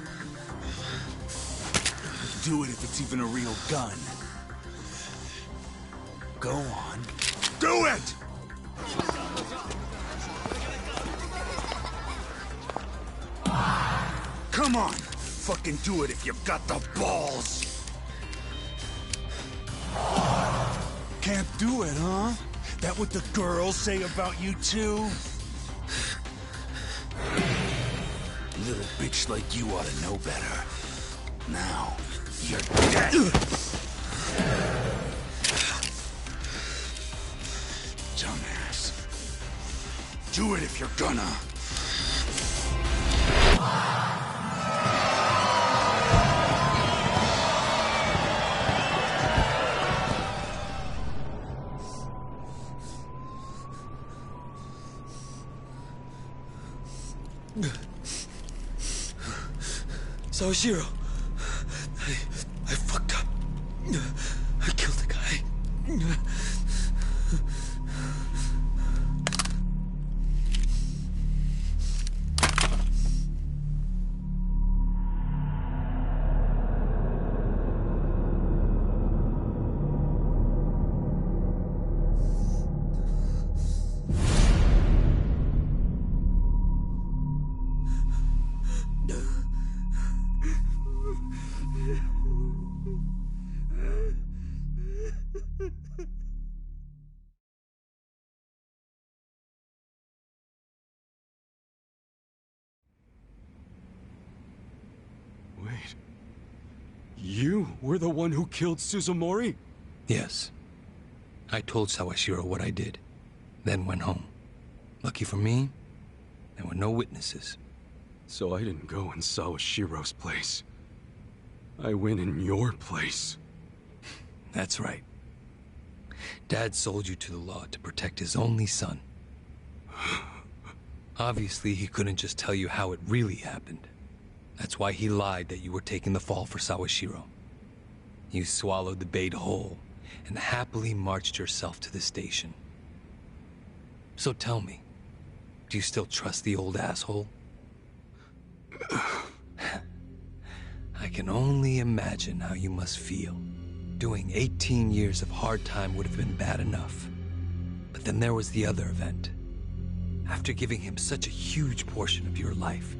Do it if it's even a real gun. Go on. Do it! Come on! Fucking do it if you've got the balls! Can't do it, huh? That what the girls say about you, too? Little bitch like you ought to know better. Now, you're dead! Dumbass. Do it if you're gonna. Sawashiro, I fucked up. I killed the guy. Wait. You were the one who killed Suzumori? Yes. I told Sawashiro what I did, then went home. Lucky for me, there were no witnesses. So I didn't go in Sawashiro's place. I went in your place. That's right. Dad sold you to the law to protect his only son. Obviously, he couldn't just tell you how it really happened. That's why he lied that you were taking the fall for Sawashiro. You swallowed the bait whole and happily marched yourself to the station. So tell me, do you still trust the old asshole? I can only imagine how you must feel. Doing 18 years of hard time would have been bad enough. But then there was the other event. After giving him such a huge portion of your life,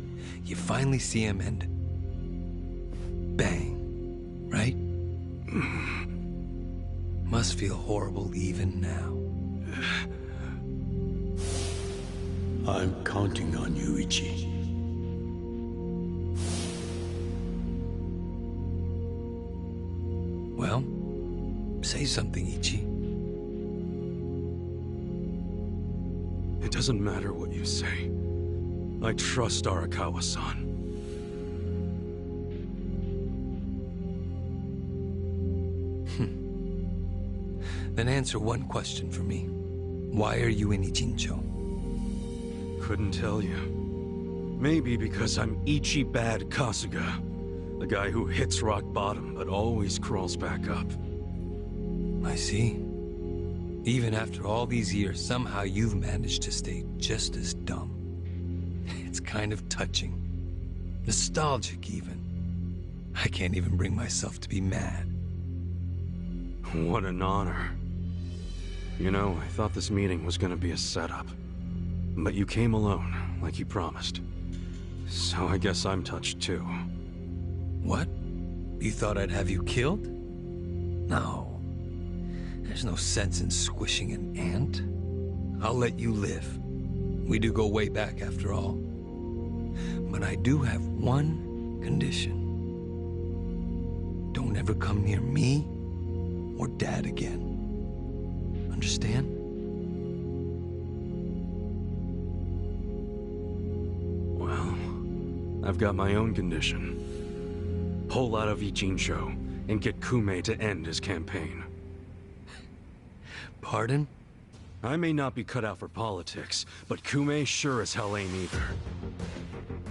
you finally see him and... bang, right? Must feel horrible even now. I'm counting on you, Ichi. Well, say something, Ichi. It doesn't matter what you say. I trust Arakawa-san. Then answer one question for me. Why are you in Ichincho? Couldn't tell you. Maybe because I'm Ichi Bad Kasuga. The guy who hits rock bottom but always crawls back up. I see. Even after all these years, somehow you've managed to stay just as dumb. It's kind of touching. Nostalgic, even. I can't even bring myself to be mad. What an honor. You know, I thought this meeting was gonna be a setup. But you came alone, like you promised. So I guess I'm touched too. What? You thought I'd have you killed? No. There's no sense in squishing an ant. I'll let you live. We do go way back after all. But I do have one condition. Don't ever come near me or Dad again. Understand? Well, I've got my own condition. Pull out of Ichincho and get Kume to end his campaign. Pardon? I may not be cut out for politics, but Kume sure as hell ain't either.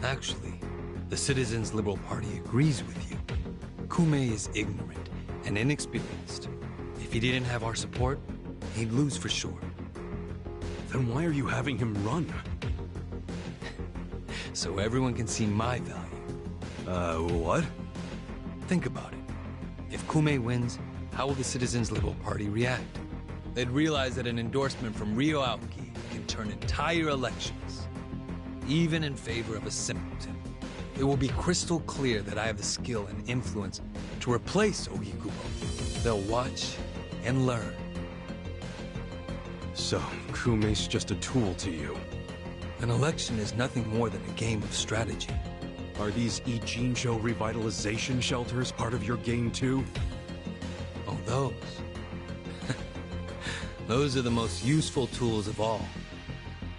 Actually, the Citizens Liberal Party agrees with you. Kume is ignorant and inexperienced. If he didn't have our support, he'd lose for sure. Then why are you having him run? So everyone can see my value. What? Think about it. If Kume wins, how will the Citizens Liberal Party react? They'd realize that an endorsement from Ryo Aoki can turn entire elections, even in favor of a simpleton. It will be crystal clear that I have the skill and influence to replace Ogikubo. They'll watch and learn. So, Kume's just a tool to you? An election is nothing more than a game of strategy. Are these Ichincho revitalization shelters part of your game too? Oh, those. Those are the most useful tools of all.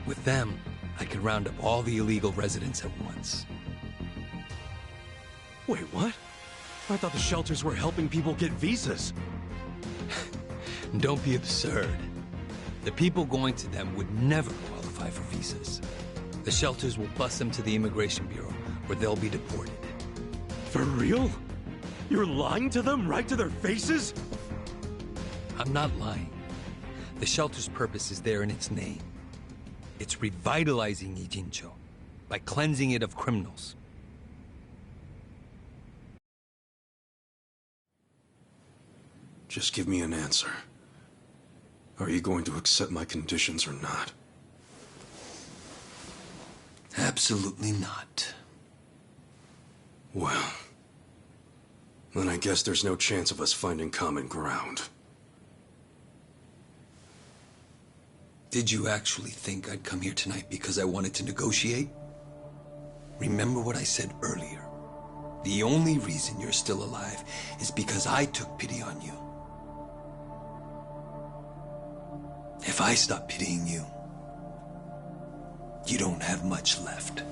With them, I could round up all the illegal residents at once. Wait, what? I thought the shelters were helping people get visas. Don't be absurd. The people going to them would never qualify for visas. The shelters will bus them to the Immigration Bureau, where they'll be deported. For real? You're lying to them right to their faces? I'm not lying. The shelter's purpose is there in its name. It's revitalizing Ichincho by cleansing it of criminals. Just give me an answer. Are you going to accept my conditions or not? Absolutely not. Well, then I guess there's no chance of us finding common ground. Did you actually think I'd come here tonight because I wanted to negotiate? Remember what I said earlier. The only reason you're still alive is because I took pity on you. If I stop pitying you, you don't have much left.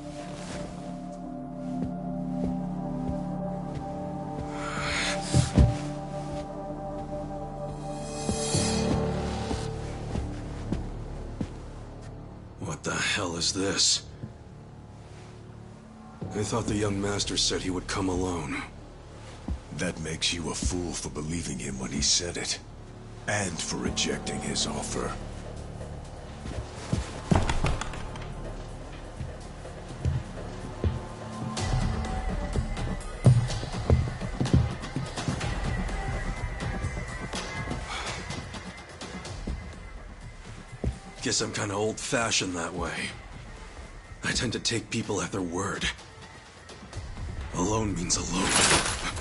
What the hell is this? I thought the young master said he would come alone. That makes you a fool for believing him when he said it. And for rejecting his offer. Guess I'm kinda old-fashioned that way. I tend to take people at their word. Alone means alone.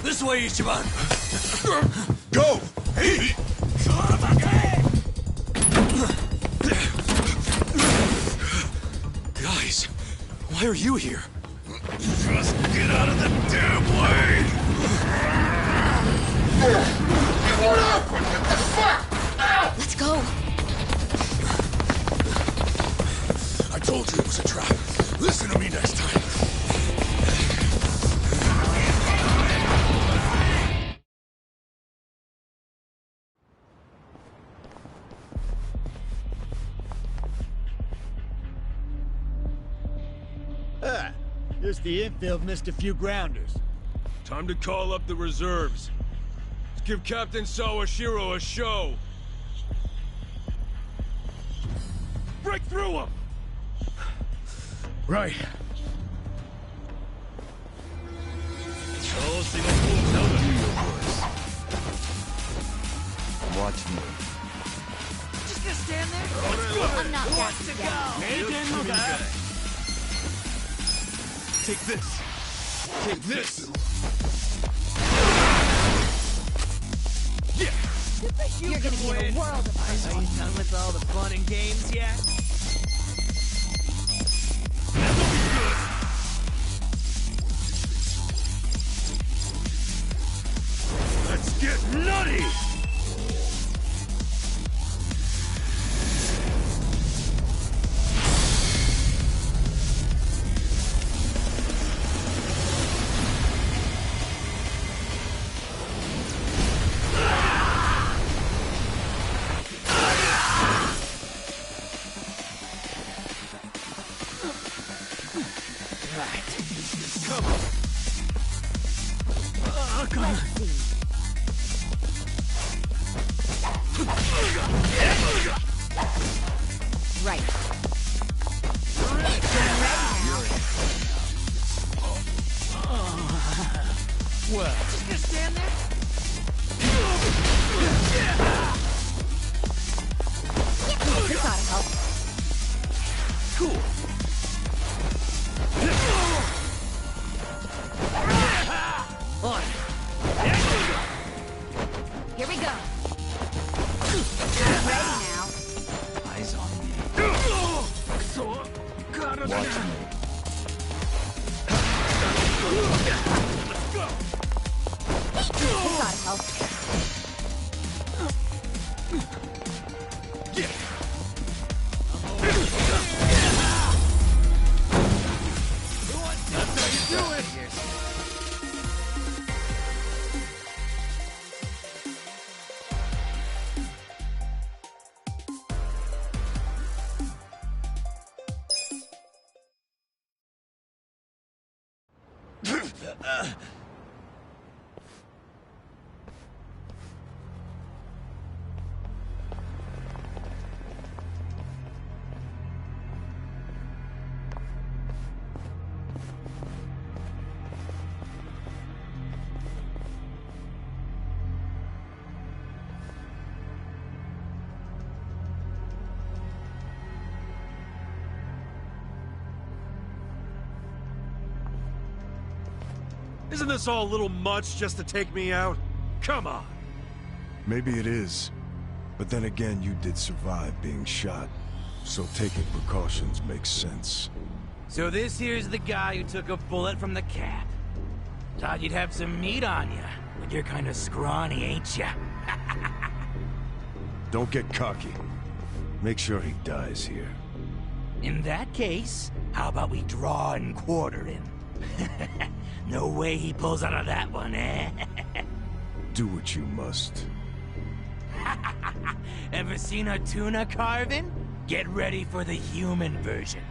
This way, Ichiban! Go! Hey! Guys, why are you here? Just get out of the damn way! Let's go. I told you it was a trap. Listen to me next time. Just the infield missed a few grounders. Time to call up the reserves. Let's give Captain Sawashiro a show. Break through him! Right. Watch me. Just gonna stand there? I'm not that to go? Take this. Take this. You're gonna be in a world of Are you done with all the fun and games yet? Let's get nutty! Right. Well, Just gonna stand there? This ought to help. cool. On. Here we go. I'm ready now. Eyes on me. Watch me. This ought to help. That's how you do it! Isn't this all a little much just to take me out? Come on! Maybe it is. But then again, you did survive being shot. So taking precautions makes sense. So this here's the guy who took a bullet from the cat. Thought you'd have some meat on you, but you're kind of scrawny, ain't ya? Don't get cocky. Make sure he dies here. In that case, how about we draw and quarter him? No way he pulls out of that one, eh? Do what you must. Ever seen a tuna carving? Get ready for the human version.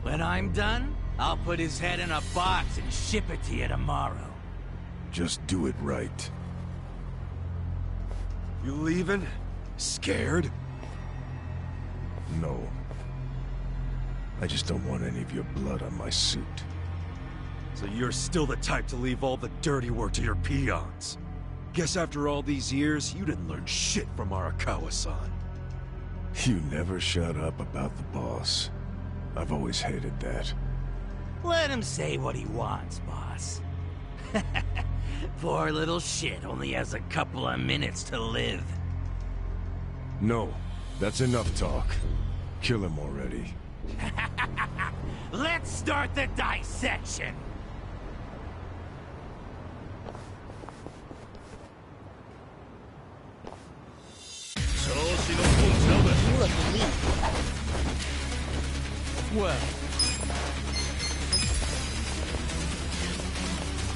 When I'm done, I'll put his head in a box and ship it to you tomorrow. Just do it right. You leaving? Scared? No. I just don't want any of your blood on my suit. So you're still the type to leave all the dirty work to your peons? Guess after all these years, you didn't learn shit from Arakawa-san. You never shut up about the boss. I've always hated that. Let him say what he wants, boss. Poor little shit only has a couple of minutes to live. No, that's enough talk. Kill him already. Let's start the dissection! You look weak. Well,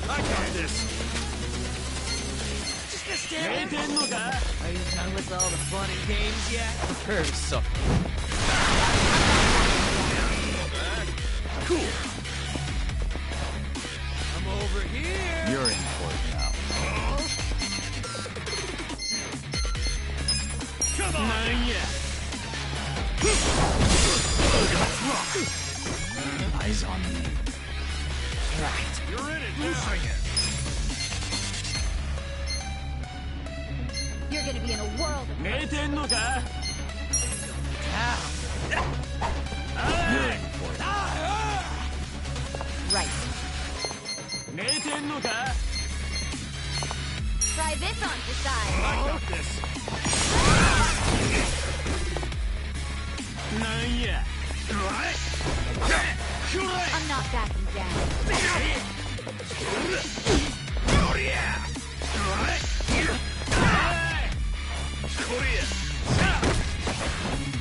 I got this. Are you done with all the fun and games yet? Prepare to suffer. Cool. I'm over here. You're in for it now. Come on! Eyes on me. Right. You're in it now. You're gonna be in a world of hurt. You're in for it. Right. Try this on for size. I got this. I'm not backing down.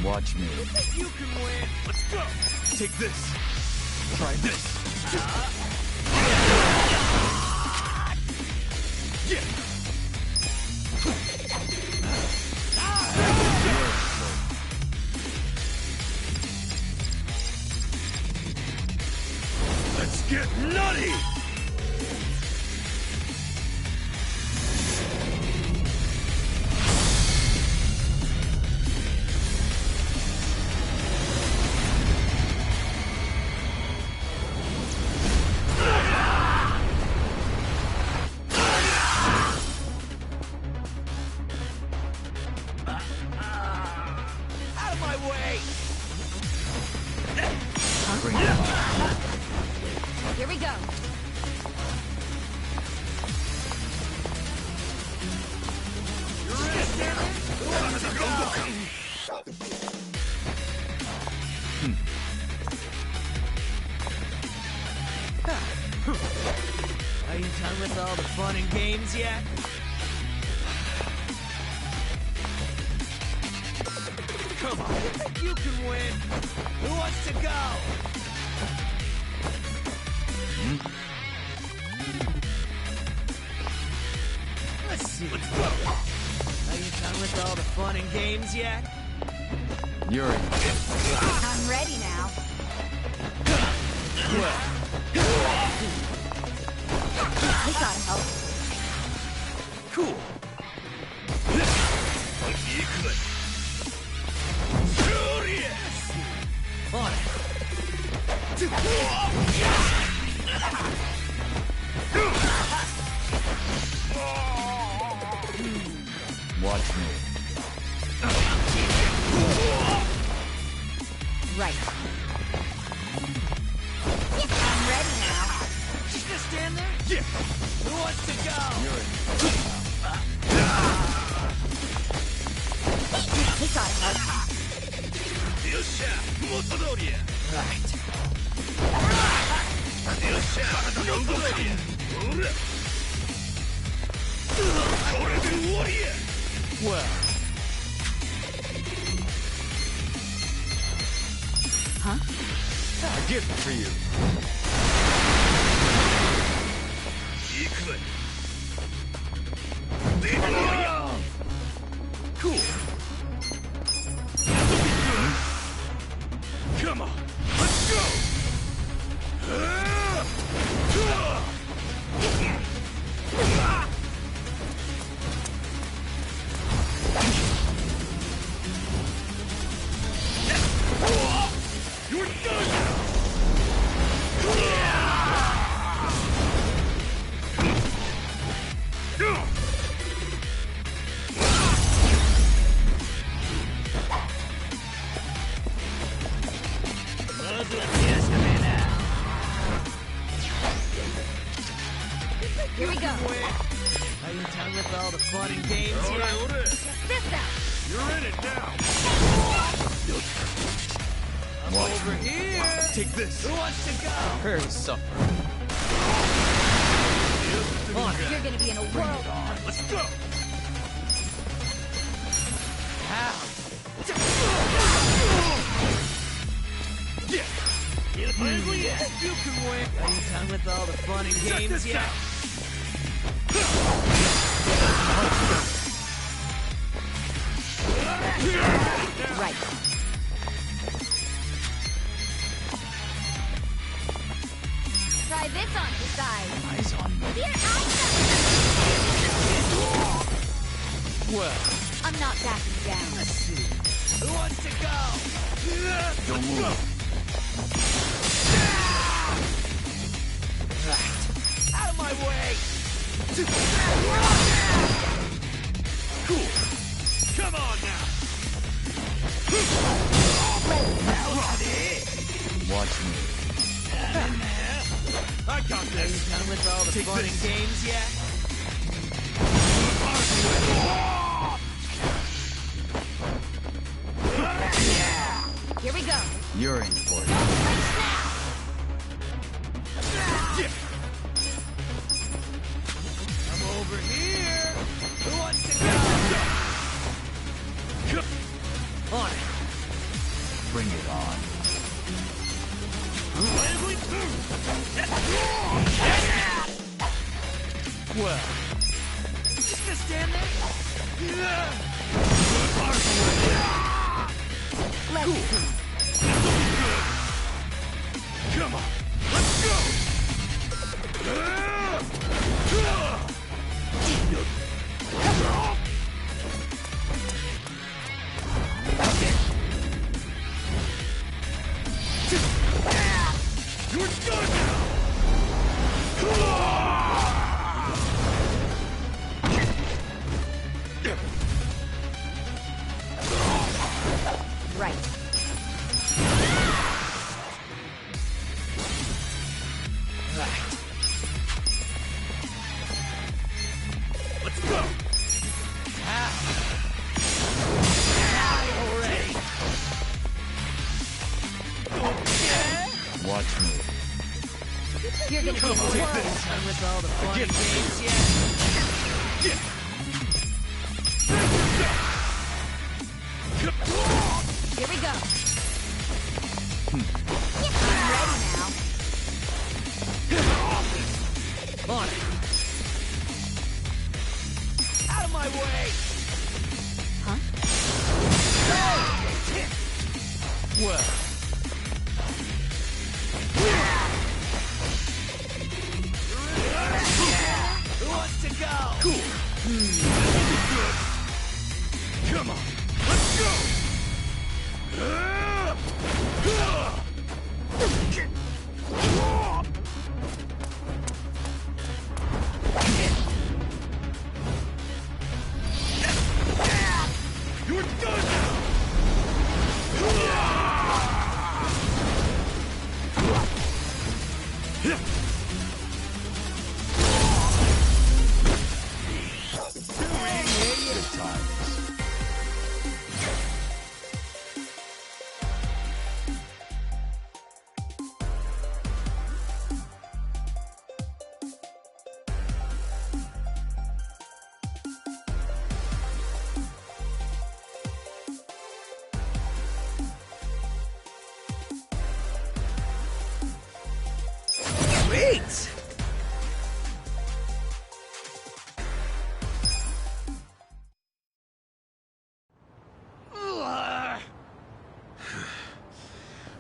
Watch me. You can win. Let's go. Take this. Try this. Yeah. Let's get nutty. Out of my way! Bring it on. Here we go. Are you done with all the fun and games yet? Come on, you can win. Who wants to go? Let's see. Let's go. Are you done with all the fun and games yet? You're in. I'm ready now. We gotta help. Cool. On it. Watch me. Right. I'm ready now. Just gonna stand there? Yeah. Who wants to go? You're in. We gotta help. Right. Well. Huh? A gift for you. Cool. Come on. Let's go. You're done. Here we go. Are you done with all the fun and games yet? Check this out. You're in it now. I'm over here. Take this. Who wants to go? Very suffer. You're gonna be in a whirl. Let's go. You can win. Are you done with all the fun and games yet? Right. Try this on the side. Eyes on me. Here, Well, I'm not backing down. Let's see. Who wants to go? don't move. Out of my way! Cool. Come on now. Watch me. I got Are you this. done with all the Take fun this. and games yet? Here we go. You're in for it. I'm over here. Who wants to go? On it. Bring it on. Well, just gonna stand there? Let's see. Come on. Let's go. You're done now. Right. Let's go. Already. Watch me. You're gonna be in a Come on, take whirl. this. Done with all the fun and games yet? Here we go. I'm ready now. On it. Out of my way! Huh? Well. Who wants to go? Cool. That'll be good. Come on. Let's go. You're done now. Good times. Sweet!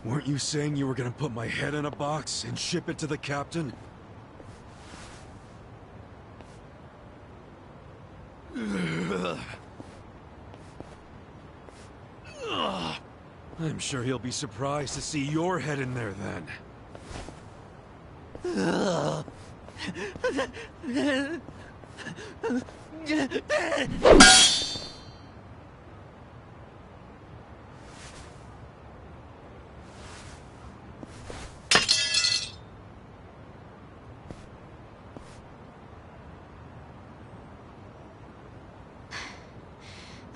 Weren't you saying you were gonna put my head in a box and ship it to the captain? I'm sure he'll be surprised to see your head in there then.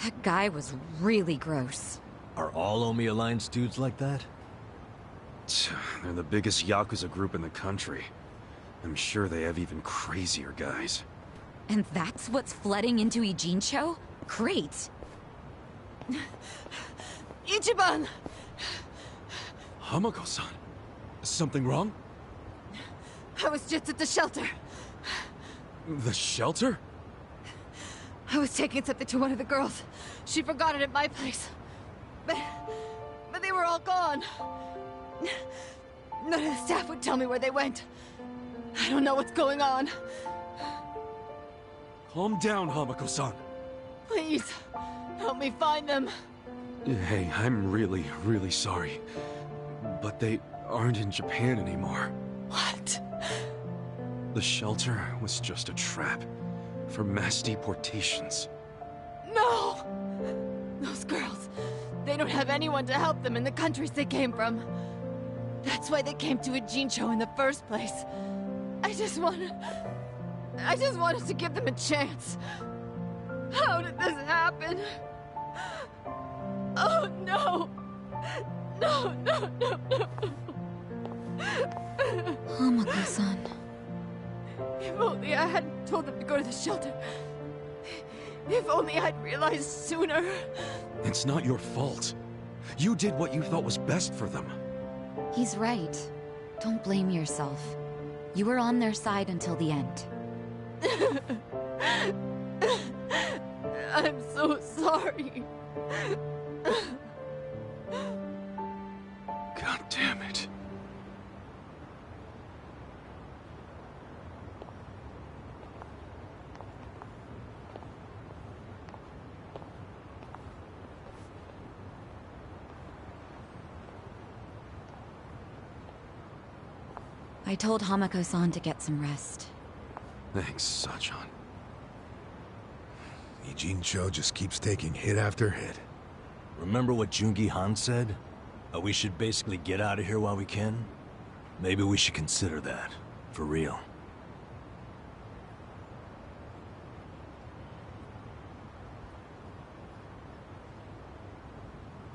That guy was really gross. Are all Omi Alliance dudes like that? They're the biggest Yakuza group in the country. I'm sure they have even crazier guys. And that's what's flooding into Ijincho? Great. Ichiban! Hamako-san, something wrong? I was just at the shelter. The shelter? I was taking something to one of the girls. She forgot it at my place. But they were all gone. None of the staff would tell me where they went. I don't know what's going on. Calm down, Hamako-san. Please, help me find them. Hey, I'm really, really sorry. But they aren't in Japan anymore. What? The shelter was just a trap for mass deportations. No! Those girls, they don't have anyone to help them in the countries they came from. That's why they came to Ijincho in the first place. I just wanted to give them a chance. How did this happen? Oh no! No, no, no, no! Hamako-san. If only I hadn't told them to go to the shelter. If only I'd realized sooner. It's not your fault. You did what you thought was best for them. He's right. Don't blame yourself. You were on their side until the end. I'm so sorry. God damn it. I told Hamako-san to get some rest. Thanks, Sachan. Ijincho just keeps taking hit after hit. Remember what Jungi Han said? We should basically get out of here while we can? Maybe we should consider that. For real.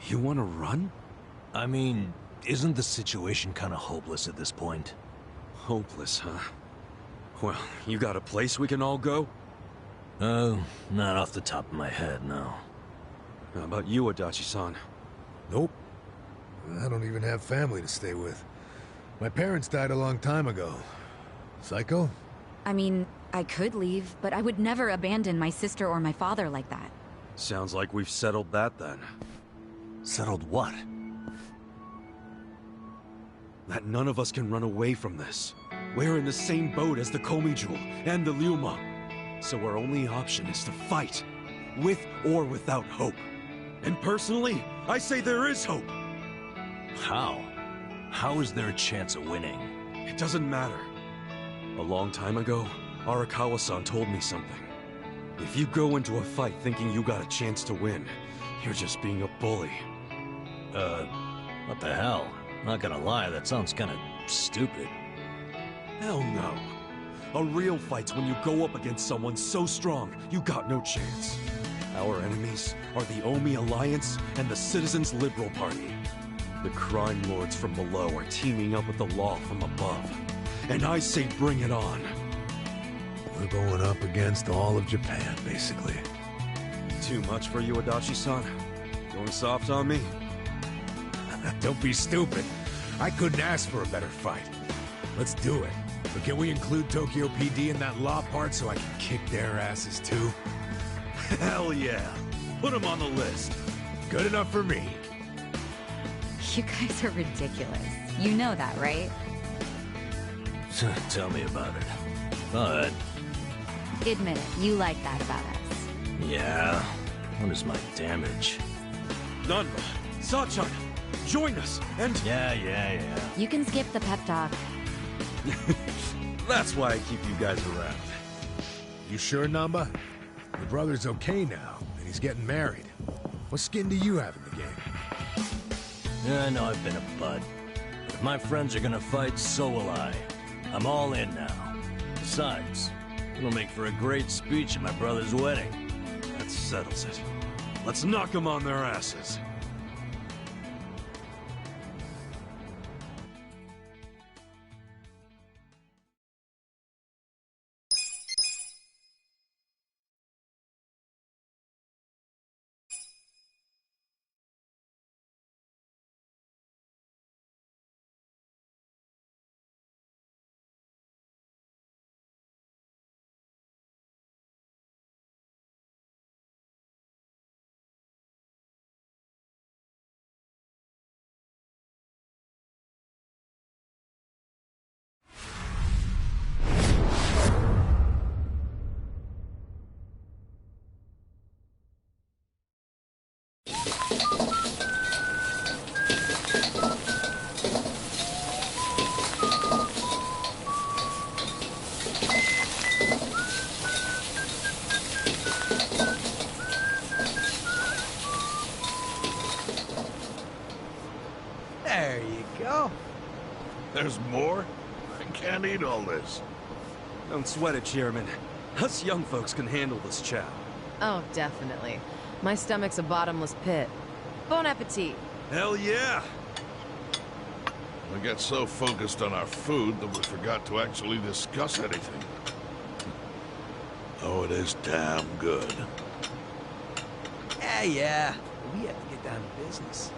You want to run? I mean, isn't the situation kind of hopeless at this point? Hopeless, huh? Well, you got a place we can all go? Oh, not off the top of my head, no. How about you, Adachi-san? Nope. I don't even have family to stay with. My parents died a long time ago. Psycho? I mean, I could leave, but I would never abandon my sister or my father like that. Sounds like we've settled that then. Settled what? That none of us can run away from this. We're in the same boat as the Komijul and the Ryuma. So our only option is to fight, with or without hope. And personally, I say there is hope. How? How is there a chance of winning? It doesn't matter. A long time ago, Arakawa-san told me something. If you go into a fight thinking you got a chance to win, you're just being a bully. What the hell? Not gonna lie, that sounds kinda stupid. Hell no. A real fight's when you go up against someone so strong, you got no chance. Our enemies are the Omi Alliance and the Citizens Liberal Party. The crime lords from below are teaming up with the law from above. And I say bring it on. We're going up against all of Japan, basically. Too much for you, Adachi-san? Going soft on me? Don't be stupid. I couldn't ask for a better fight. Let's do it. But can we include Tokyo PD in that law part so I can kick their asses too? Hell yeah. Put them on the list. Good enough for me. You guys are ridiculous. You know that, right? Tell me about it. But... Admit it, you like that about us. Yeah. What is my damage? Nanba, Sachan, join us, and... Yeah. You can skip the pep talk. That's why I keep you guys around. You sure, Namba? Your brother's okay now, and he's getting married. What skin do you have in the game? Yeah, I know I've been a bud. But if my friends are gonna fight, so will I. I'm all in now. Besides, it'll make for a great speech at my brother's wedding. That settles it. Let's knock them on their asses. There you go. There's more? I can't eat all this. Don't sweat it, Chairman. Us young folks can handle this chow. Oh, definitely. My stomach's a bottomless pit. Bon appetit. Hell yeah! We got so focused on our food that we forgot to actually discuss anything. Oh, it is damn good. Yeah. We have to get down to business.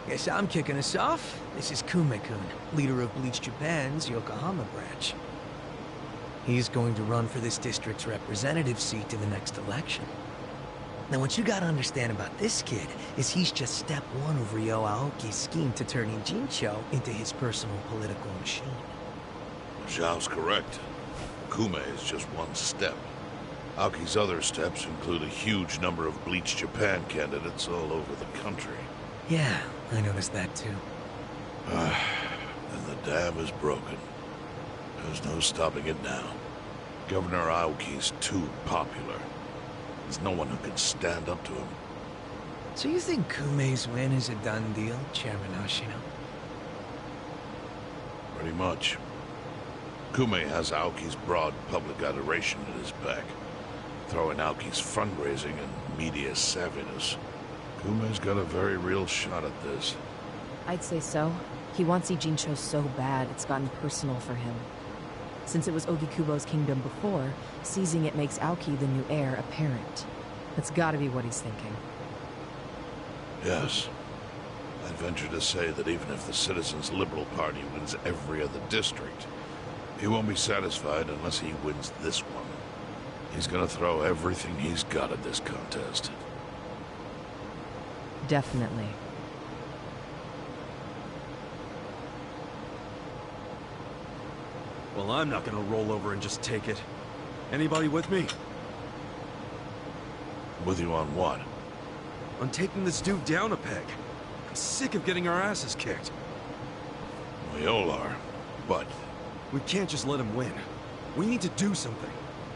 Guess I'm kicking us off. This is Kume-kun, leader of Bleach Japan's Yokohama branch. He's going to run for this district's representative seat in the next election. Now, what you gotta understand about this kid is he's just step one of Ryo Aoki's scheme to turn Jincho into his personal political machine. Zhao's correct. Kume is just one step. Aoki's other steps include a huge number of Bleach Japan candidates all over the country. Yeah, I noticed that too. And the dam is broken. There's no stopping it now. Governor Aoki's too popular. There's no one who can stand up to him. So you think Kume's win is a done deal, Chairman Ashino? Pretty much. Kume has Aoki's broad public adoration at his back. Throw in Aoki's fundraising and media savviness. Kume's got a very real shot at this. I'd say so. He wants Jincho so bad, it's gotten personal for him. Since it was Ogikubo's kingdom before, seizing it makes Aoki the new heir apparent. That's gotta be what he's thinking. Yes. I'd venture to say that even if the Citizens' Liberal Party wins every other district, he won't be satisfied unless he wins this one. He's gonna throw everything he's got at this contest. Definitely. Well, I'm not gonna roll over and just take it. Anybody with me? With you on what? On taking this dude down a peg. I'm sick of getting our asses kicked. We all are, but... We can't just let him win. We need to do something.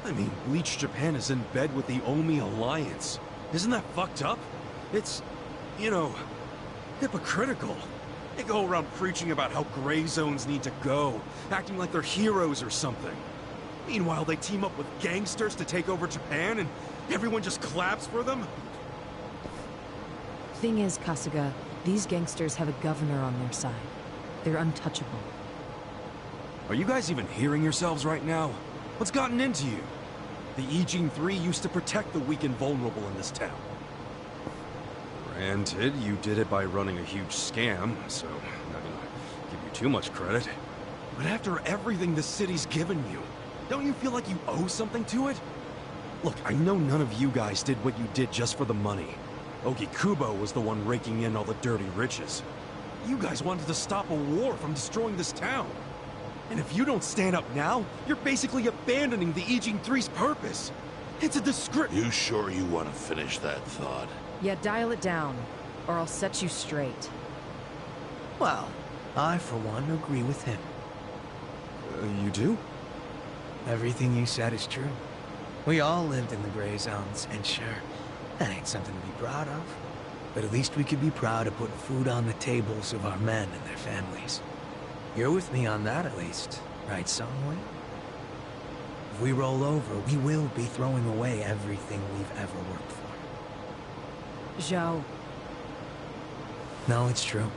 I mean, Bleach Japan is in bed with the Omi Alliance. Isn't that fucked up? It's, you know, hypocritical. They go around preaching about how gray zones need to go, acting like they're heroes or something. Meanwhile, they team up with gangsters to take over Japan, and everyone just claps for them? Thing is, Kasuga, these gangsters have a governor on their side. They're untouchable. Are you guys even hearing yourselves right now? What's gotten into you? The Ijin 3 used to protect the weak and vulnerable in this town. Granted, you did it by running a huge scam, so I'm not gonna give you too much credit. But after everything this city's given you, don't you feel like you owe something to it? Look, I know none of you guys did what you did just for the money. Ogikubo was the one raking in all the dirty riches. You guys wanted to stop a war from destroying this town. And if you don't stand up now, you're basically abandoning the Ijin 3's purpose. It's a disgrace. You sure you want to finish that thought? Yeah, dial it down, or I'll set you straight. Well, I, for one, agree with him. You do? Everything you said is true. We all lived in the gray zones, and sure, that ain't something to be proud of. But at least we could be proud of putting food on the tables of our men and their families. You're with me on that, at least. Right, Songway? If we roll over, we will be throwing away everything we've ever worked for. Zhao. No, it's true.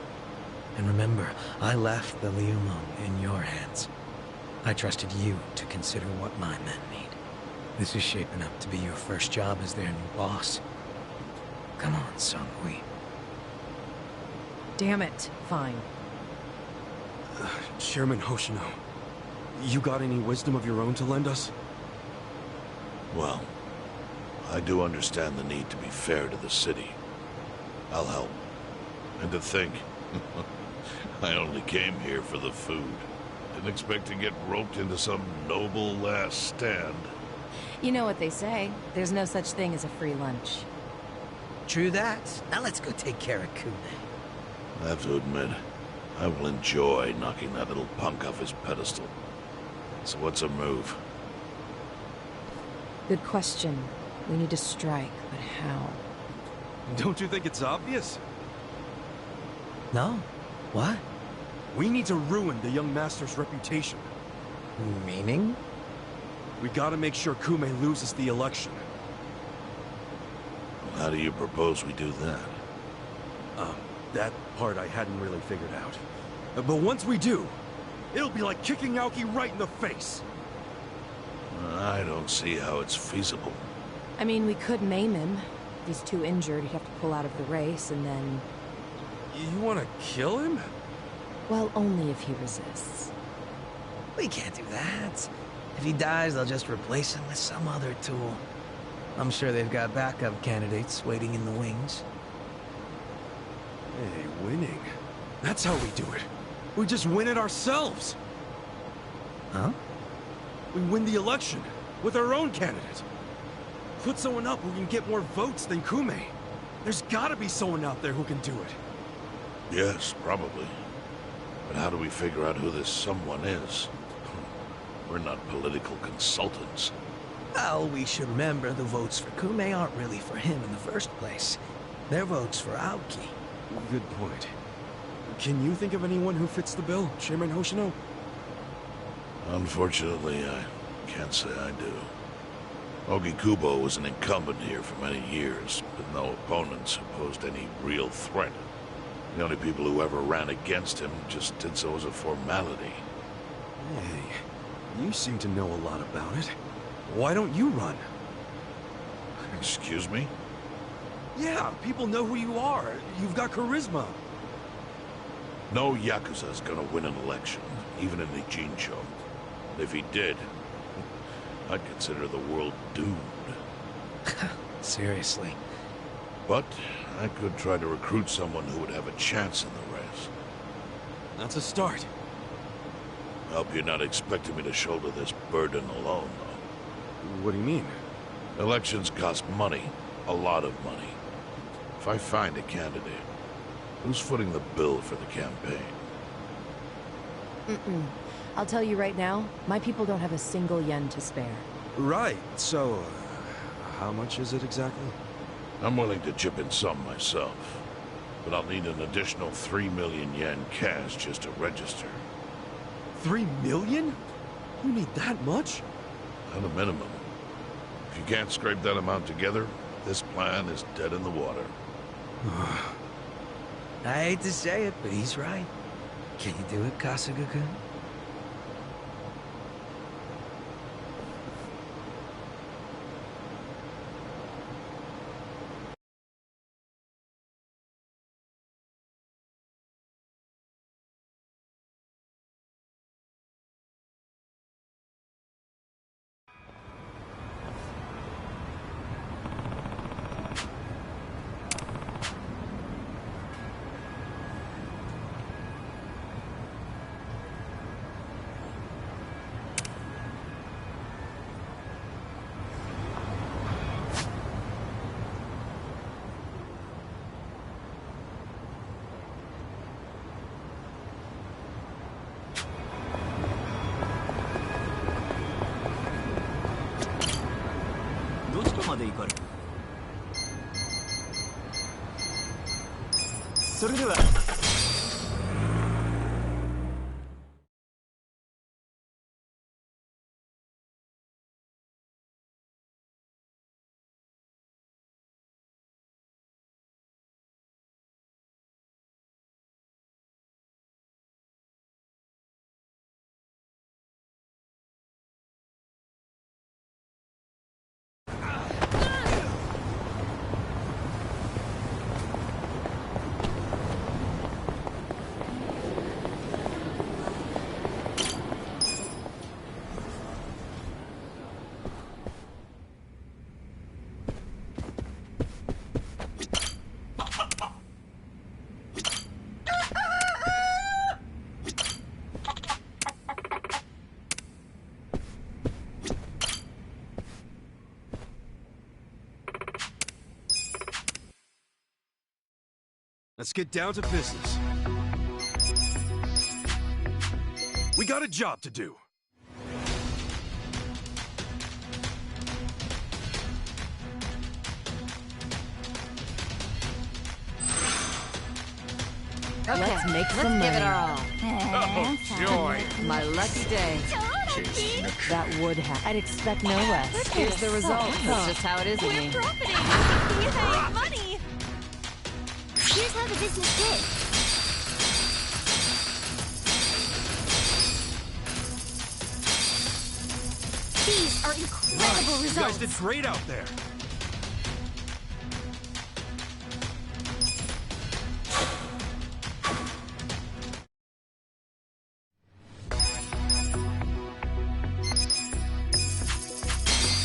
And remember, I left the Liumo in your hands. I trusted you to consider what my men need. This is shaping up to be your first job as their new boss. Come on, Song-Hui. Damn it. Fine. Chairman Hoshino, you got any wisdom of your own to lend us? Well, I do understand the need to be fair to the city. I'll help. And to think, I only came here for the food. Didn't expect to get roped into some noble last stand. You know what they say, there's no such thing as a free lunch. True that. Now let's go take care of Kume. I have to admit, I will enjoy knocking that little punk off his pedestal. So what's a move? Good question. We need to strike, but how? Don't you think it's obvious? No. What? We need to ruin the young master's reputation. Meaning? We gotta make sure Kume loses the election. Well, how do you propose we do that? That part I hadn't really figured out. But once we do, it'll be like kicking Aoki right in the face. I don't see how it's feasible. I mean, we could maim him. If he's too injured, he'd have to pull out of the race, and then... You wanna kill him? Well, only if he resists. We can't do that. If he dies, they'll just replace him with some other tool. I'm sure they've got backup candidates waiting in the wings. Hey, winning. That's how we do it. We just win it ourselves. Huh? We win the election with our own candidate. Put someone up who can get more votes than Kume. There's gotta be someone out there who can do it. Yes, probably. But how do we figure out who this someone is? We're not political consultants. Well, we should remember the votes for Kume aren't really for him in the first place. They're votes for Aoki. Good point. Can you think of anyone who fits the bill, Chairman Hoshino? Unfortunately, I can't say I do. Ogi Kubo was an incumbent here for many years, with no opponents who posed any real threat. The only people who ever ran against him just did so as a formality. Hey, you seem to know a lot about it. Why don't you run? Excuse me? Yeah, people know who you are. You've got charisma. No Yakuza's gonna win an election, even in the Jincho. If he did, I'd consider the world doomed. Seriously. But I could try to recruit someone who would have a chance in the race. That's a start. Hope you're not expecting me to shoulder this burden alone, though. What do you mean? Elections cost money. A lot of money. If I find a candidate, who's footing the bill for the campaign? I'll tell you right now, my people don't have a single yen to spare. Right, so... how much is it exactly? I'm willing to chip in some myself, but I'll need an additional 3 million yen cash just to register. 3 million? You need that much? At a minimum. If you can't scrape that amount together, this plan is dead in the water. I hate to say it, but he's right. Can you do it, Kasuga-kun? Let's get down to business. We got a job to do. Okay, let's give it our all. Oh, joy. My lucky day. That would happen. I'd expect no less. Here's the result. That's just how it is with me. We're profiting. He's having money. Here's how the business did. These are incredible results. You guys did great out there.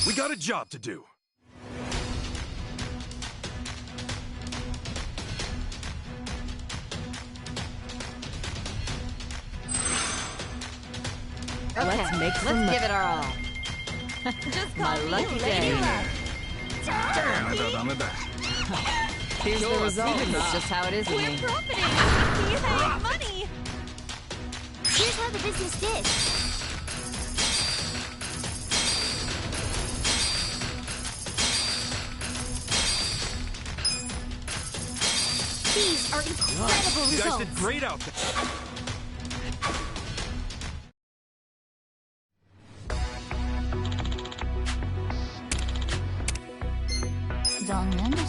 We got a job to do. Okay, let's give it our all. Just My call me lucky Lady day. Luck. Here's the result. That's just how it is with We're me. profiting. He's having money. Here's how the business did. These are incredible You guys results. did great out there. 残念です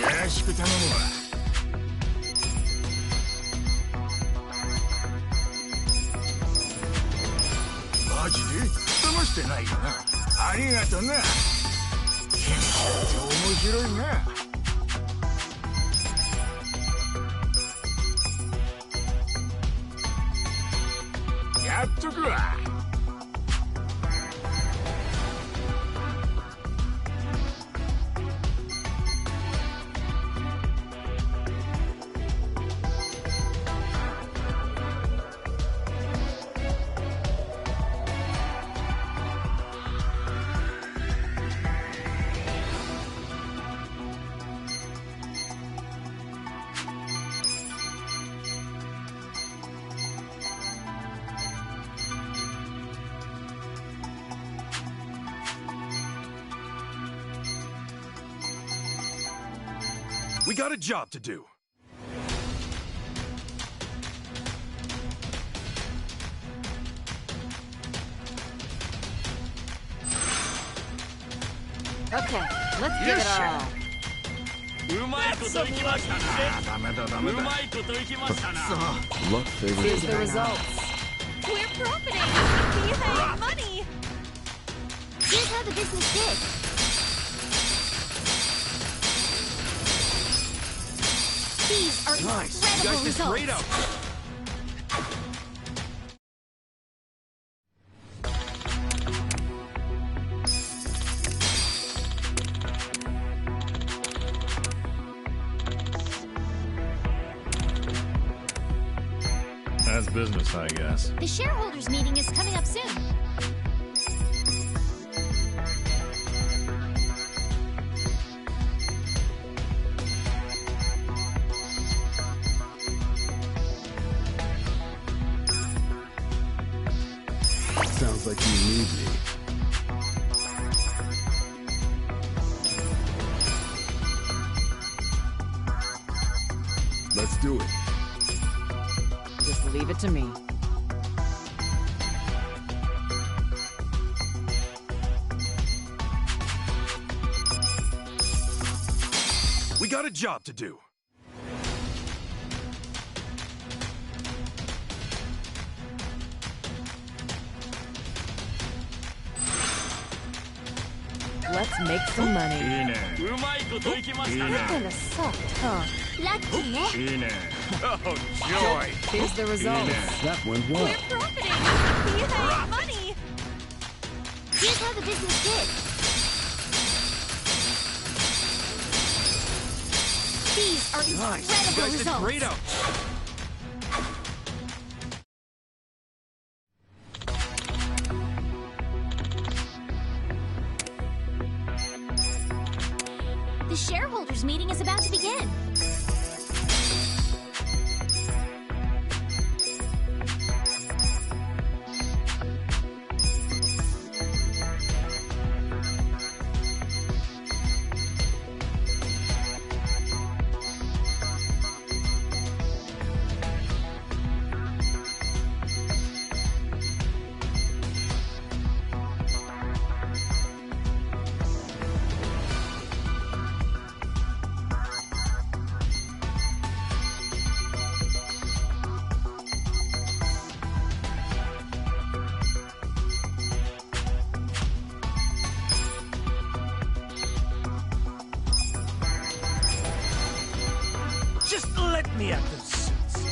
よろしく頼むわ。マジで騙してないよな。ありがとな。君って面白いな。やっとくわ。We got a job to do. Okay, let's give it our all. うまいこといきましたな。ダメだダメだ。うまいこといきましたな。 Luck Here's favors the results. We're profiting. He's having money. Here's how the business did. These are Nice. You incredible guys did results. great out there. That's business, I guess. The shareholders meeting is coming up soon. Sounds like you need me. Let's do it. Just leave it to me. We got a job to do. Let's make some money. いいね。うまいこといきましたな。 Kinda sucked, huh? Lucky, eh? いいね。 Oh, joy. Here's the results. That went well. We're profiting. He's having money. Here's how the business did. These are Nice. incredible You guys did results. great out. The shareholders meeting is about to begin. Just let me at the suits.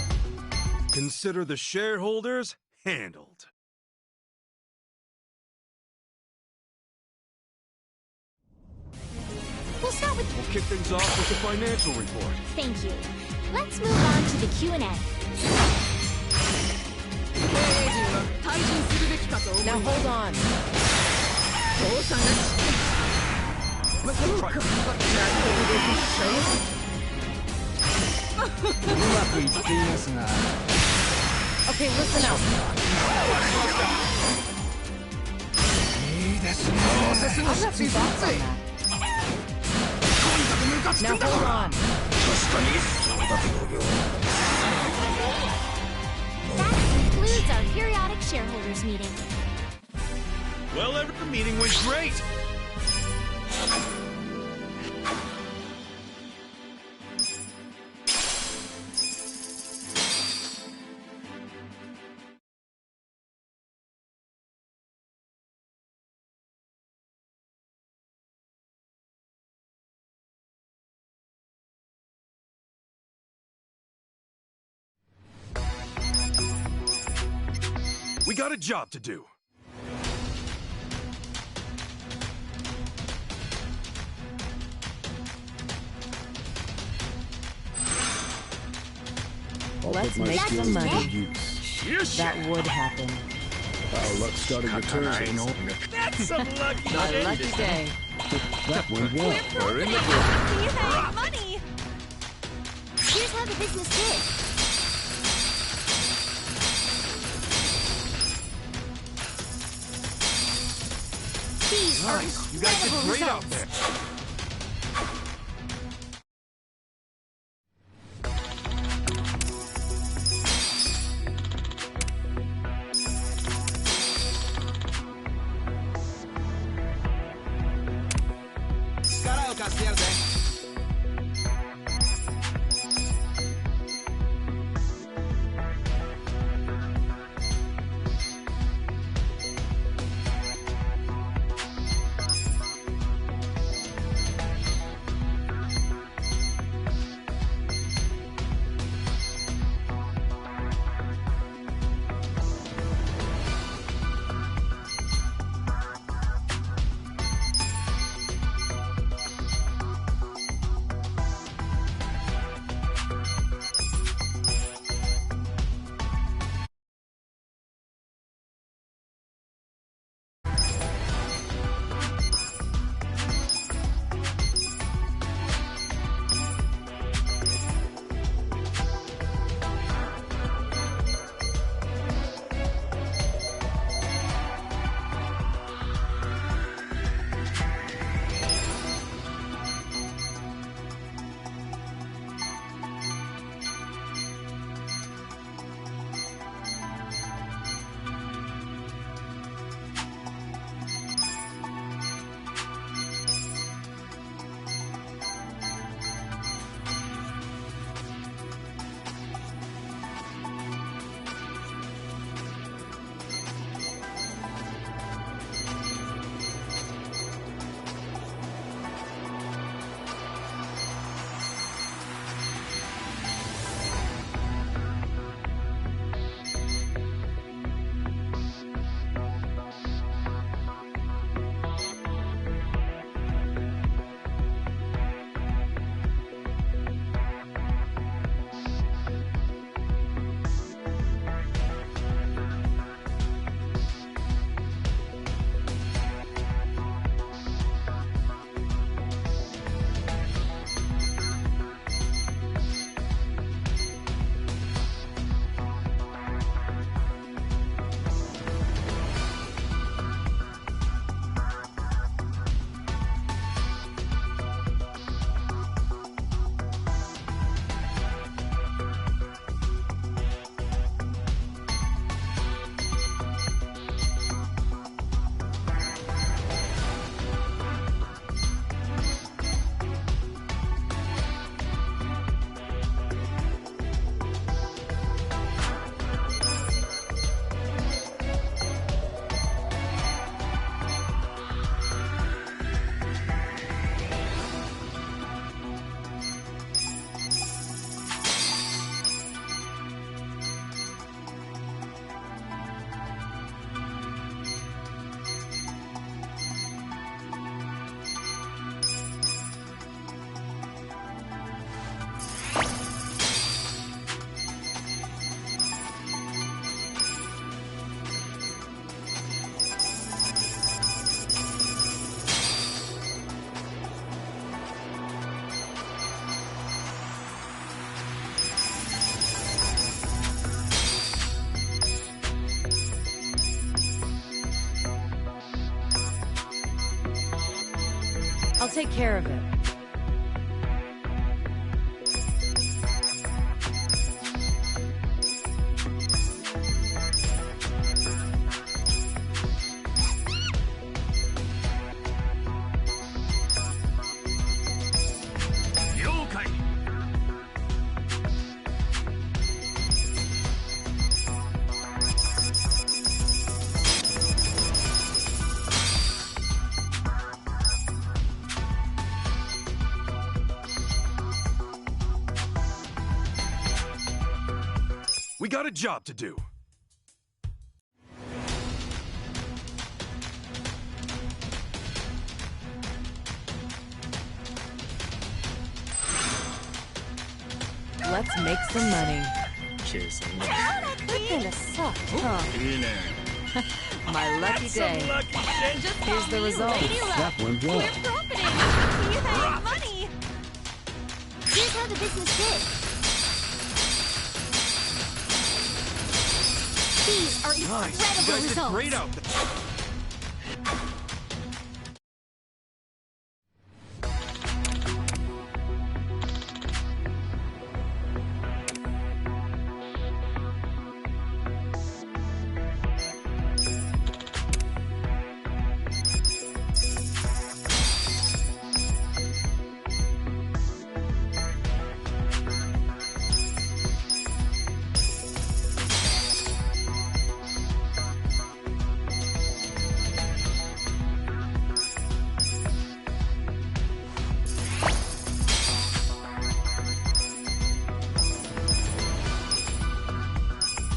Consider the shareholders handled. We'll start with... We'll kick things off with the financial report. Thank you. Let's move on to the Q&A. Now hold on. Okay, listen up. I've got some thoughts on that. Now hold on. That concludes our periodic shareholders meeting. Well, every meeting went great. We got a job to do. Let's make some money. That would happen. Our luck started to turn. That's some lucky A lucky day. That went well. We're in the You have money! Here's how the business did. These are Nice. You guys did incredible great out results. there. take care of it. We got a job to do. Let's make some money. That kinda sucked, huh? My lucky day. Here's the result. That went well. We're profiting! You have money! Here's how the business did. These are incredible You guys results. did great out there.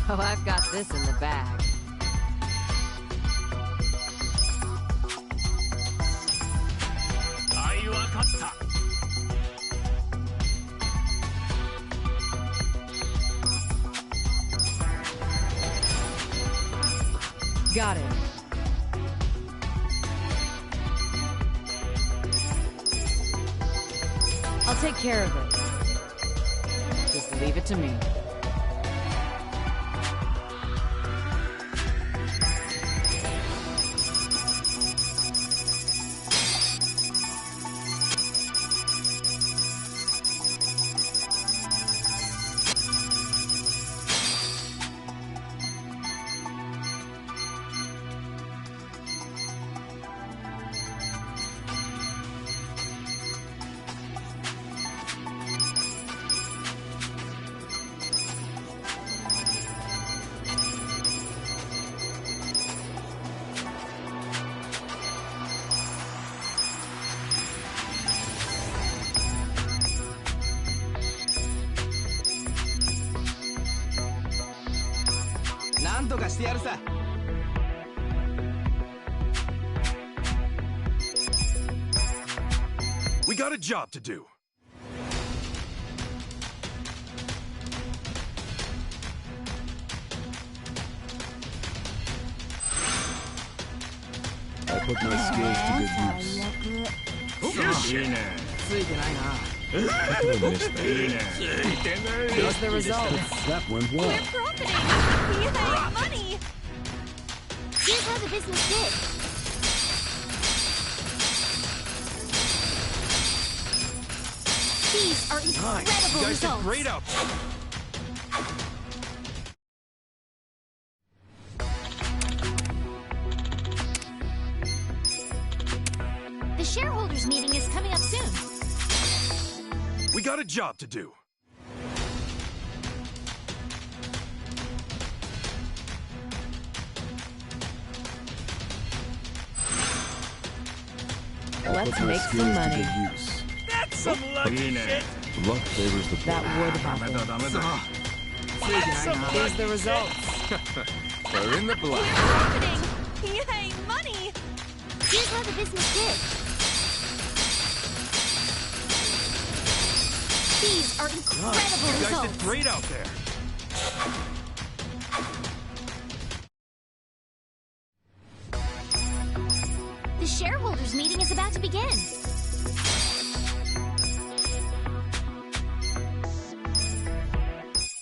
Oh, I've got this in the bag. Got it. I'll take care of it. Just leave it to me. We got a job to do. I put my skills to good use. Here's the results. That went well. We're profiting! You have money! Here's how the business did. These are incredible You guys results. did great out there. The shareholders meeting is coming up soon. We got a job to do. Let's make some money. That's some lucky shit. Luck favors the That would happen. Here's the results. We're in the black. We're profiting! Yay, money! Here's how the business did. These are incredible You guys results. did great out there. The shareholders meeting is about to begin.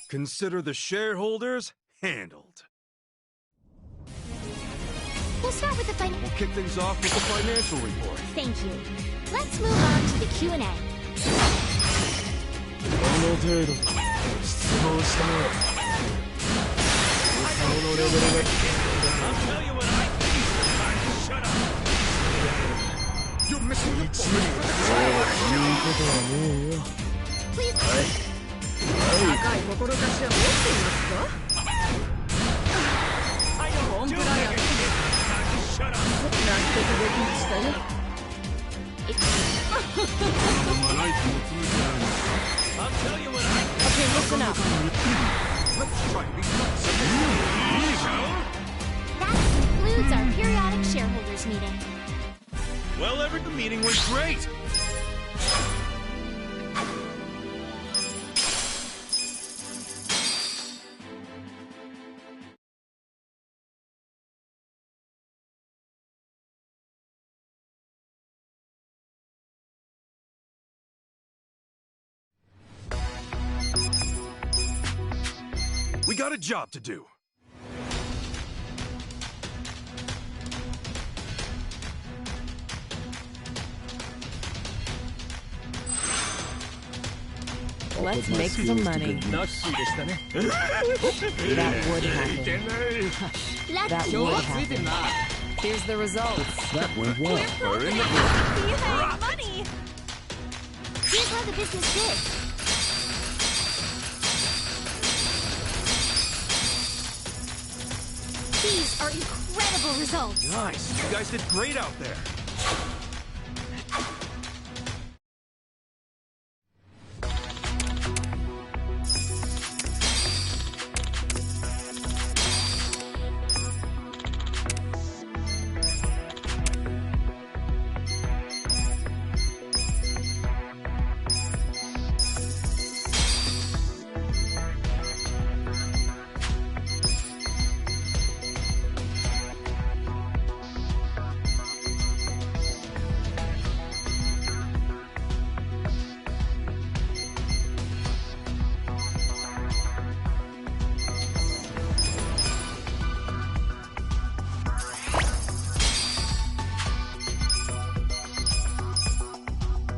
Consider the shareholders handled. We'll start with the We'll kick things off with the financial report. Thank you. Let's move on to the Q&A. この程度失望したね。そのレベルが I'll tell you what I think. Shut up. You're missing the point. Please. 高い志は持っていますか？コンプライアンス納得できましたよ。I'll tell you what I Okay, listen up. Let's try to be flexible. That concludes our periodic shareholders meeting. Well, the meeting was great. We got a job to do. Let's make some money. That would happen. That would happen. Here's the results. That went well. We're in the money. Here's how the business did. These are incredible results. Nice. You guys did great out there.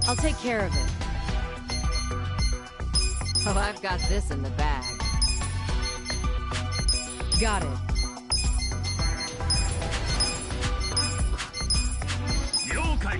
I'll take care of it. Oh, I've got this in the bag. Got it. Yokai.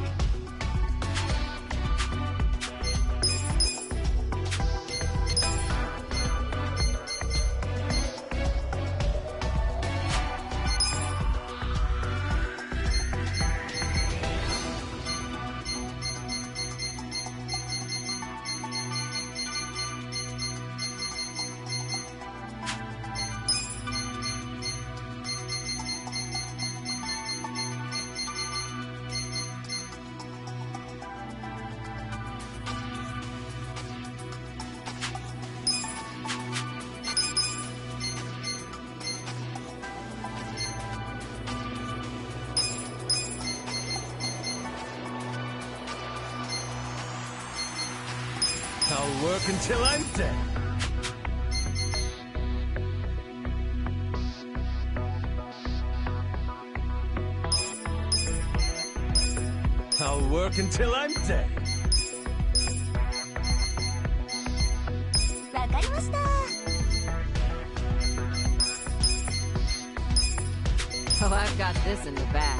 I'll work until I'm dead. I'll work until I'm dead. わかりました。Oh, I've got this in the bag.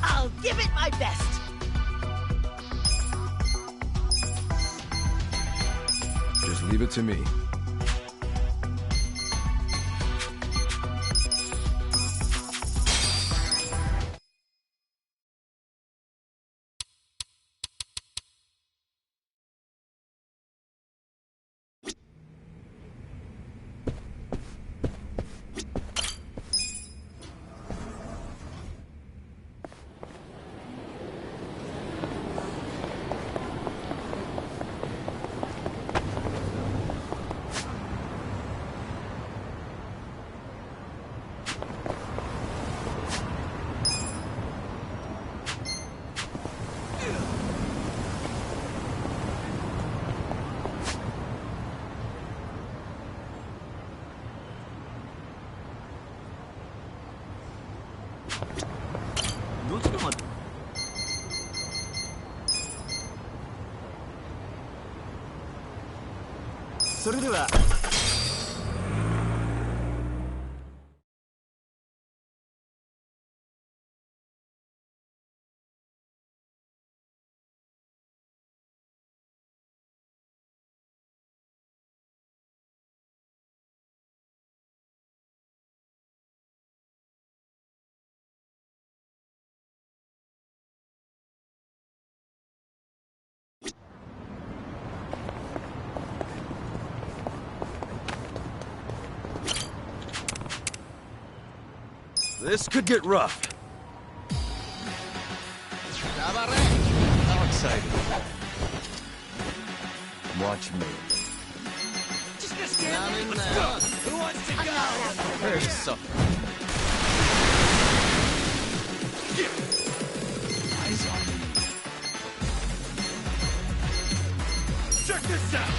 I'll give it my best. Just leave it to me. それでは。This could get rough. How exciting. Watch me. Who wants to go? There's some. Eyes on me. Check this out!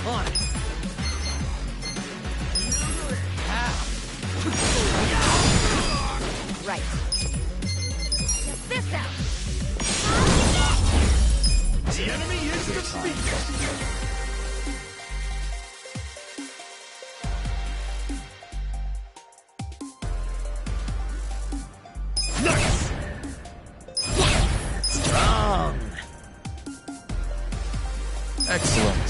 On it. Right. Check this out. The enemy is defeated! Nice! Strong! Excellent.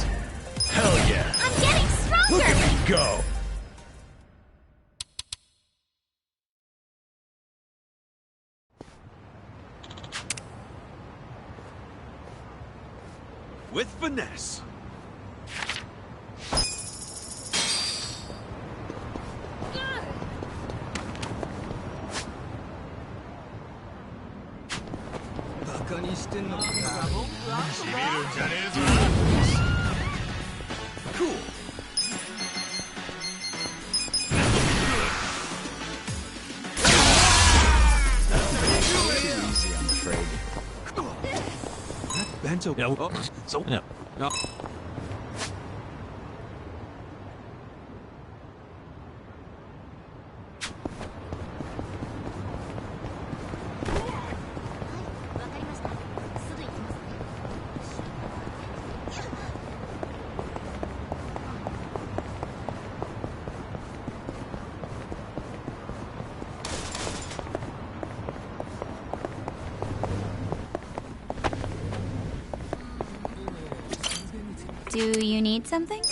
Hell yeah! I'm getting stronger! Look at me go! With finesse. Cool. Too easy, I'm afraid. That bento. Yeah, Oh, so. Yeah. No. Do you need something?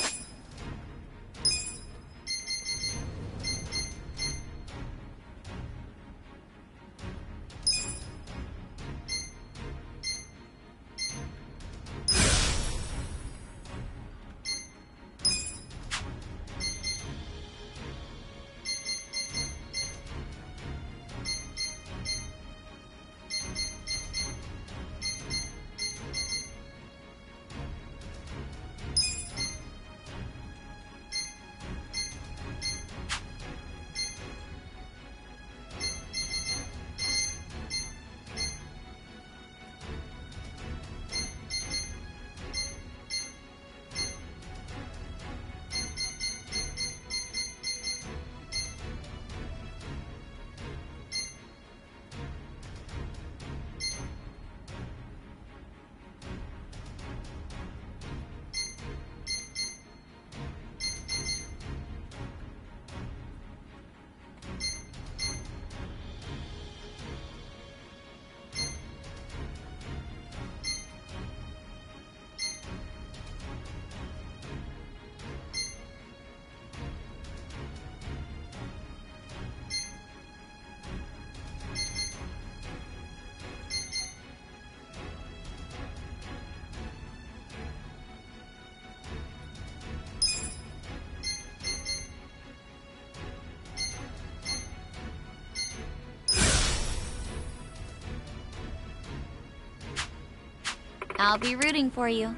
I'll be rooting for you.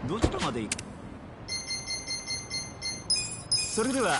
どちらまで行く？それでは。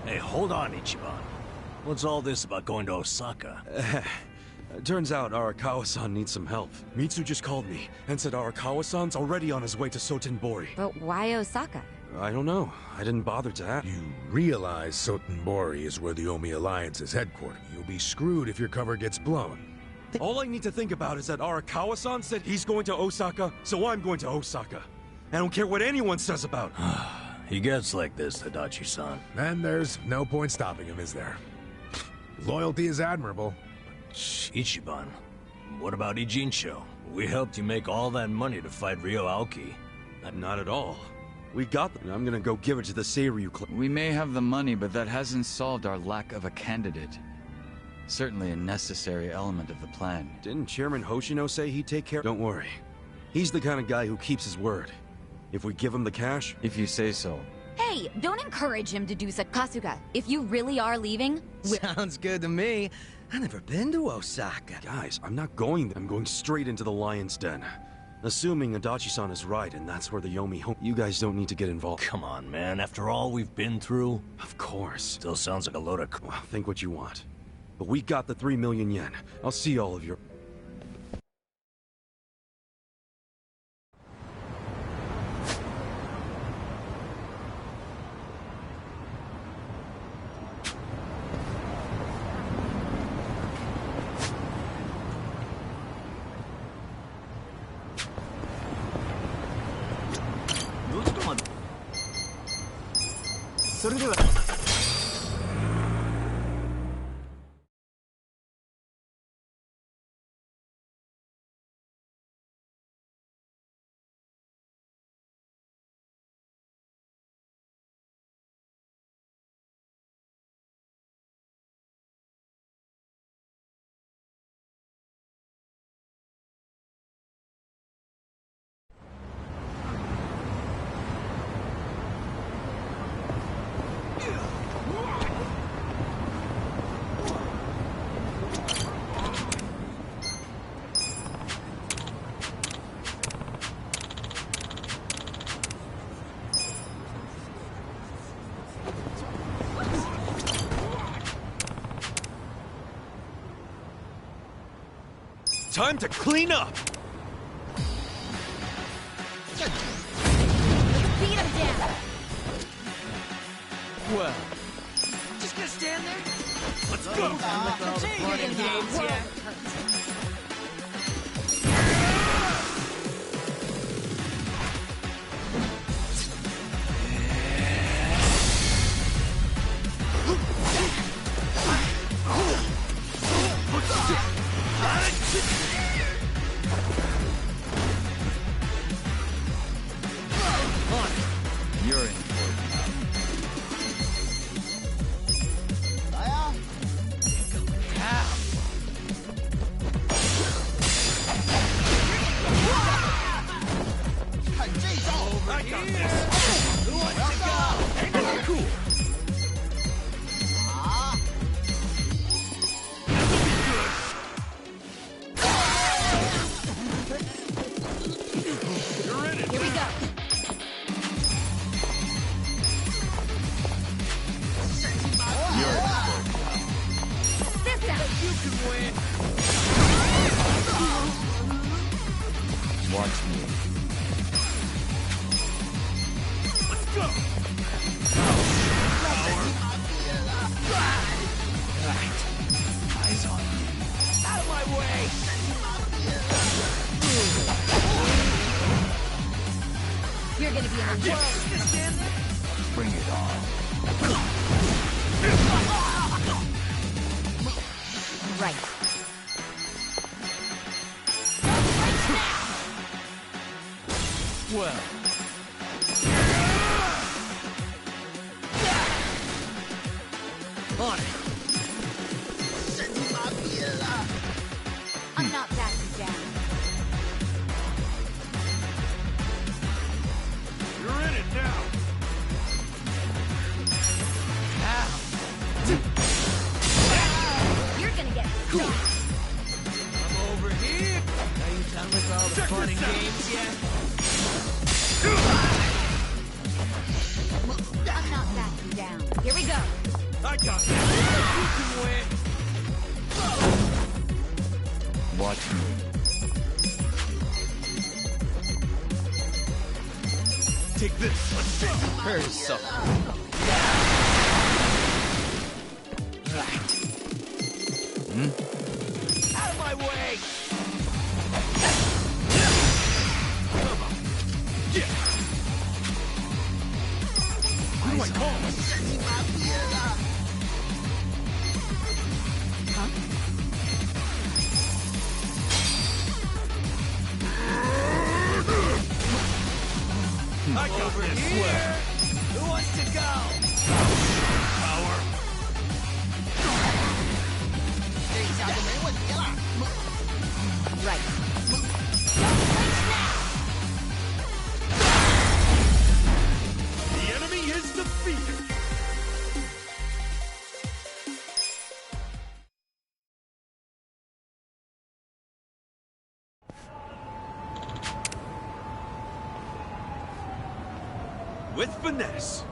Hey, hold on, Ichiban. What's all this about going to Osaka? Turns out Arakawa-san needs some help. Mitsu just called me and said Arakawa-san's already on his way to Sotenbori. But why Osaka? I don't know. I didn't bother to ask. You realize Sotenbori is where the Omi Alliance is headquartered. You'll be screwed if your cover gets blown. All I need to think about is that Arakawa-san said he's going to Osaka, so I'm going to Osaka. I don't care what anyone says about it. He gets like this, Tadachi-san. And there's no point stopping him, is there? Loyalty is admirable. Ichiban, what about Ijincho? We helped you make all that money to fight Ryo Aoki. Not at all. We got them. I'm gonna go give it to the Seiryu clan. We may have the money, but that hasn't solved our lack of a candidate. Certainly a necessary element of the plan. Didn't Chairman Hoshino say he'd take care? Don't worry. He's the kind of guy who keeps his word. If we give him the cash... If you say so. Hey, don't encourage him to do so. Kasuga, if you really are leaving... Sounds good to me. I've never been to Osaka. Guys, I'm not going there. I'm going straight into the Lion's Den. Assuming Adachi-san is right, and that's where the Yomi home... You guys don't need to get involved. Come on, man. After all we've been through... Of course. Still sounds like a load of... Well, think what you want. But we got the 3 million yen. I'll see all of your... Time to clean up! Beat him down! Well, Just gonna stand there? let's go! Fun and games, yeah. You're in for it now. I got this. Who wants to go? Cool. win. Watch me. Let's go. Right. Eyes on me. Out of my way. You're gonna be in a whirl. Bring it on. Right. Well. On it. I'm not backing down. You're in it now. You're gonna get cool. I'm over here. Are you done with all the fun and games yet? I'm not backing down. Here we go. I got it. You can win. Watch me. Take this. Here's something. Right. Out of my way. Come on. Yeah. Who do I call? Huh? I got over here. Who wants to go? Power. Right. The enemy is defeated. With finesse.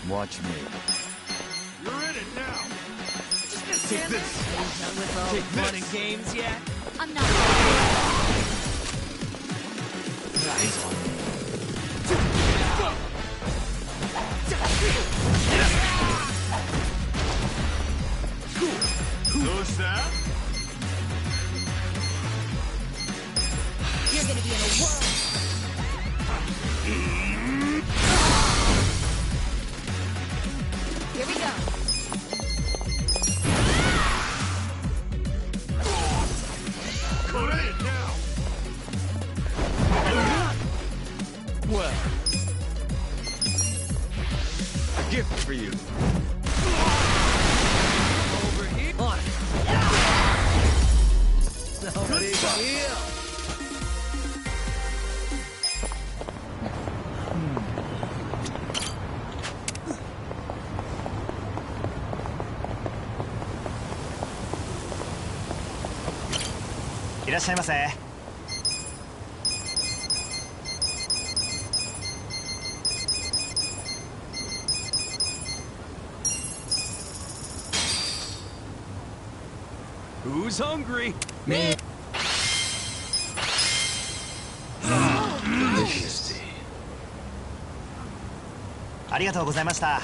Watch me. You're in it now. Just gonna stand there. Done with all the fun and games yet? I'm not. Eyes on me. Who's that? You're gonna be in a whirl. Here we go. Go in it now. Well, A gift for you. over here. On it. No big deal. いらっしゃいませ。Who's hungry? Me. Delicious. ありがとうございました。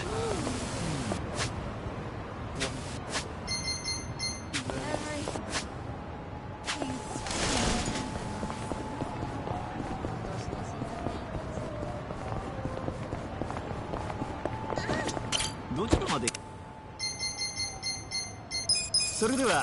どちらまで？それでは。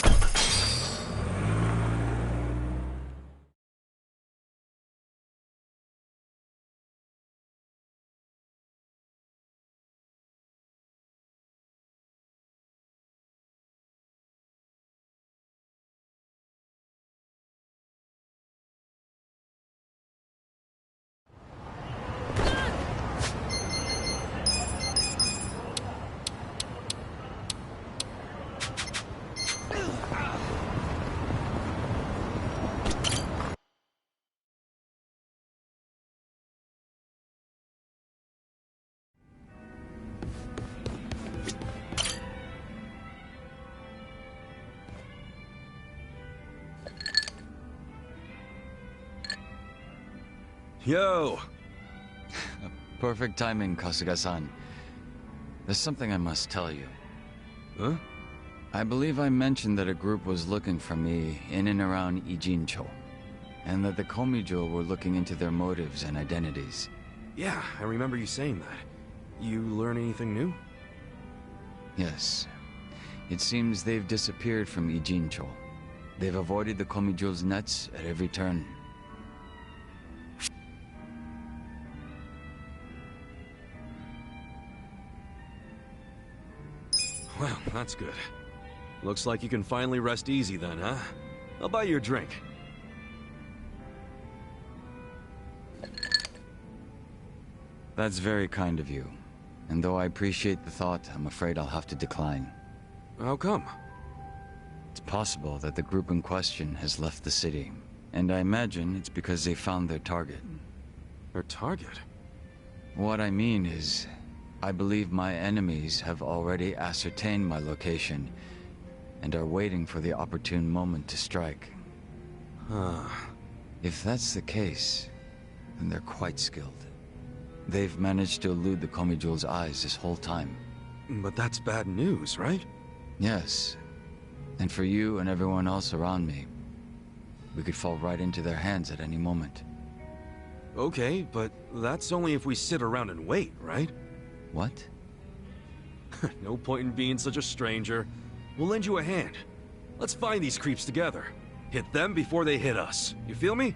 Yo! Perfect timing, Kasuga-san. There's something I must tell you. Huh? I believe I mentioned that a group was looking for me in and around Ijincho, and that the Komijo were looking into their motives and identities. Yeah, I remember you saying that. You learn anything new? Yes. It seems they've disappeared from Ijincho. They've avoided the Komijo's nets at every turn. Well, that's good. Looks like you can finally rest easy then, huh? I'll buy you a drink. That's very kind of you. And though I appreciate the thought, I'm afraid I'll have to decline. How come? It's possible that the group in question has left the city. And I imagine it's because they found their target. Their target? What I mean is, I believe my enemies have already ascertained my location and are waiting for the opportune moment to strike. Huh. If that's the case, then they're quite skilled. They've managed to elude the Komijo's eyes this whole time. But that's bad news, right? Yes. And for you and everyone else around me, we could fall right into their hands at any moment. Okay, but that's only if we sit around and wait, right? What? No point in being such a stranger. We'll lend you a hand. Let's find these creeps together. Hit them before they hit us. You feel me?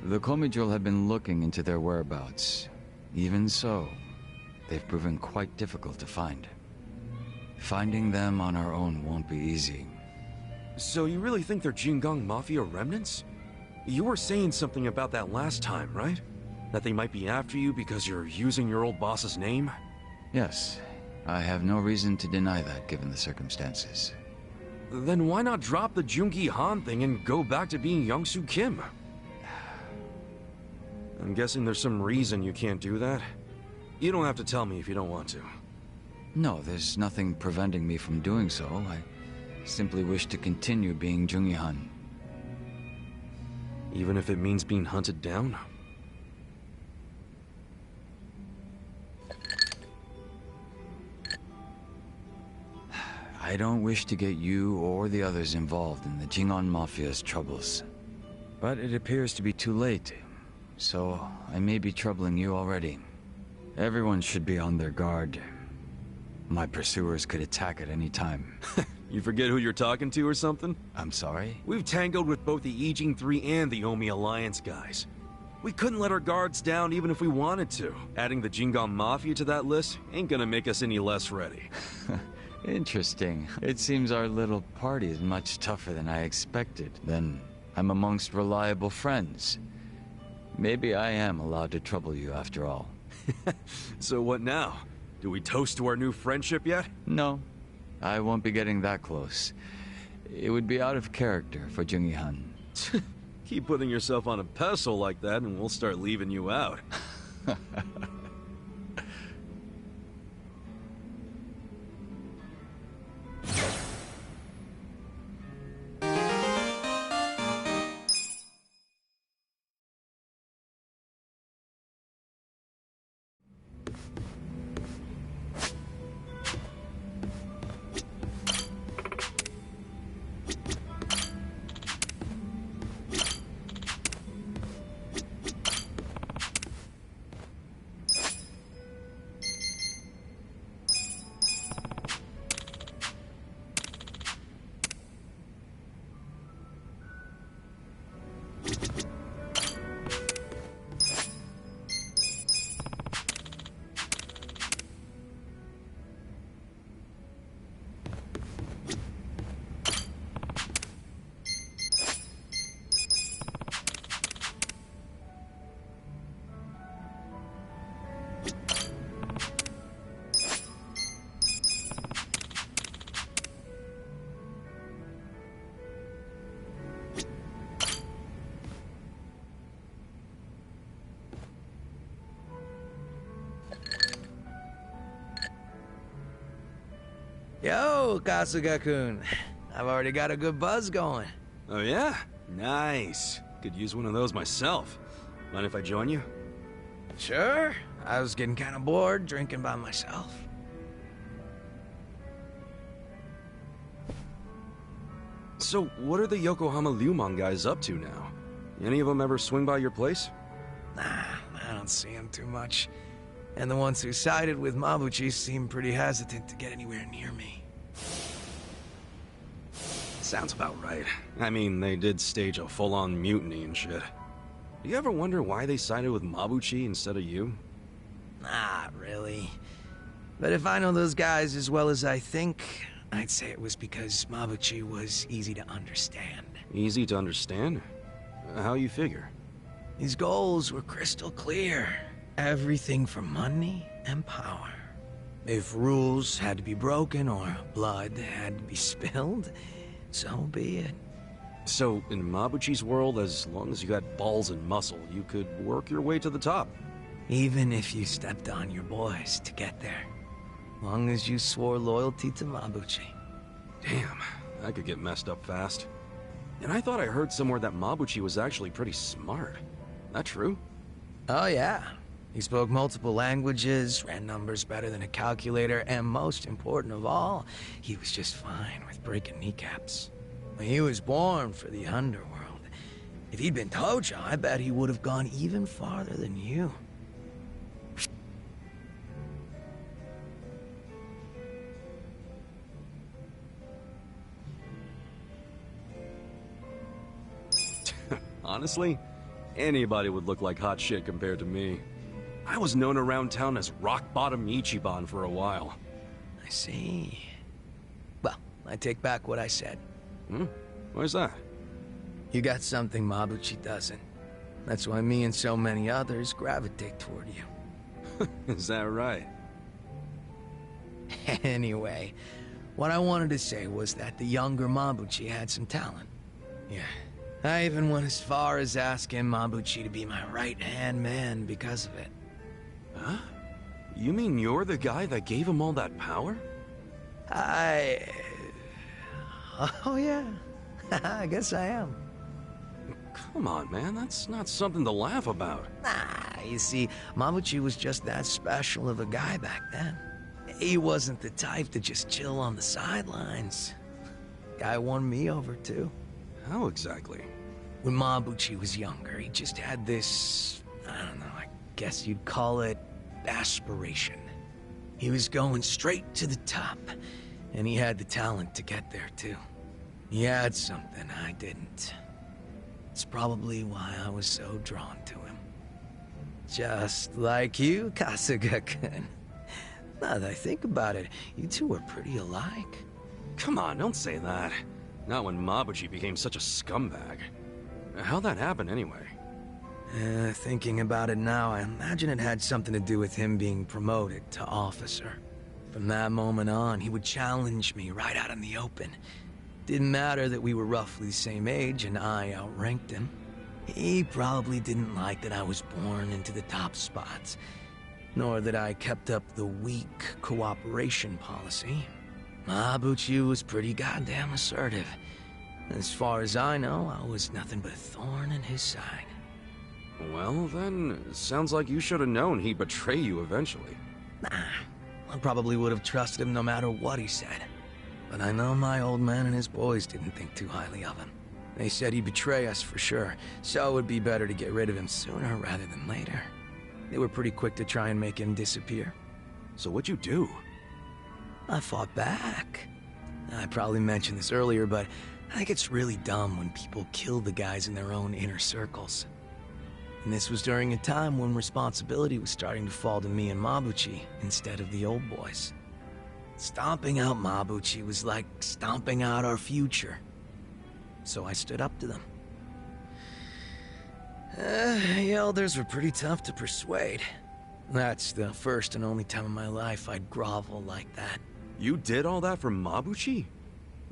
The Komijo have been looking into their whereabouts. Even so, they've proven quite difficult to find. Finding them on our own won't be easy. So you really think they're Jingang Mafia remnants? You were saying something about that last time, right? That they might be after you because you're using your old boss's name? Yes. I have no reason to deny that, given the circumstances. Then why not drop the Jungi Han thing and go back to being Youngsu Kim? I'm guessing there's some reason you can't do that. You don't have to tell me if you don't want to. No, there's nothing preventing me from doing so. I simply wish to continue being Jungi Han. Even if it means being hunted down? I don't wish to get you or the others involved in the Jingon Mafia's troubles. But it appears to be too late, so I may be troubling you already. Everyone should be on their guard. My pursuers could attack at any time. You forget who you're talking to or something? I'm sorry? We've tangled with both the Ijing 3 and the Omi Alliance guys. We couldn't let our guards down even if we wanted to. Adding the Jingon Mafia to that list ain't gonna make us any less ready. Interesting. It seems our little party is much tougher than I expected. Then I'm amongst reliable friends. Maybe I am allowed to trouble you after all. So what now? Do we toast to our new friendship yet? No. I won't be getting that close. It would be out of character for Jungi Han. Keep putting yourself on a pedestal like that and we'll start leaving you out. Yo, Kasuga-kun. I've already got a good buzz going. Oh yeah? Nice. Could use one of those myself. Mind if I join you? Sure. I was getting kind of bored drinking by myself. So, what are the Yokohama Lumon guys up to now? Any of them ever swing by your place? Nah, I don't see them too much. And the ones who sided with Mabuchi seem pretty hesitant to get anywhere near me. Sounds about right. I mean, they did stage a full-on mutiny and shit. Do you ever wonder why they sided with Mabuchi instead of you? Not really. But if I know those guys as well as I think, I'd say it was because Mabuchi was easy to understand. Easy to understand? How you figure? His goals were crystal clear. Everything for money and power. If rules had to be broken or blood had to be spilled, so be it. So, in Mabuchi's world, as long as you had balls and muscle, you could work your way to the top. Even if you stepped on your boys to get there. Long as you swore loyalty to Mabuchi. Damn, that could get messed up fast. And I thought I heard somewhere that Mabuchi was actually pretty smart. That true? Oh yeah. He spoke multiple languages, ran numbers better than a calculator, and most important of all, he was just fine with breaking kneecaps. He was born for the underworld. If he'd been Tojo, I bet he would have gone even farther than you. Honestly, anybody would look like hot shit compared to me. I was known around town as Rock Bottom Ichiban for a while. I see. Well, I take back what I said. Why's that? You got something Mabuchi doesn't. That's why me and so many others gravitate toward you. Is that right? Anyway, what I wanted to say was that the younger Mabuchi had some talent. Yeah. I even went as far as asking Mabuchi to be my right-hand man because of it. Huh? You mean you're the guy that gave him all that power? Oh yeah. I guess I am. Come on, man. That's not something to laugh about. Nah, you see, Mabuchi was just that special of a guy back then. He wasn't the type to just chill on the sidelines. Guy won me over, too. How exactly? When Mabuchi was younger, he just had this... I don't know, I guess you'd call it aspiration. He was going straight to the top, and he had the talent to get there, too. He had something I didn't. It's probably why I was so drawn to him. Just like you, Kasuga-kun. Now that I think about it, you two are pretty alike. Come on, don't say that. Not when Mabuchi became such a scumbag. How'd that happen anyway? Thinking about it now, I imagine it had something to do with him being promoted to officer. From that moment on, he would challenge me right out in the open. Didn't matter that we were roughly the same age and I outranked him. He probably didn't like that I was born into the top spots, nor that I kept up the weak cooperation policy. Mabuchi was pretty goddamn assertive. As far as I know, I was nothing but a thorn in his side. Well, then, sounds like you should have known he'd betray you eventually. Nah, I probably would have trusted him no matter what he said. But I know my old man and his boys didn't think too highly of him. They said he'd betray us for sure, so it would be better to get rid of him sooner rather than later. They were pretty quick to try and make him disappear. So what'd you do? I fought back. I probably mentioned this earlier, but I think it's really dumb when people kill the guys in their own inner circles. And this was during a time when responsibility was starting to fall to me and Mabuchi instead of the old boys. Stomping out Mabuchi was like stomping out our future. So I stood up to them. The elders were pretty tough to persuade. That's the first and only time in my life I'd grovel like that. You did all that for Mabuchi?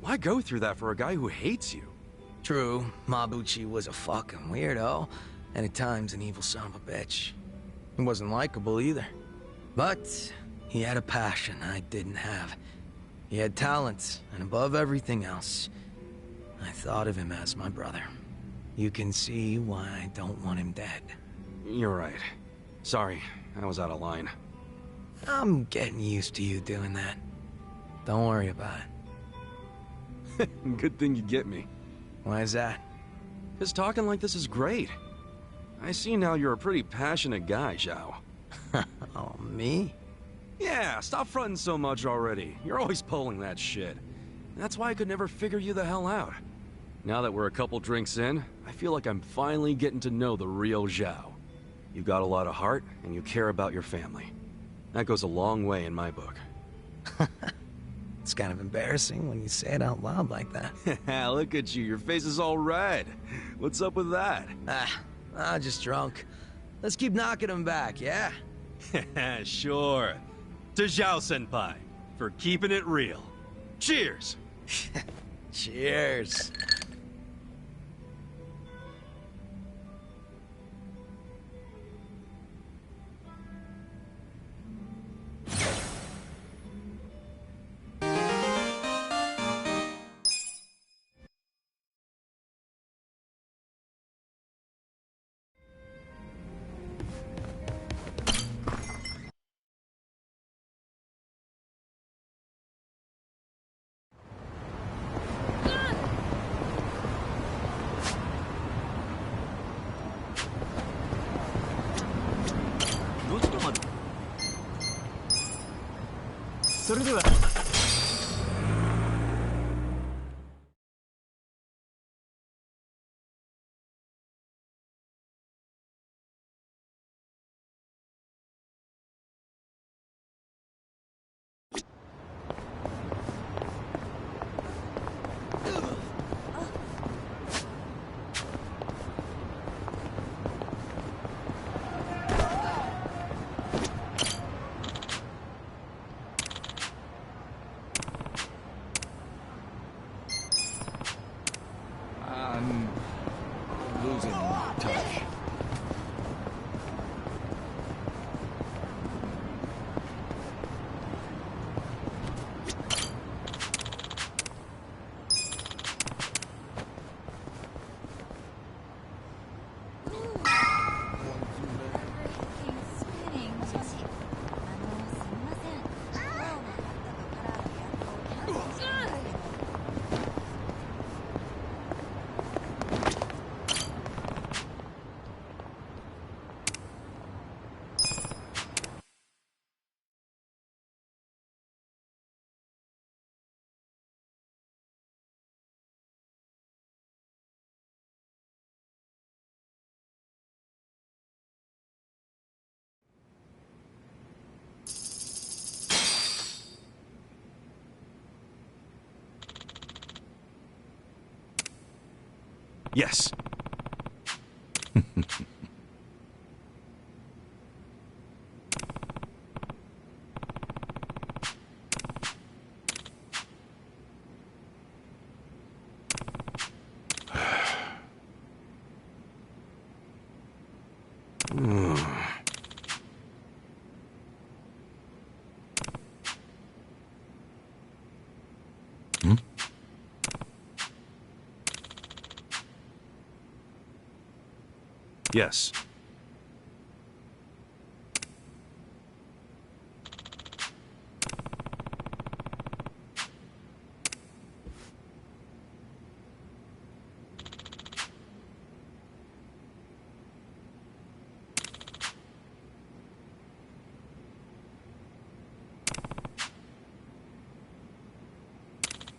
Why go through that for a guy who hates you? True, Mabuchi was a fucking weirdo, and at times an evil son of a bitch. He wasn't likable either. But he had a passion I didn't have. He had talent, and above everything else, I thought of him as my brother. You can see why I don't want him dead. You're right. Sorry, I was out of line. I'm getting used to you doing that. Don't worry about it. Good thing you get me. Why is that? Because talking like this is great. I see now you're a pretty passionate guy, Zhao. Oh, me? Yeah, stop fronting so much already. You're always pulling that shit. That's why I could never figure you the hell out. Now that we're a couple drinks in, I feel like I'm finally getting to know the real Zhao. You got a lot of heart, and you care about your family. That goes a long way in my book. It's kind of embarrassing when you say it out loud like that. Look at you, your face is all red. What's up with that? Just drunk. Let's keep knocking him back, yeah? Sure. To Zhao-senpai, for keeping it real. Cheers! Cheers. Losing touch. Yes. Yes.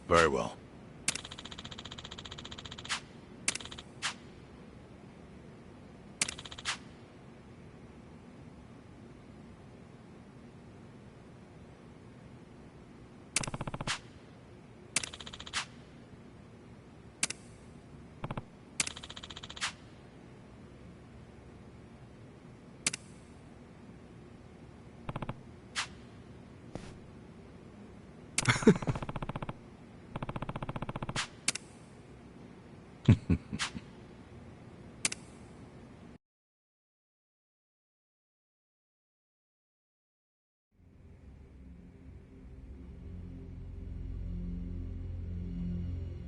Very well.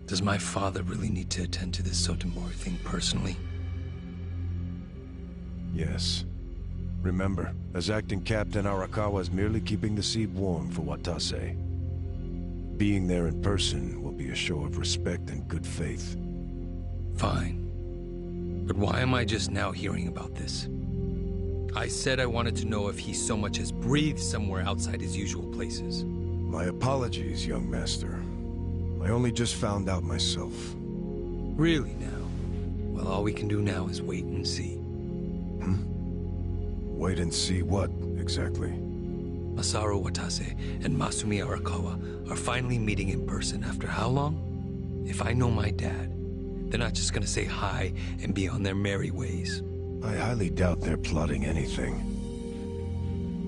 Does my father really need to attend to this Sotomori thing personally? Yes. Remember, as acting captain, Arakawa is merely keeping the seat warm for Watase. Being there in person will be a show of respect and good faith. Fine. But why am I just now hearing about this? I said I wanted to know if he so much as breathed somewhere outside his usual places. My apologies, young master. I only just found out myself. Really now? Well, all we can do now is wait and see. Wait and see what, exactly? Masaru Watase and Masumi Arakawa are finally meeting in person after how long? If I know my dad, they're not just gonna say hi and be on their merry ways. I highly doubt they're plotting anything.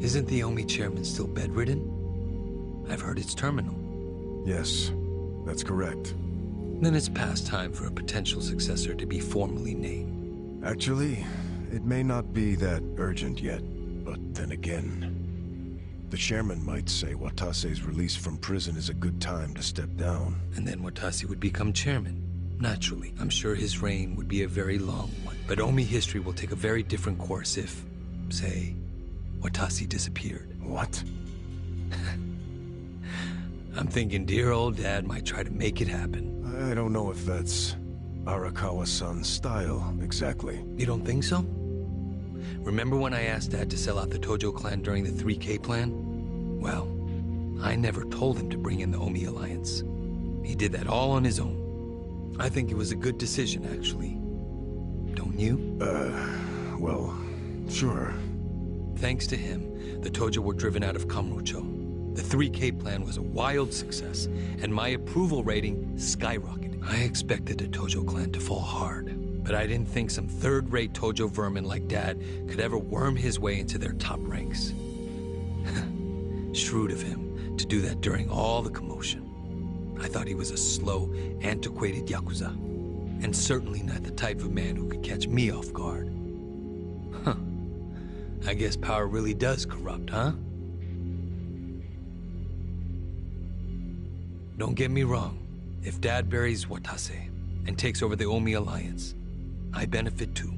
Isn't the Omi chairman still bedridden? I've heard it's terminal. Yes, that's correct. Then it's past time for a potential successor to be formally named. Actually, it may not be that urgent yet, but then again, the chairman might say Watase's release from prison is a good time to step down. And then Watase would become chairman. Naturally, I'm sure his reign would be a very long one, but Omi history will take a very different course if, say, Watase disappeared. What? I'm thinking dear old dad might try to make it happen. I don't know if that's Arakawa-san's style, exactly. You don't think so? Remember when I asked Dad to sell out the Tojo clan during the 3K plan? Well, I never told him to bring in the Omi Alliance. He did that all on his own. I think it was a good decision, actually. Don't you? Well, sure. Thanks to him, the Tojo were driven out of Kamurocho. The 3K plan was a wild success, and my approval rating skyrocketed. I expected the Tojo clan to fall hard, but I didn't think some third-rate Tojo vermin like Dad could ever worm his way into their top ranks. Shrewd of him to do that during all the commotion. I thought he was a slow, antiquated Yakuza, and certainly not the type of man who could catch me off guard. Huh. I guess power really does corrupt, huh? Don't get me wrong. If Dad buries Watase and takes over the Omi Alliance, I benefit too.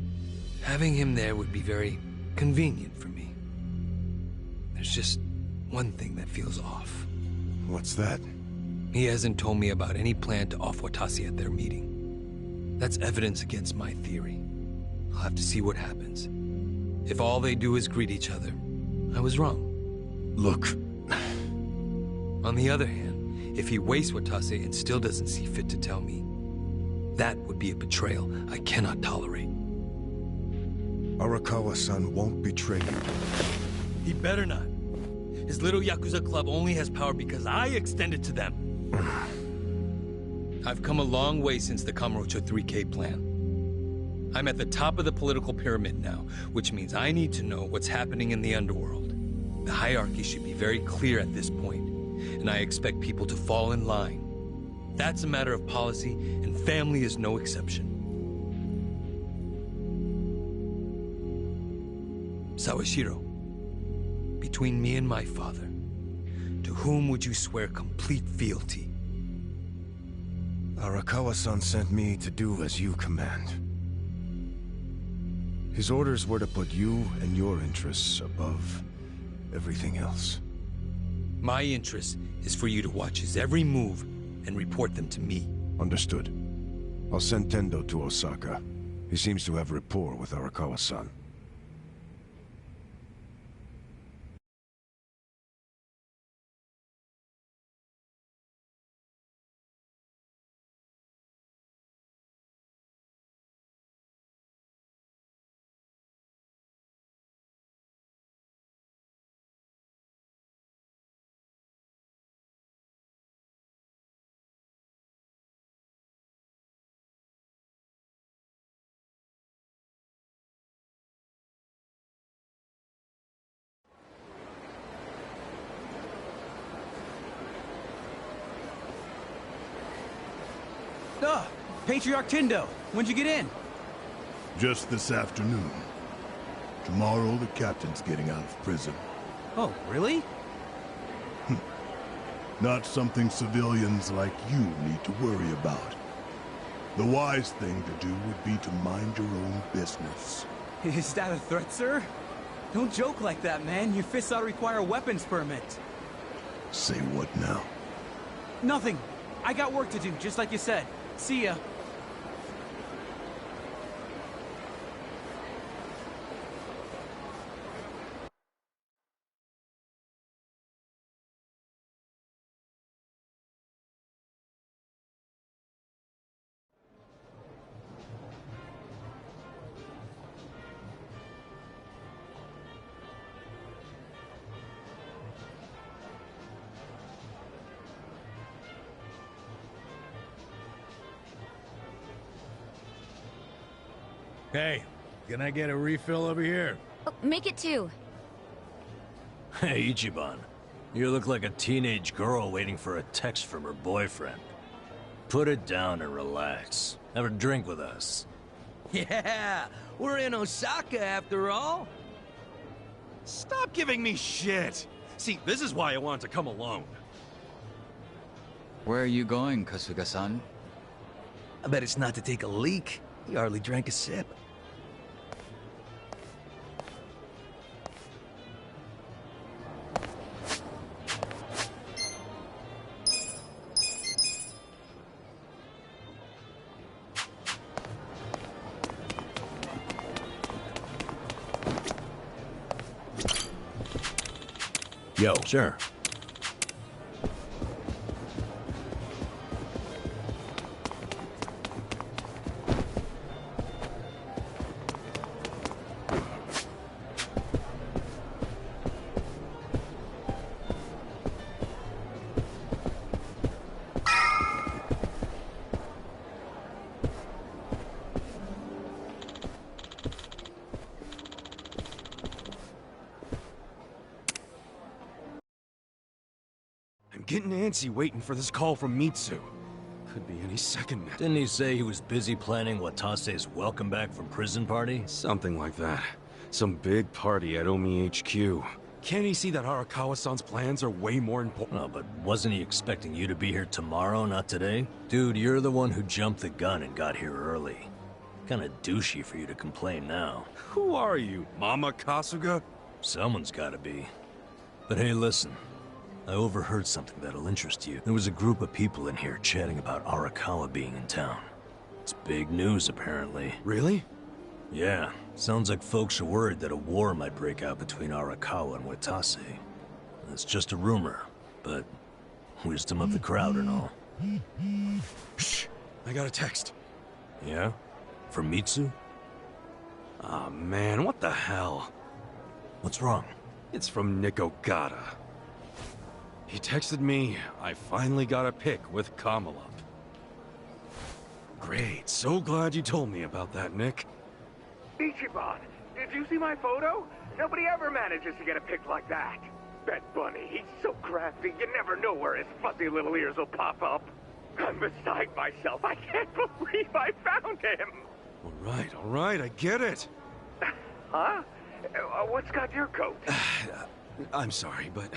Having him there would be very convenient for me. There's just one thing that feels off. What's that? He hasn't told me about any plan to off Watase at their meeting. That's evidence against my theory. I'll have to see what happens. If all they do is greet each other, I was wrong. Look. On the other hand, if he wastes Watase and still doesn't see fit to tell me, that would be a betrayal I cannot tolerate. Arakawa-san won't betray you. He better not. His little Yakuza club only has power because I extend it to them. I've come a long way since the Kamurocho 3K plan. I'm at the top of the political pyramid now, which means I need to know what's happening in the underworld. The hierarchy should be very clear at this point, and I expect people to fall in line. That's a matter of policy, and family is no exception. Sawashiro, between me and my father, to whom would you swear complete fealty? Arakawa-san sent me to do as you command. His orders were to put you and your interests above everything else. My interest is for you to watch his every move and report them to me. Understood. I'll send Tendo to Osaka. He seems to have rapport with Arakawa-san. Patriarch Tendo, when'd you get in? Just this afternoon. Tomorrow, the captain's getting out of prison. Oh, really? Not something civilians like you need to worry about. The wise thing to do would be to mind your own business. Is that a threat, sir? Don't joke like that, man. Your fists ought to require a weapons permit. Say what now? Nothing. I got work to do, just like you said. See ya. Hey, can I get a refill over here? Oh, make it 2. Hey, Ichiban. You look like a teenage girl waiting for a text from her boyfriend. Put it down and relax. Have a drink with us. Yeah, we're in Osaka after all. Stop giving me shit! See, this is why I wanted to come alone. Where are you going, Kasuga-san? I bet it's not to take a leak. He hardly drank a sip. Yo. Sure. Getting antsy waiting for this call from Mitsu. Could be any second now. Didn't he say he was busy planning Watase's welcome back from prison party? Something like that. Some big party at Omi HQ. Can't he see that Arakawa-san's plans are way more important? No, but wasn't he expecting you to be here tomorrow, not today? Dude, you're the one who jumped the gun and got here early. Kinda douchey for you to complain now. Who are you, Mama Kasuga? Someone's gotta be. But hey, listen. I overheard something that'll interest you. There was a group of people in here chatting about Arakawa being in town. It's big news, apparently. Really? Yeah. Sounds like folks are worried that a war might break out between Arakawa and Watase. It's just a rumor, but wisdom of the crowd and all. Shh! I got a text. Yeah? From Mitsu? Aw, man, what the hell? What's wrong? It's from Nick Ogata. He texted me, I finally got a pic with Kamala. Great, so glad you told me about that, Nick. Ichiban, did you see my photo? Nobody ever manages to get a pic like that. Bet Bunny, he's so crafty, you never know where his fuzzy little ears will pop up. I'm beside myself, I can't believe I found him! All right, I get it. Huh? What's got your coat? I'm sorry, but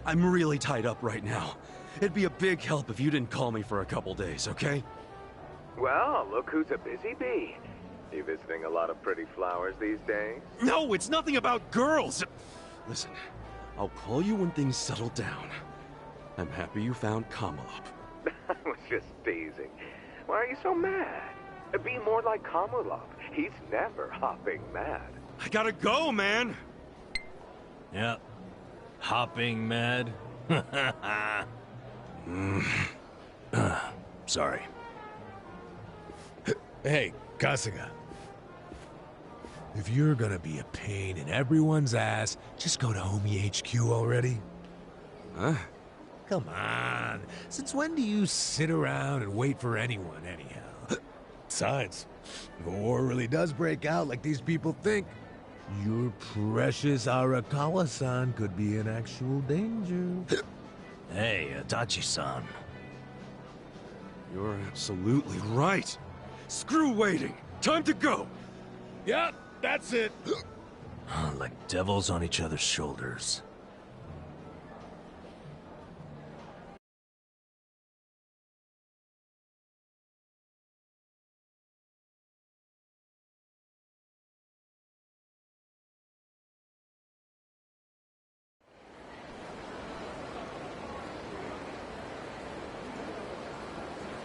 I'm really tied up right now. It'd be a big help if you didn't call me for a couple days, okay? Well, look who's a busy bee. You visiting a lot of pretty flowers these days? No, it's nothing about girls! Listen, I'll call you when things settle down. I'm happy you found Kamala. I was just teasing. Why are you so mad? Be more like Kamala. He's never hopping mad. I gotta go, man! Yeah. Hopping mad. Sorry. Hey, Kasuga. If you're gonna be a pain in everyone's ass, just go to Homie HQ already. Huh? Come on. Since when do you sit around and wait for anyone, anyhow? Besides, if a war really does break out like these people think, your precious Arakawa-san could be in actual danger. Hey, Itachi-san. You're absolutely right. Screw waiting. Time to go. Yep, that's it. Like devils on each other's shoulders.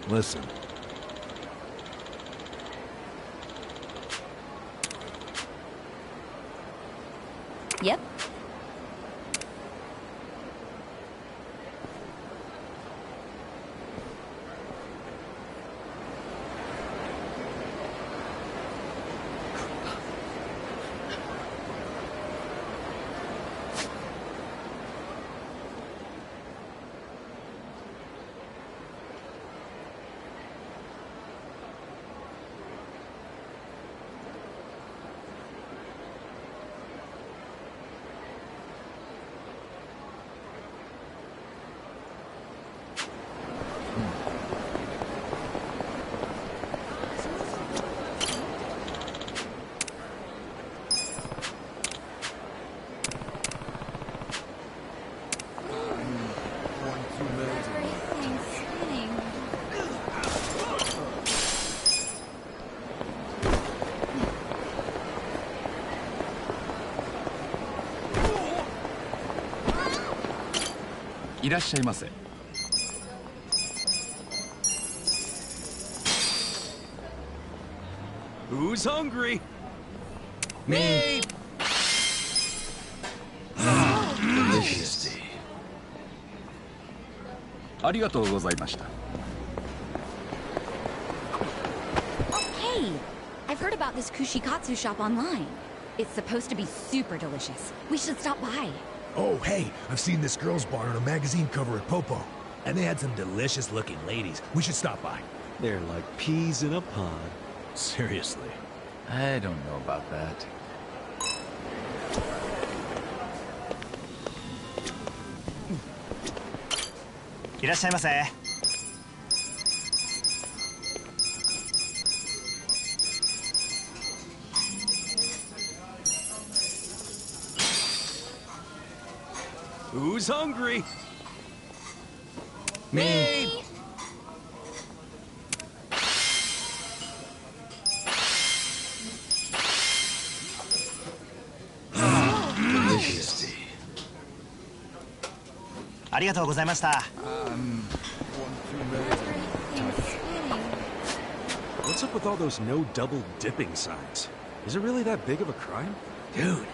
Listen. Yep. Who's hungry? Me! Delicious. ありがとうございました。 Oh, hey! I've heard about this kushikatsu shop online. It's supposed to be super delicious. We should stop by. Oh, hey, I've seen this girls' bar on a magazine cover at Popo. And they had some delicious-looking ladies. We should stop by. They're like peas in a pod. Seriously. I don't know about that. Who's hungry? Me! Delicious. ありがとうございました。 What's up with all those no double dipping signs? Is it really that big of a crime? Dude,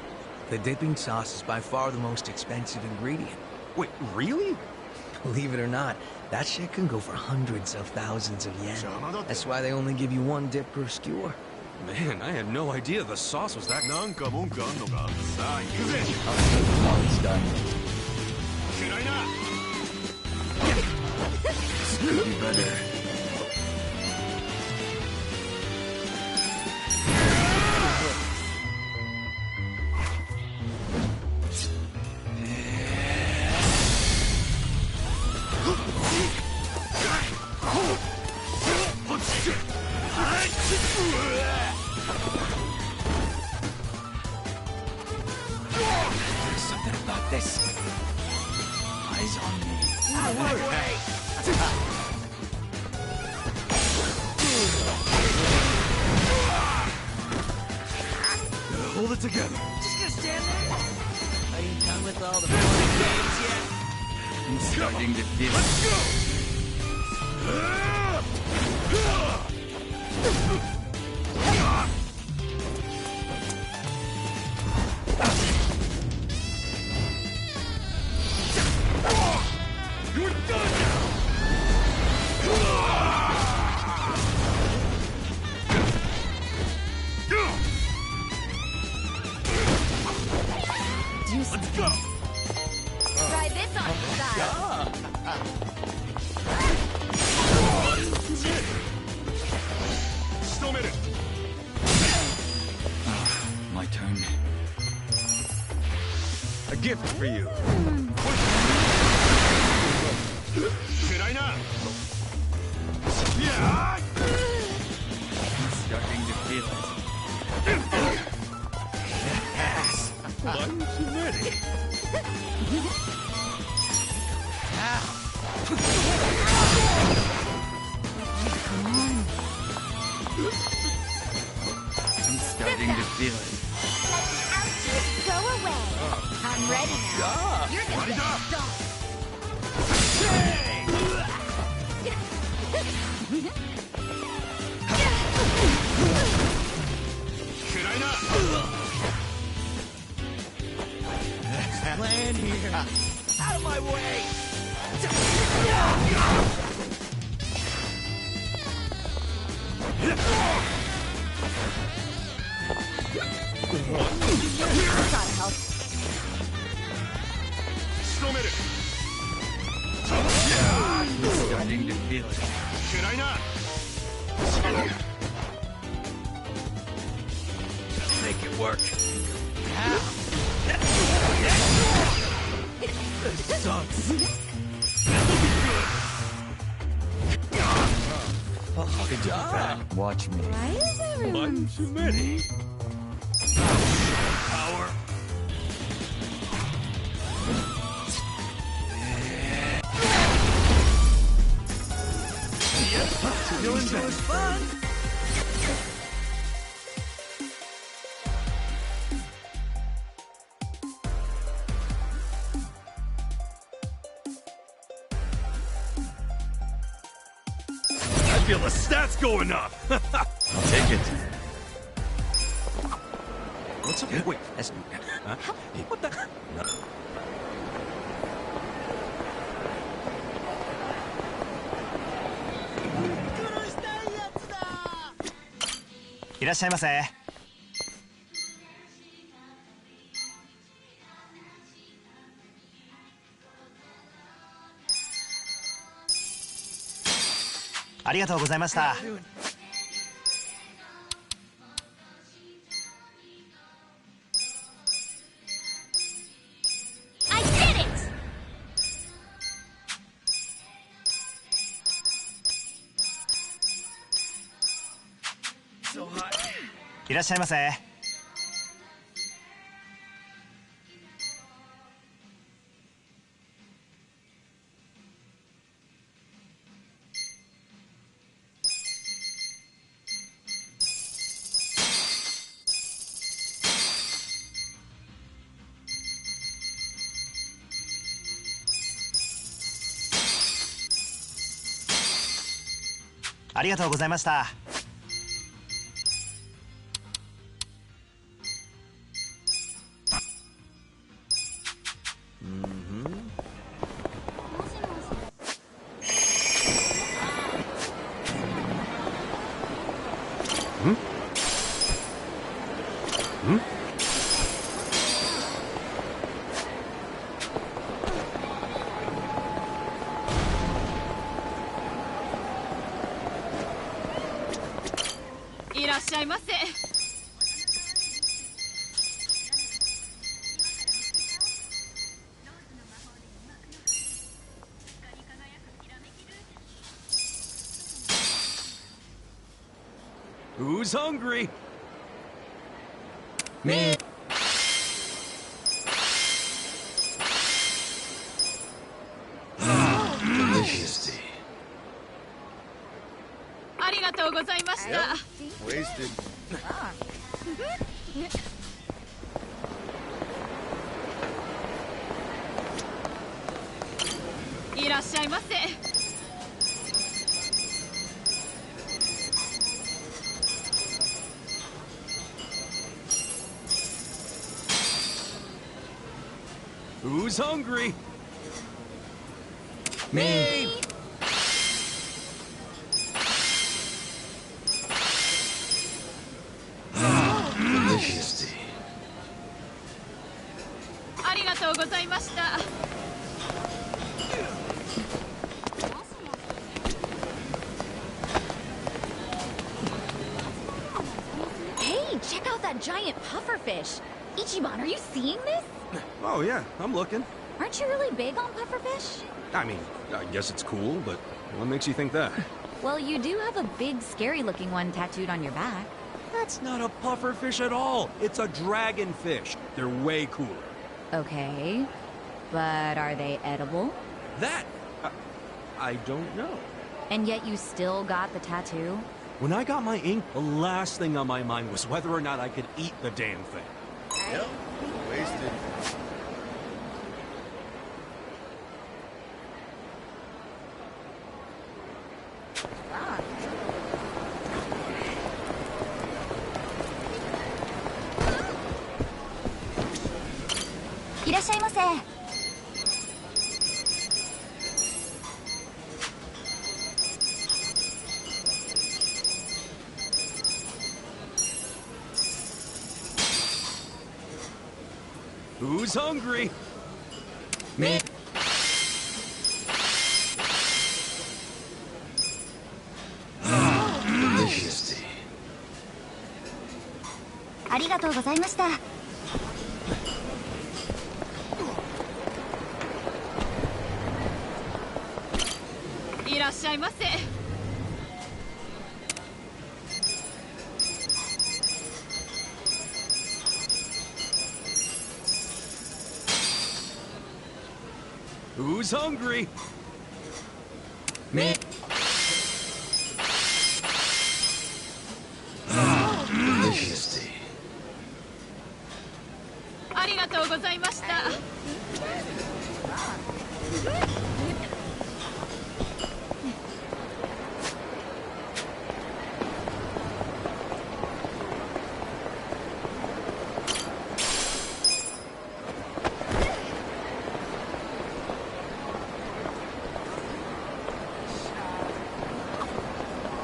the dipping sauce is by far the most expensive ingredient. Wait, really? Believe it or not, that shit can go for hundreds of thousands of yen. That's why they only give you one dip per skewer. Man, I had no idea the sauce was that... It's done. Could be better. There's something about this. Eyes on me. together. Just gonna stand there? Are you done with all the fun games yet? I'm starting to feel Let's go! You're done now! Let's go! Try this on your side. Still made it. my turn. A gift for you. Should not? Yeah! I'm starting to feel it. Yes! One too many. I'm starting to feel it. Go away. I'm ready now. You're gonna get stomped. Should I not? Land here. Out of my way! Gotta help. Still made it. I'm starting to feel it. Should I not? Make it work. This sucks. Good job. Watch me. Why is everyone... One too many. Power. Doing so much fun. I feel the stats going up. I'll take it. What's up? Wait, that's... Huh? What the... No. いらっしゃいませ。ありがとうございました。いらっしゃいませ。ありがとうございました。いらっしゃいませ。Who's hungry? Me. Delicious. ありがとうございました。Wasted. らっしゃいませ。Who's hungry? Me! Delicious. ありがとうございました。Hey, check out that giant pufferfish. Ichiban, are you seeing this? Oh yeah, I'm looking. Aren't you really big on pufferfish? I mean, I guess it's cool, but what makes you think that? Well, you do have a big, scary-looking one tattooed on your back. That's not a pufferfish at all. It's a dragonfish. They're way cooler. Okay, but are they edible? That... I don't know. And yet you still got the tattoo? When I got my ink, the last thing on my mind was whether or not I could eat the damn thing. Yep, wasted. Who's hungry? Me. Delicious. ありがとうございました。いらっしゃいませ。Who's hungry? Me. Delicious. ありがとうございました。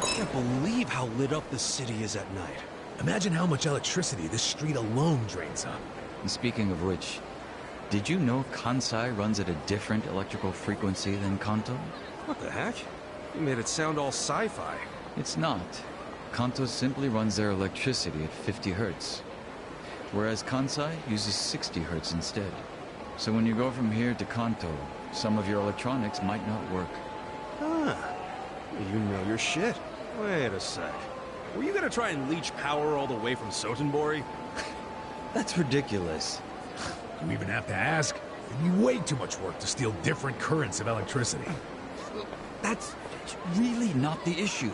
I can't believe how lit up this city is at night. Imagine how much electricity this street alone drains up. And speaking of which, did you know Kansai runs at a different electrical frequency than Kanto? What the heck? You made it sound all sci-fi. It's not. Kanto simply runs their electricity at 50 hertz, whereas Kansai uses 60 hertz instead. So when you go from here to Kanto, some of your electronics might not work. Huh. You know your shit. Wait a sec. Were you gonna try and leech power all the way from Sotenbori? That's ridiculous. You even have to ask. It'd be way too much work to steal different currents of electricity. That's really not the issue.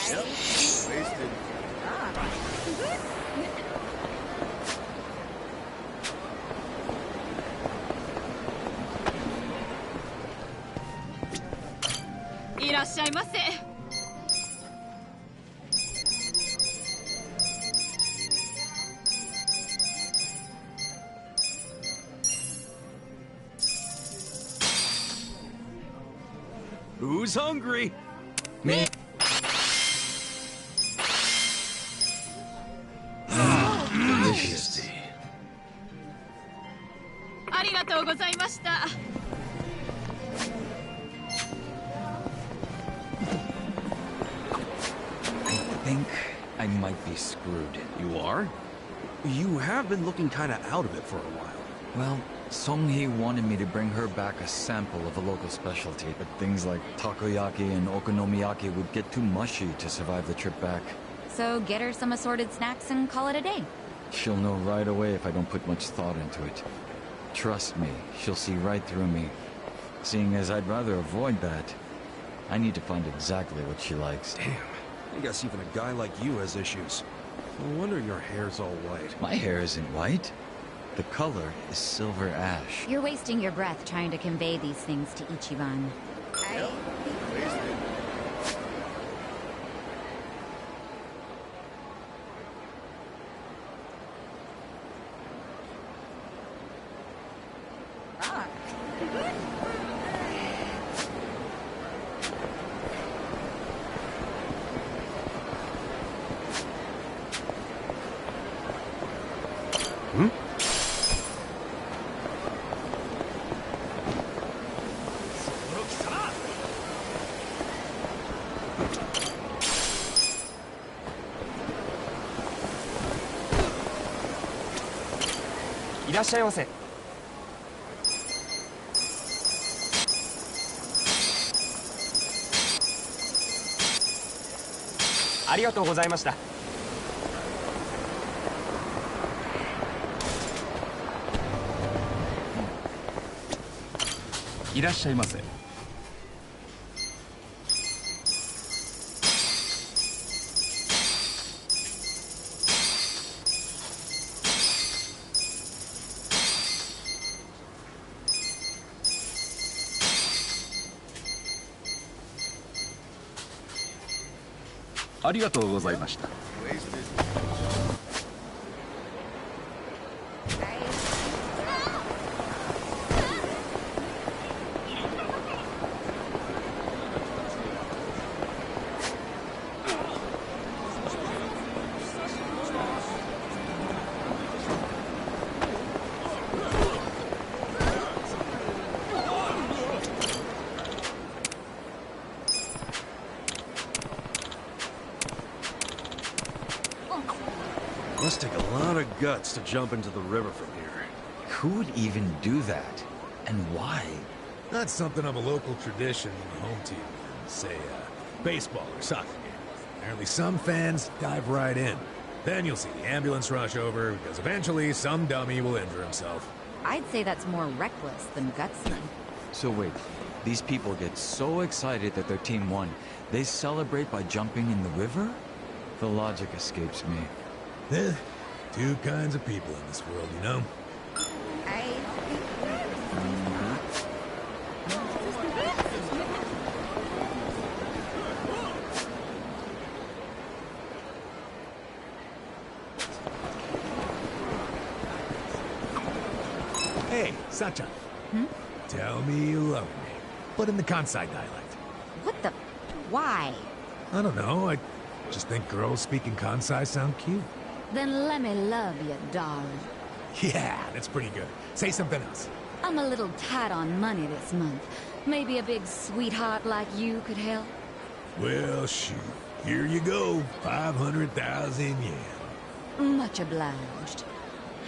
Yep, wasted.いらっしゃいませ。Who's hungry? Me. Delicious. ありがとうございました。I think I might be screwed. You are? You have been looking kinda out of it for a while. Well, Songhee wanted me to bring her back a sample of a local specialty, but things like takoyaki and okonomiyaki would get too mushy to survive the trip back. So get her some assorted snacks and call it a day. She'll know right away if I don't put much thought into it. Trust me, she'll see right through me. Seeing as I'd rather avoid that, I need to find exactly what she likes. Damn, I guess even a guy like you has issues. No wonder your hair's all white. My hair isn't white. The color is silver ash. You're wasting your breath trying to convey these things to Ichiban. いらっしゃいませ。ありがとうございました。いらっしゃいませ。ありがとうございました。Must take a lot of guts to jump into the river from here. Who would even do that? And why? That's something of a local tradition in the home team. Say, baseball or soccer game. Apparently some fans dive right in. Then you'll see the ambulance rush over, because eventually some dummy will injure himself. I'd say that's more reckless than gutsy. So wait, these people get so excited that their team won, they celebrate by jumping in the river? The logic escapes me. Two kinds of people in this world, you know? Hey, Sacha. Tell me you love me. But in the Kansai dialect. What the... Why? I don't know, I just think girls speaking Kansai sound cute. Then let me love you, darling. Yeah, that's pretty good. Say something else. I'm a little tight on money this month. Maybe a big sweetheart like you could help? Well, shoot. Here you go. 500,000 yen. Much obliged.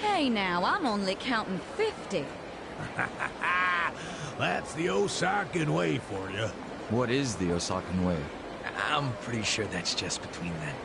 Hey now, I'm only counting 50. That's the Osakan way for you. What is the Osakan way? I'm pretty sure that's just between them.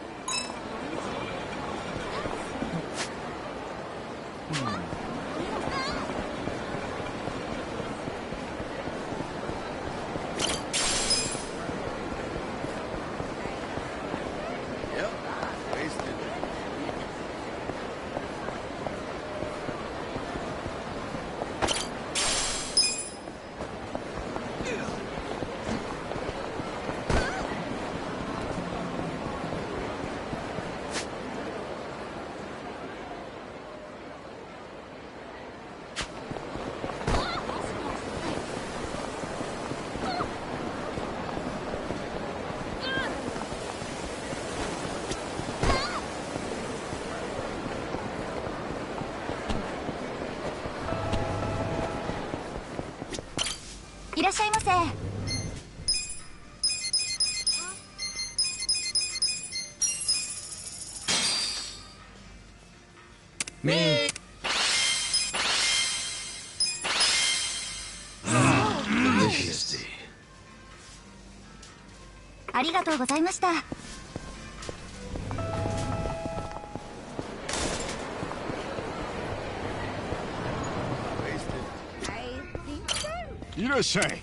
いらっしゃいませ。Me. Delicious. ありがとうございました。いらっしゃい。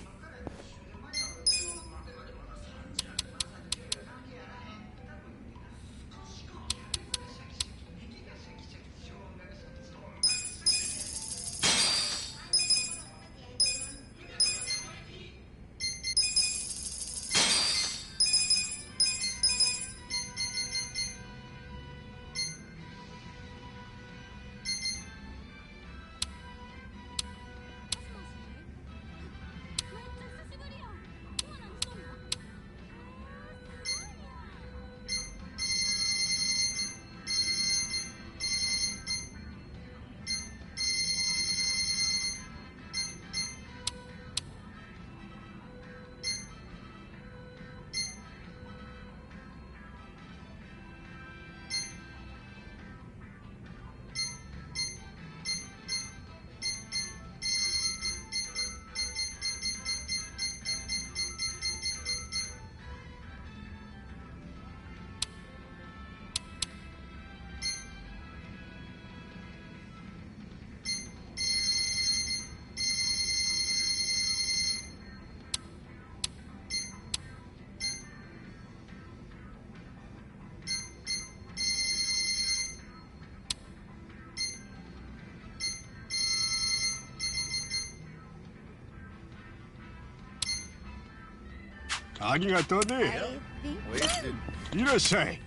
ありがとうね。いらっしゃい。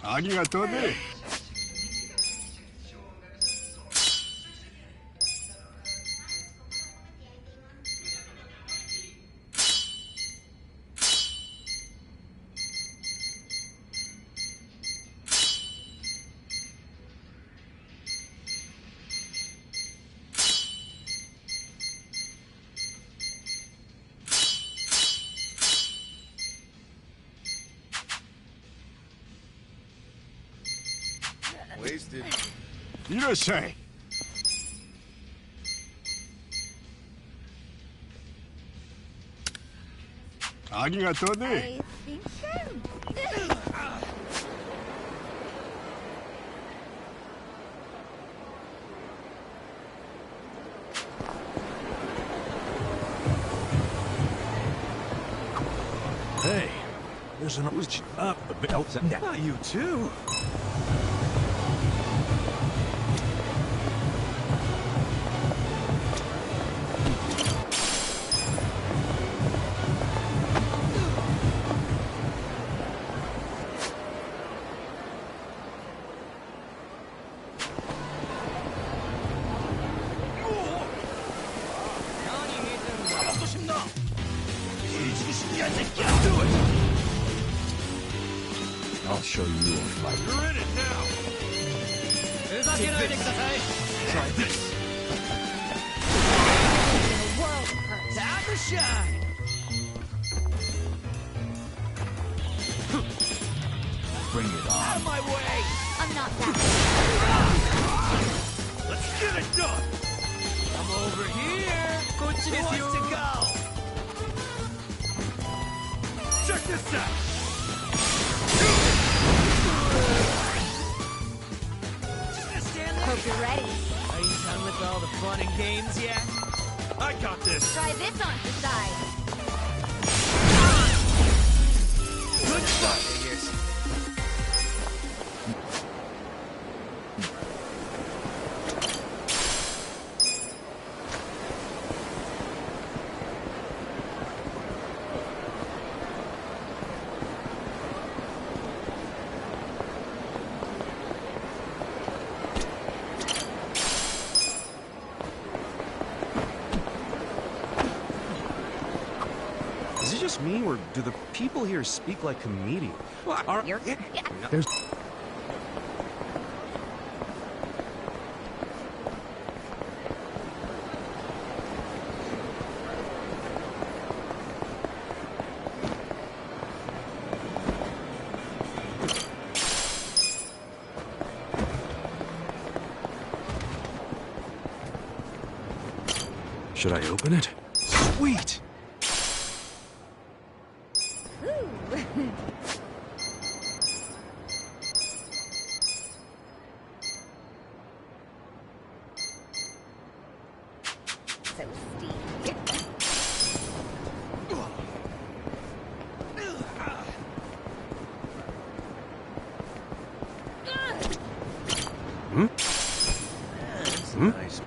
ありがとうね。いらっしゃい。ありがとうね。Hey, there's an up a bit. Not you too. I'll show you a fight. You're in it now. Try this. Time to shine. Bring it on. Out of my way. I'm not that. Let's get it done. I'm over here. Who wants to go? Check this out. Hope you're ready. Are you done with all the fun and games yet? I got this. Try this on the side. Good stuff, figures. Is it just me, or do the people here speak like comedians? There's... Should I open it? Sweet! Nice.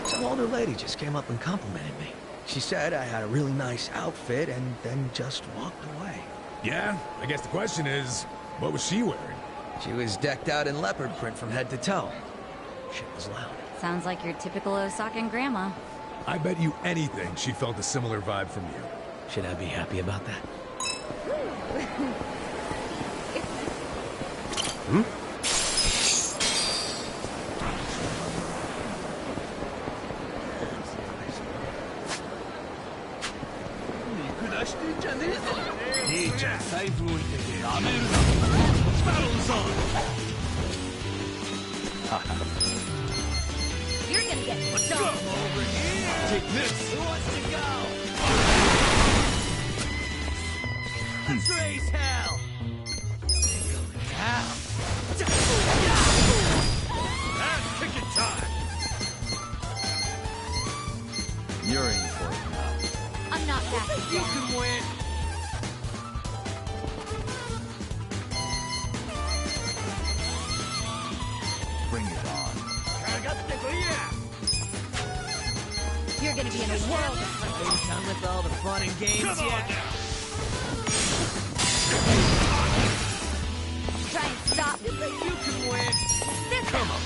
Some older lady just came up and complimented me. She said I had a really nice outfit and then just walked away. Yeah? I guess the question is, what was she wearing? She was decked out in leopard print from head to toe. Shit was loud. Sounds like your typical Osakan grandma. I bet you anything she felt a similar vibe from you. Should I be happy about that? You're gonna get dumped. Over here! Take this! Who wants to go? Let's raise hell! Ass kicking time! You're in for it now. I'm not backing You down. can win! Bring it on. You're gonna be in a world of Are you done with all the fun and games yet? try and stop me. You can win! This Come on!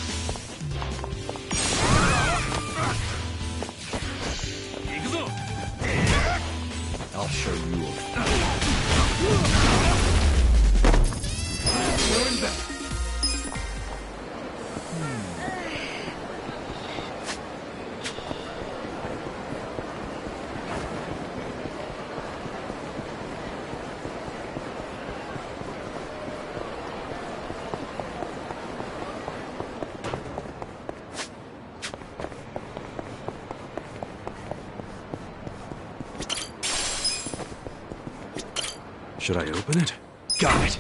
I'll show you. Going back. Should I open it? Got it!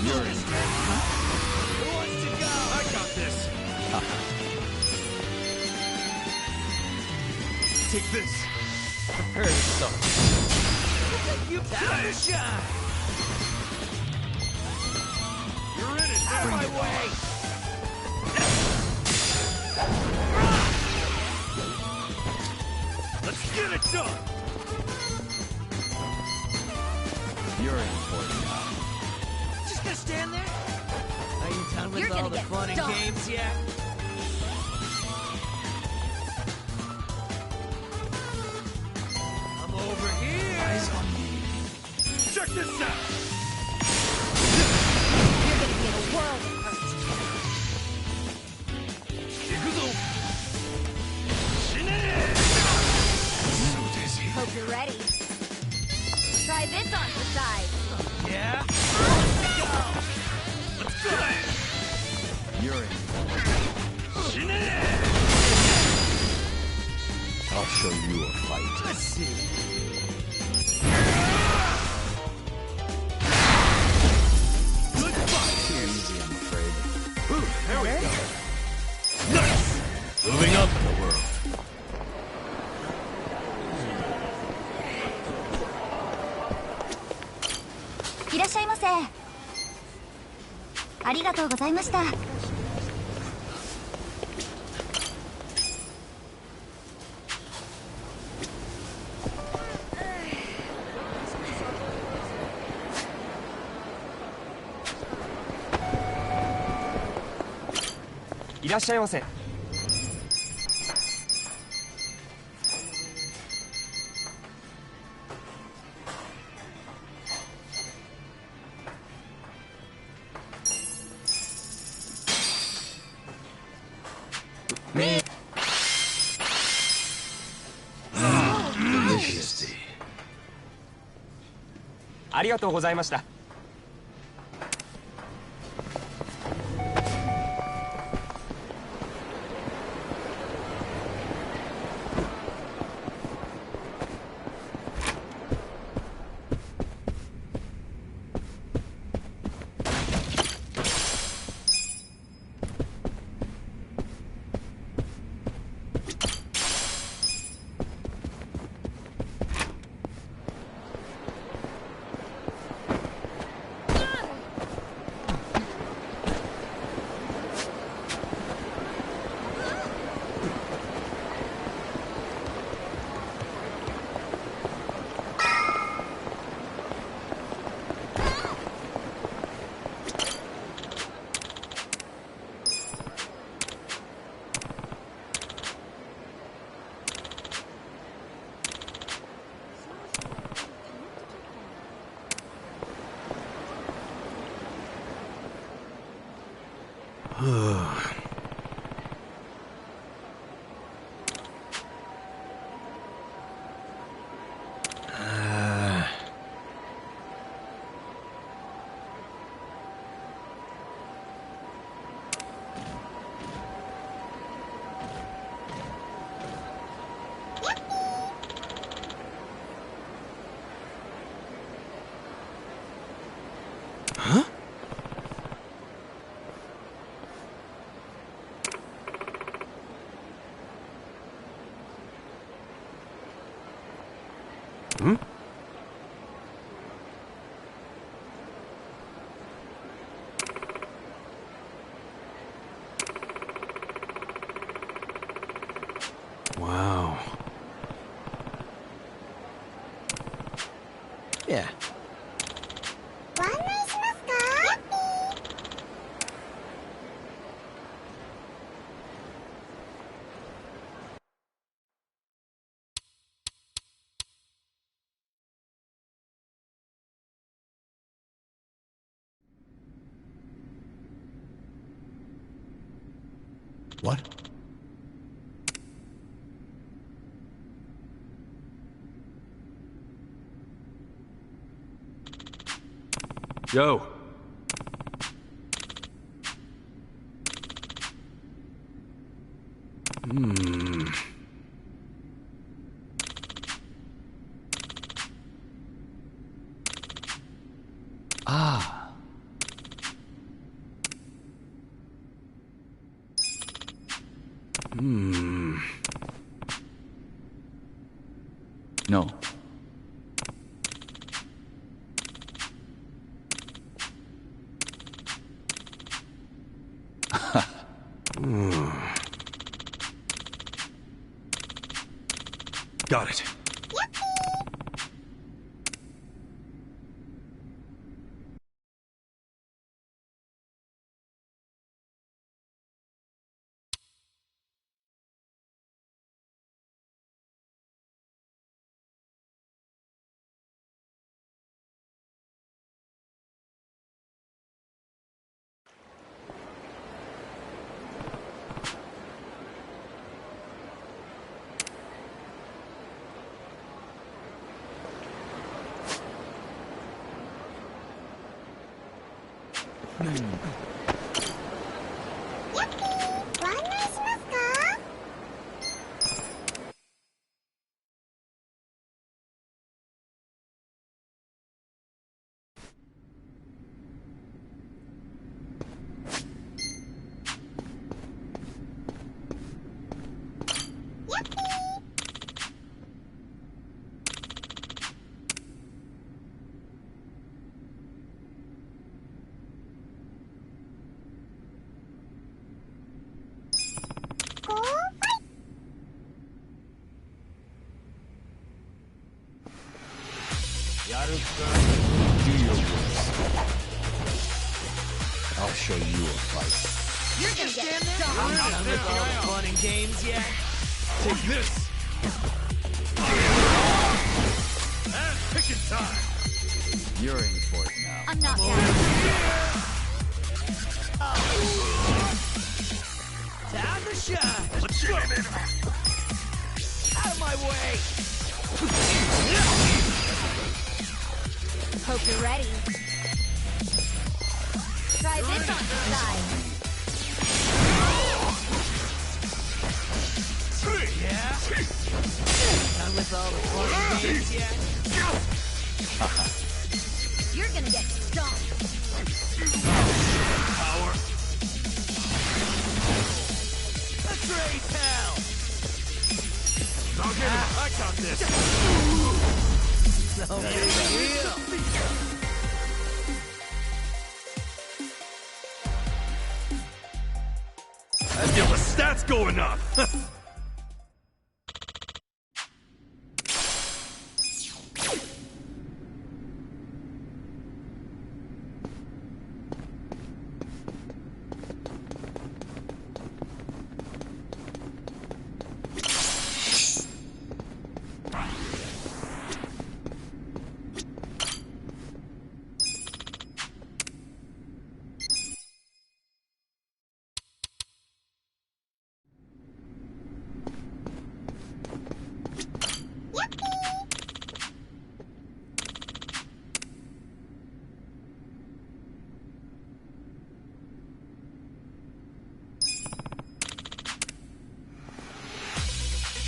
Who wants to go? I got this. Take this. Prepare yourself. You time to shine. You're in it. Out of my way. Let's get it done. You're in for it now. Just gonna stand there? Are you done with all the fun and games yet? I'm over here. Eyes on me. Check this out. You're gonna be in a world of hurt. Hope you're ready. Try this on for size. Yeah? Let's go! You're in. I'll show you a fight. Let's see. Good fight! Too easy, I'm afraid. There we go. Nice! Moving up in the world. いらっしゃいませ。ありがとうございました。いらっしゃいませ。ありがとうございました。Hmm? Wow. Yeah. What? Yo. Ah. No. Got it. Do your worst. I'll show you a fight. You're gonna get stuck. I'm not done with all the fun and games yet. Take this! Ass picking time! You're in for it now. I'm not down. Time to shine. Let's go. Out of my way. Hope you're ready. Try this on the side. Yeah? Done with all the fun and games yet? You're gonna get stomped. Power. Let's raise hell. I'll get him. I got this. No big deal. Let's get the stats going up.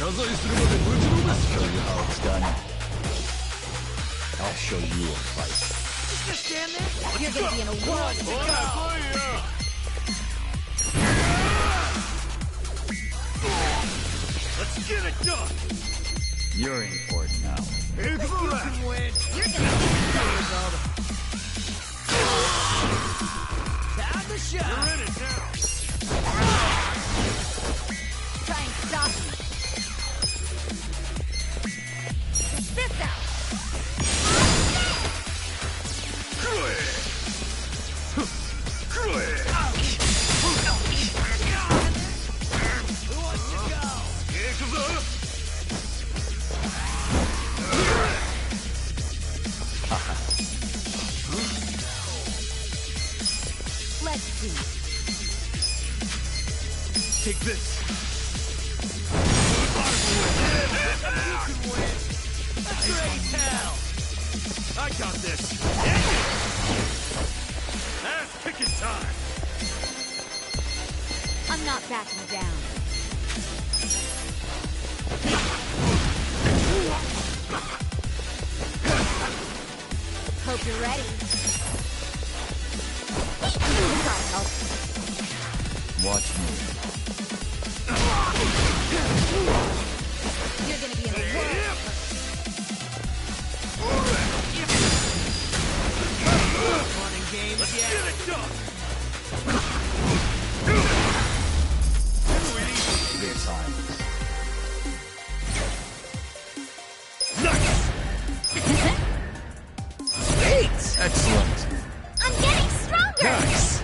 I'll show you how it's done. I'll show you a fight. Just stand there. You're gonna be in a world to go. Let's get it done! You're in for it now. You can win. You're gonna get stomped. Time to shine. You're in it now. Try and stop me. This out. Who wants to go? Let's see. Take this. You can win. Let's raise hell. I got this. Ass kicking time. I'm not backing down. Hope you're ready. Gotta help. Watch me. You're gonna be in the world. Fun and games, let's get it done. Good signs. Sweet! Excellent. I'm getting stronger! Nice!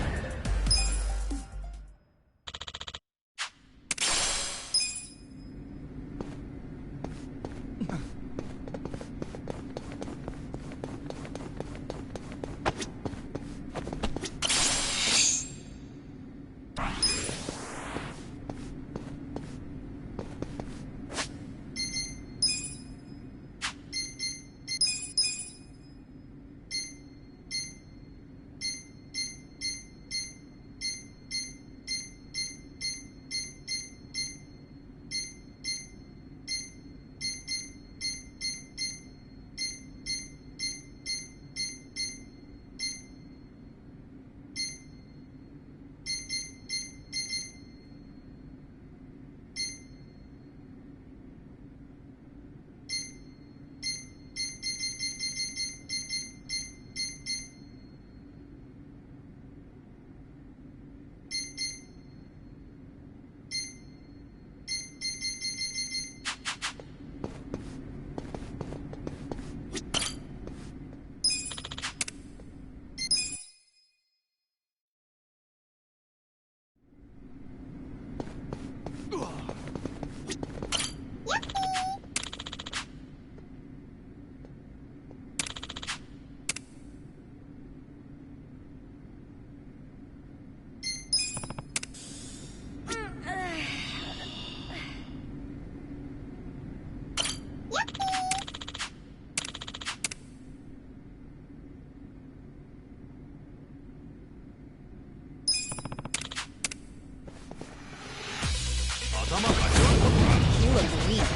You look weak.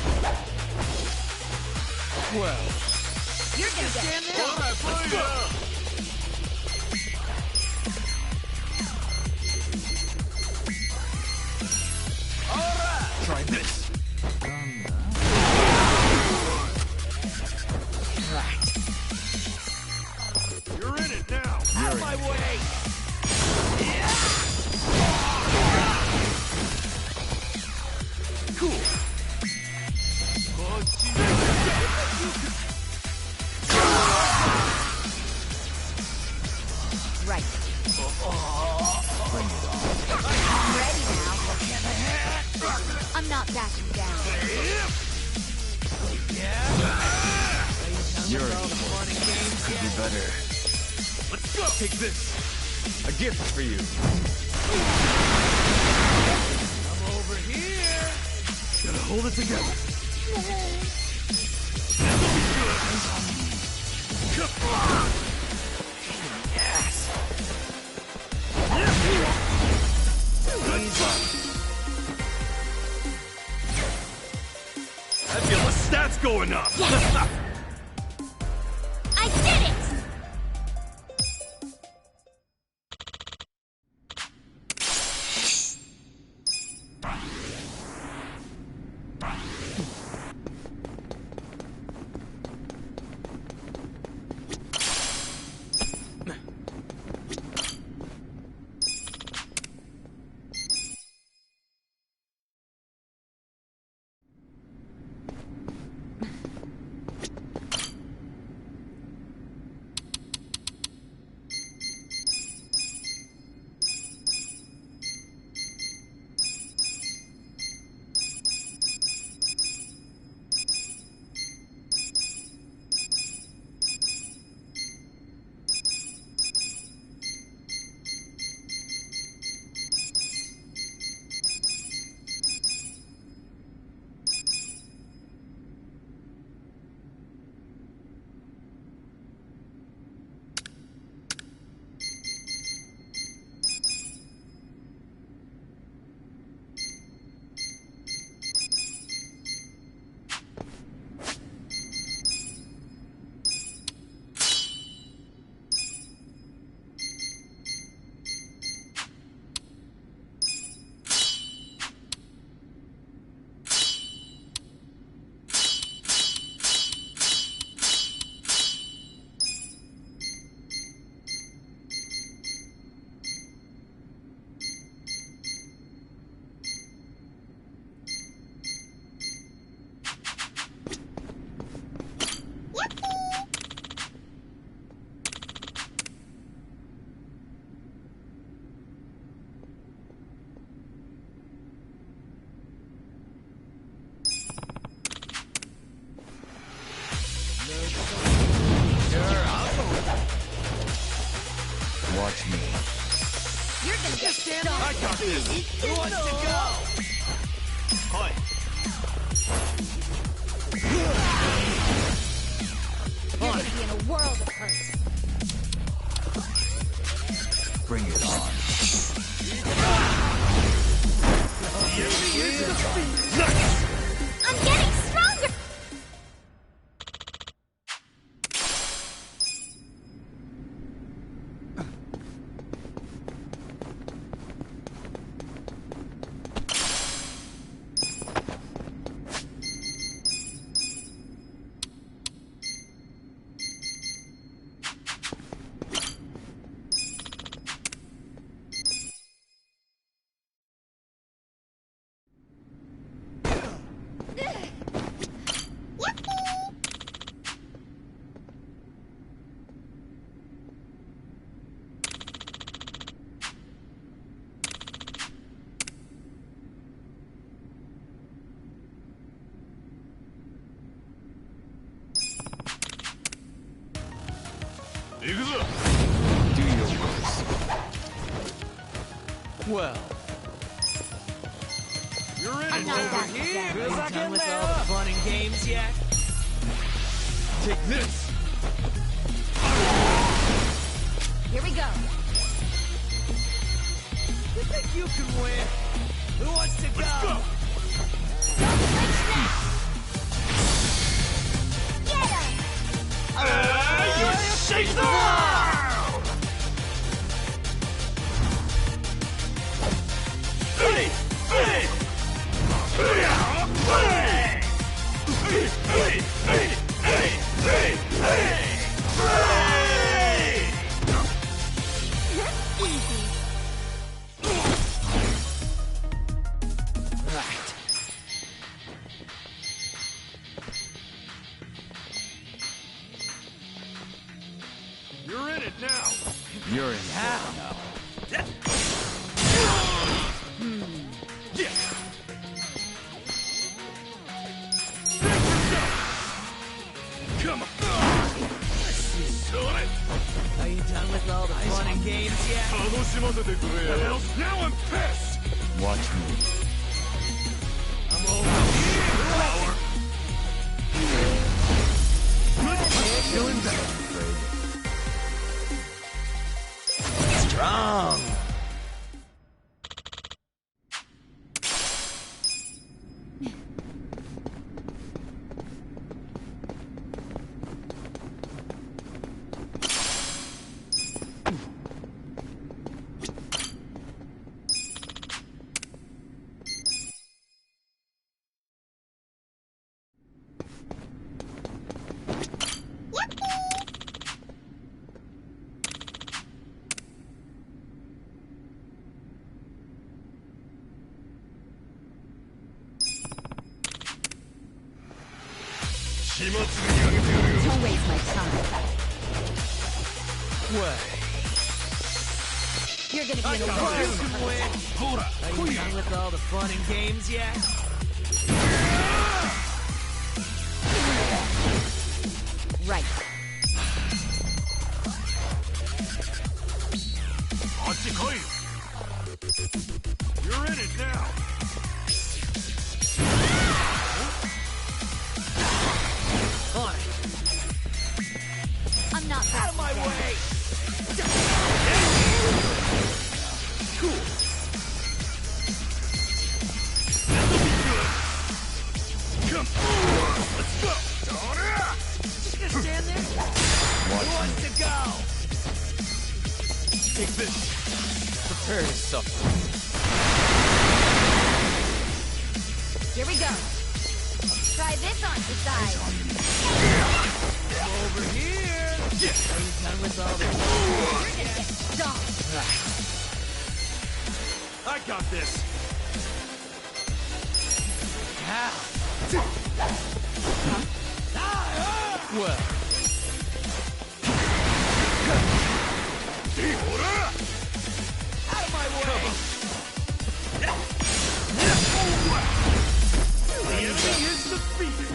Well, You're gonna get killed. try this. You're in it now. Out of my way. Cool. Right. Bring it on. I'm ready now. I'm not backing down. Your could be better. Let's go. Take this. A gift for you. Come over here. Gotta hold it together. Yes. I feel the stats going up. Yes. I did it! Watch me. You're gonna get stand there. I got this. Who wants to go? Hi. You're gonna be in a world of hurt. Bring it on. I'm getting stronger! Do your worst. Well. You're in I'm not over done here. yet. Feels Are you like done in with there. all the fun and games yet? Take this. Here we go. You think you can win? Who wants to go? Let's go. Get him! You shake the world! Hey! Hey! You're in it now. You're in for it now. Yeah. Come on. Are you done with all the fun and games yet? Now I'm pissed. Watch me. I'm over here. Feeling better. Strong. Don't waste my time. What? You're gonna be in a world of hurt. Hold up. Are you done with all the fun and games yet? Right. You're in it now. On it. I'm not Out of my backing down. way! Cool. Come on. Let's go. Just gonna stand there? Who wants to go? Take this. Prepare yourself. Here we go. Try this on the side. Over here! Are you done with all the You're gonna get stomped. I got this. Well. Out of my way! The enemy is defeated.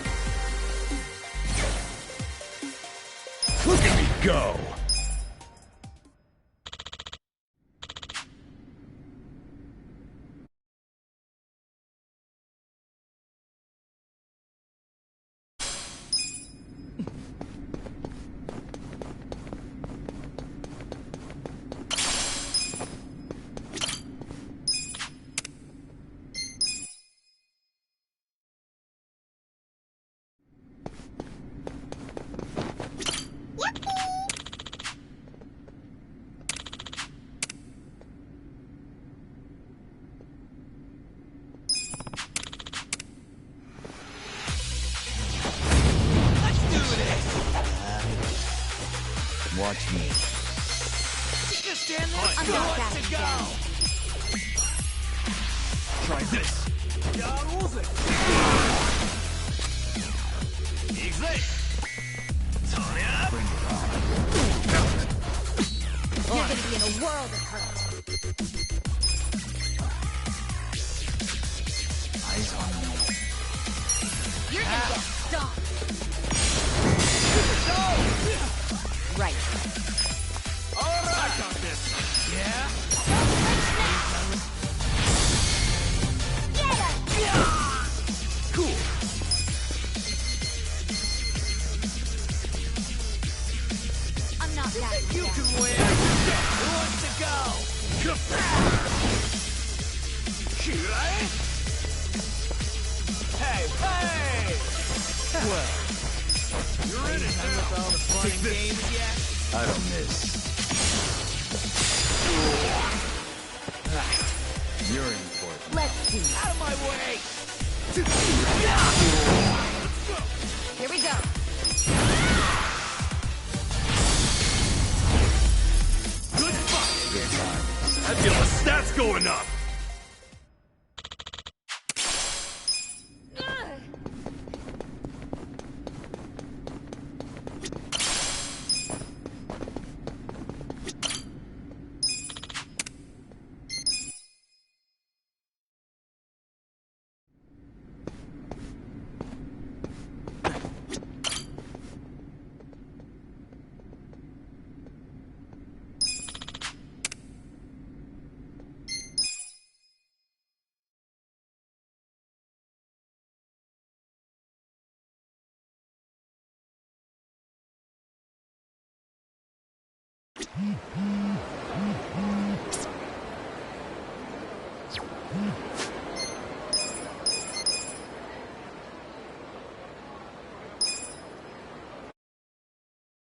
Look at me go. understand this? I'm not that to go! Try this. You're gonna be in a world of hurt. Eyes on me. You're gonna get stomped. Right. Alright! I got this. Yeah? Cool. I'm not that You bad. can win! Who wants to go? Hey, hey! Well, you're in it now. With all the fun and games yet? I don't miss. You're important. Let's see. Out of my way! Here we go. Good fuck. I feel the stats going up.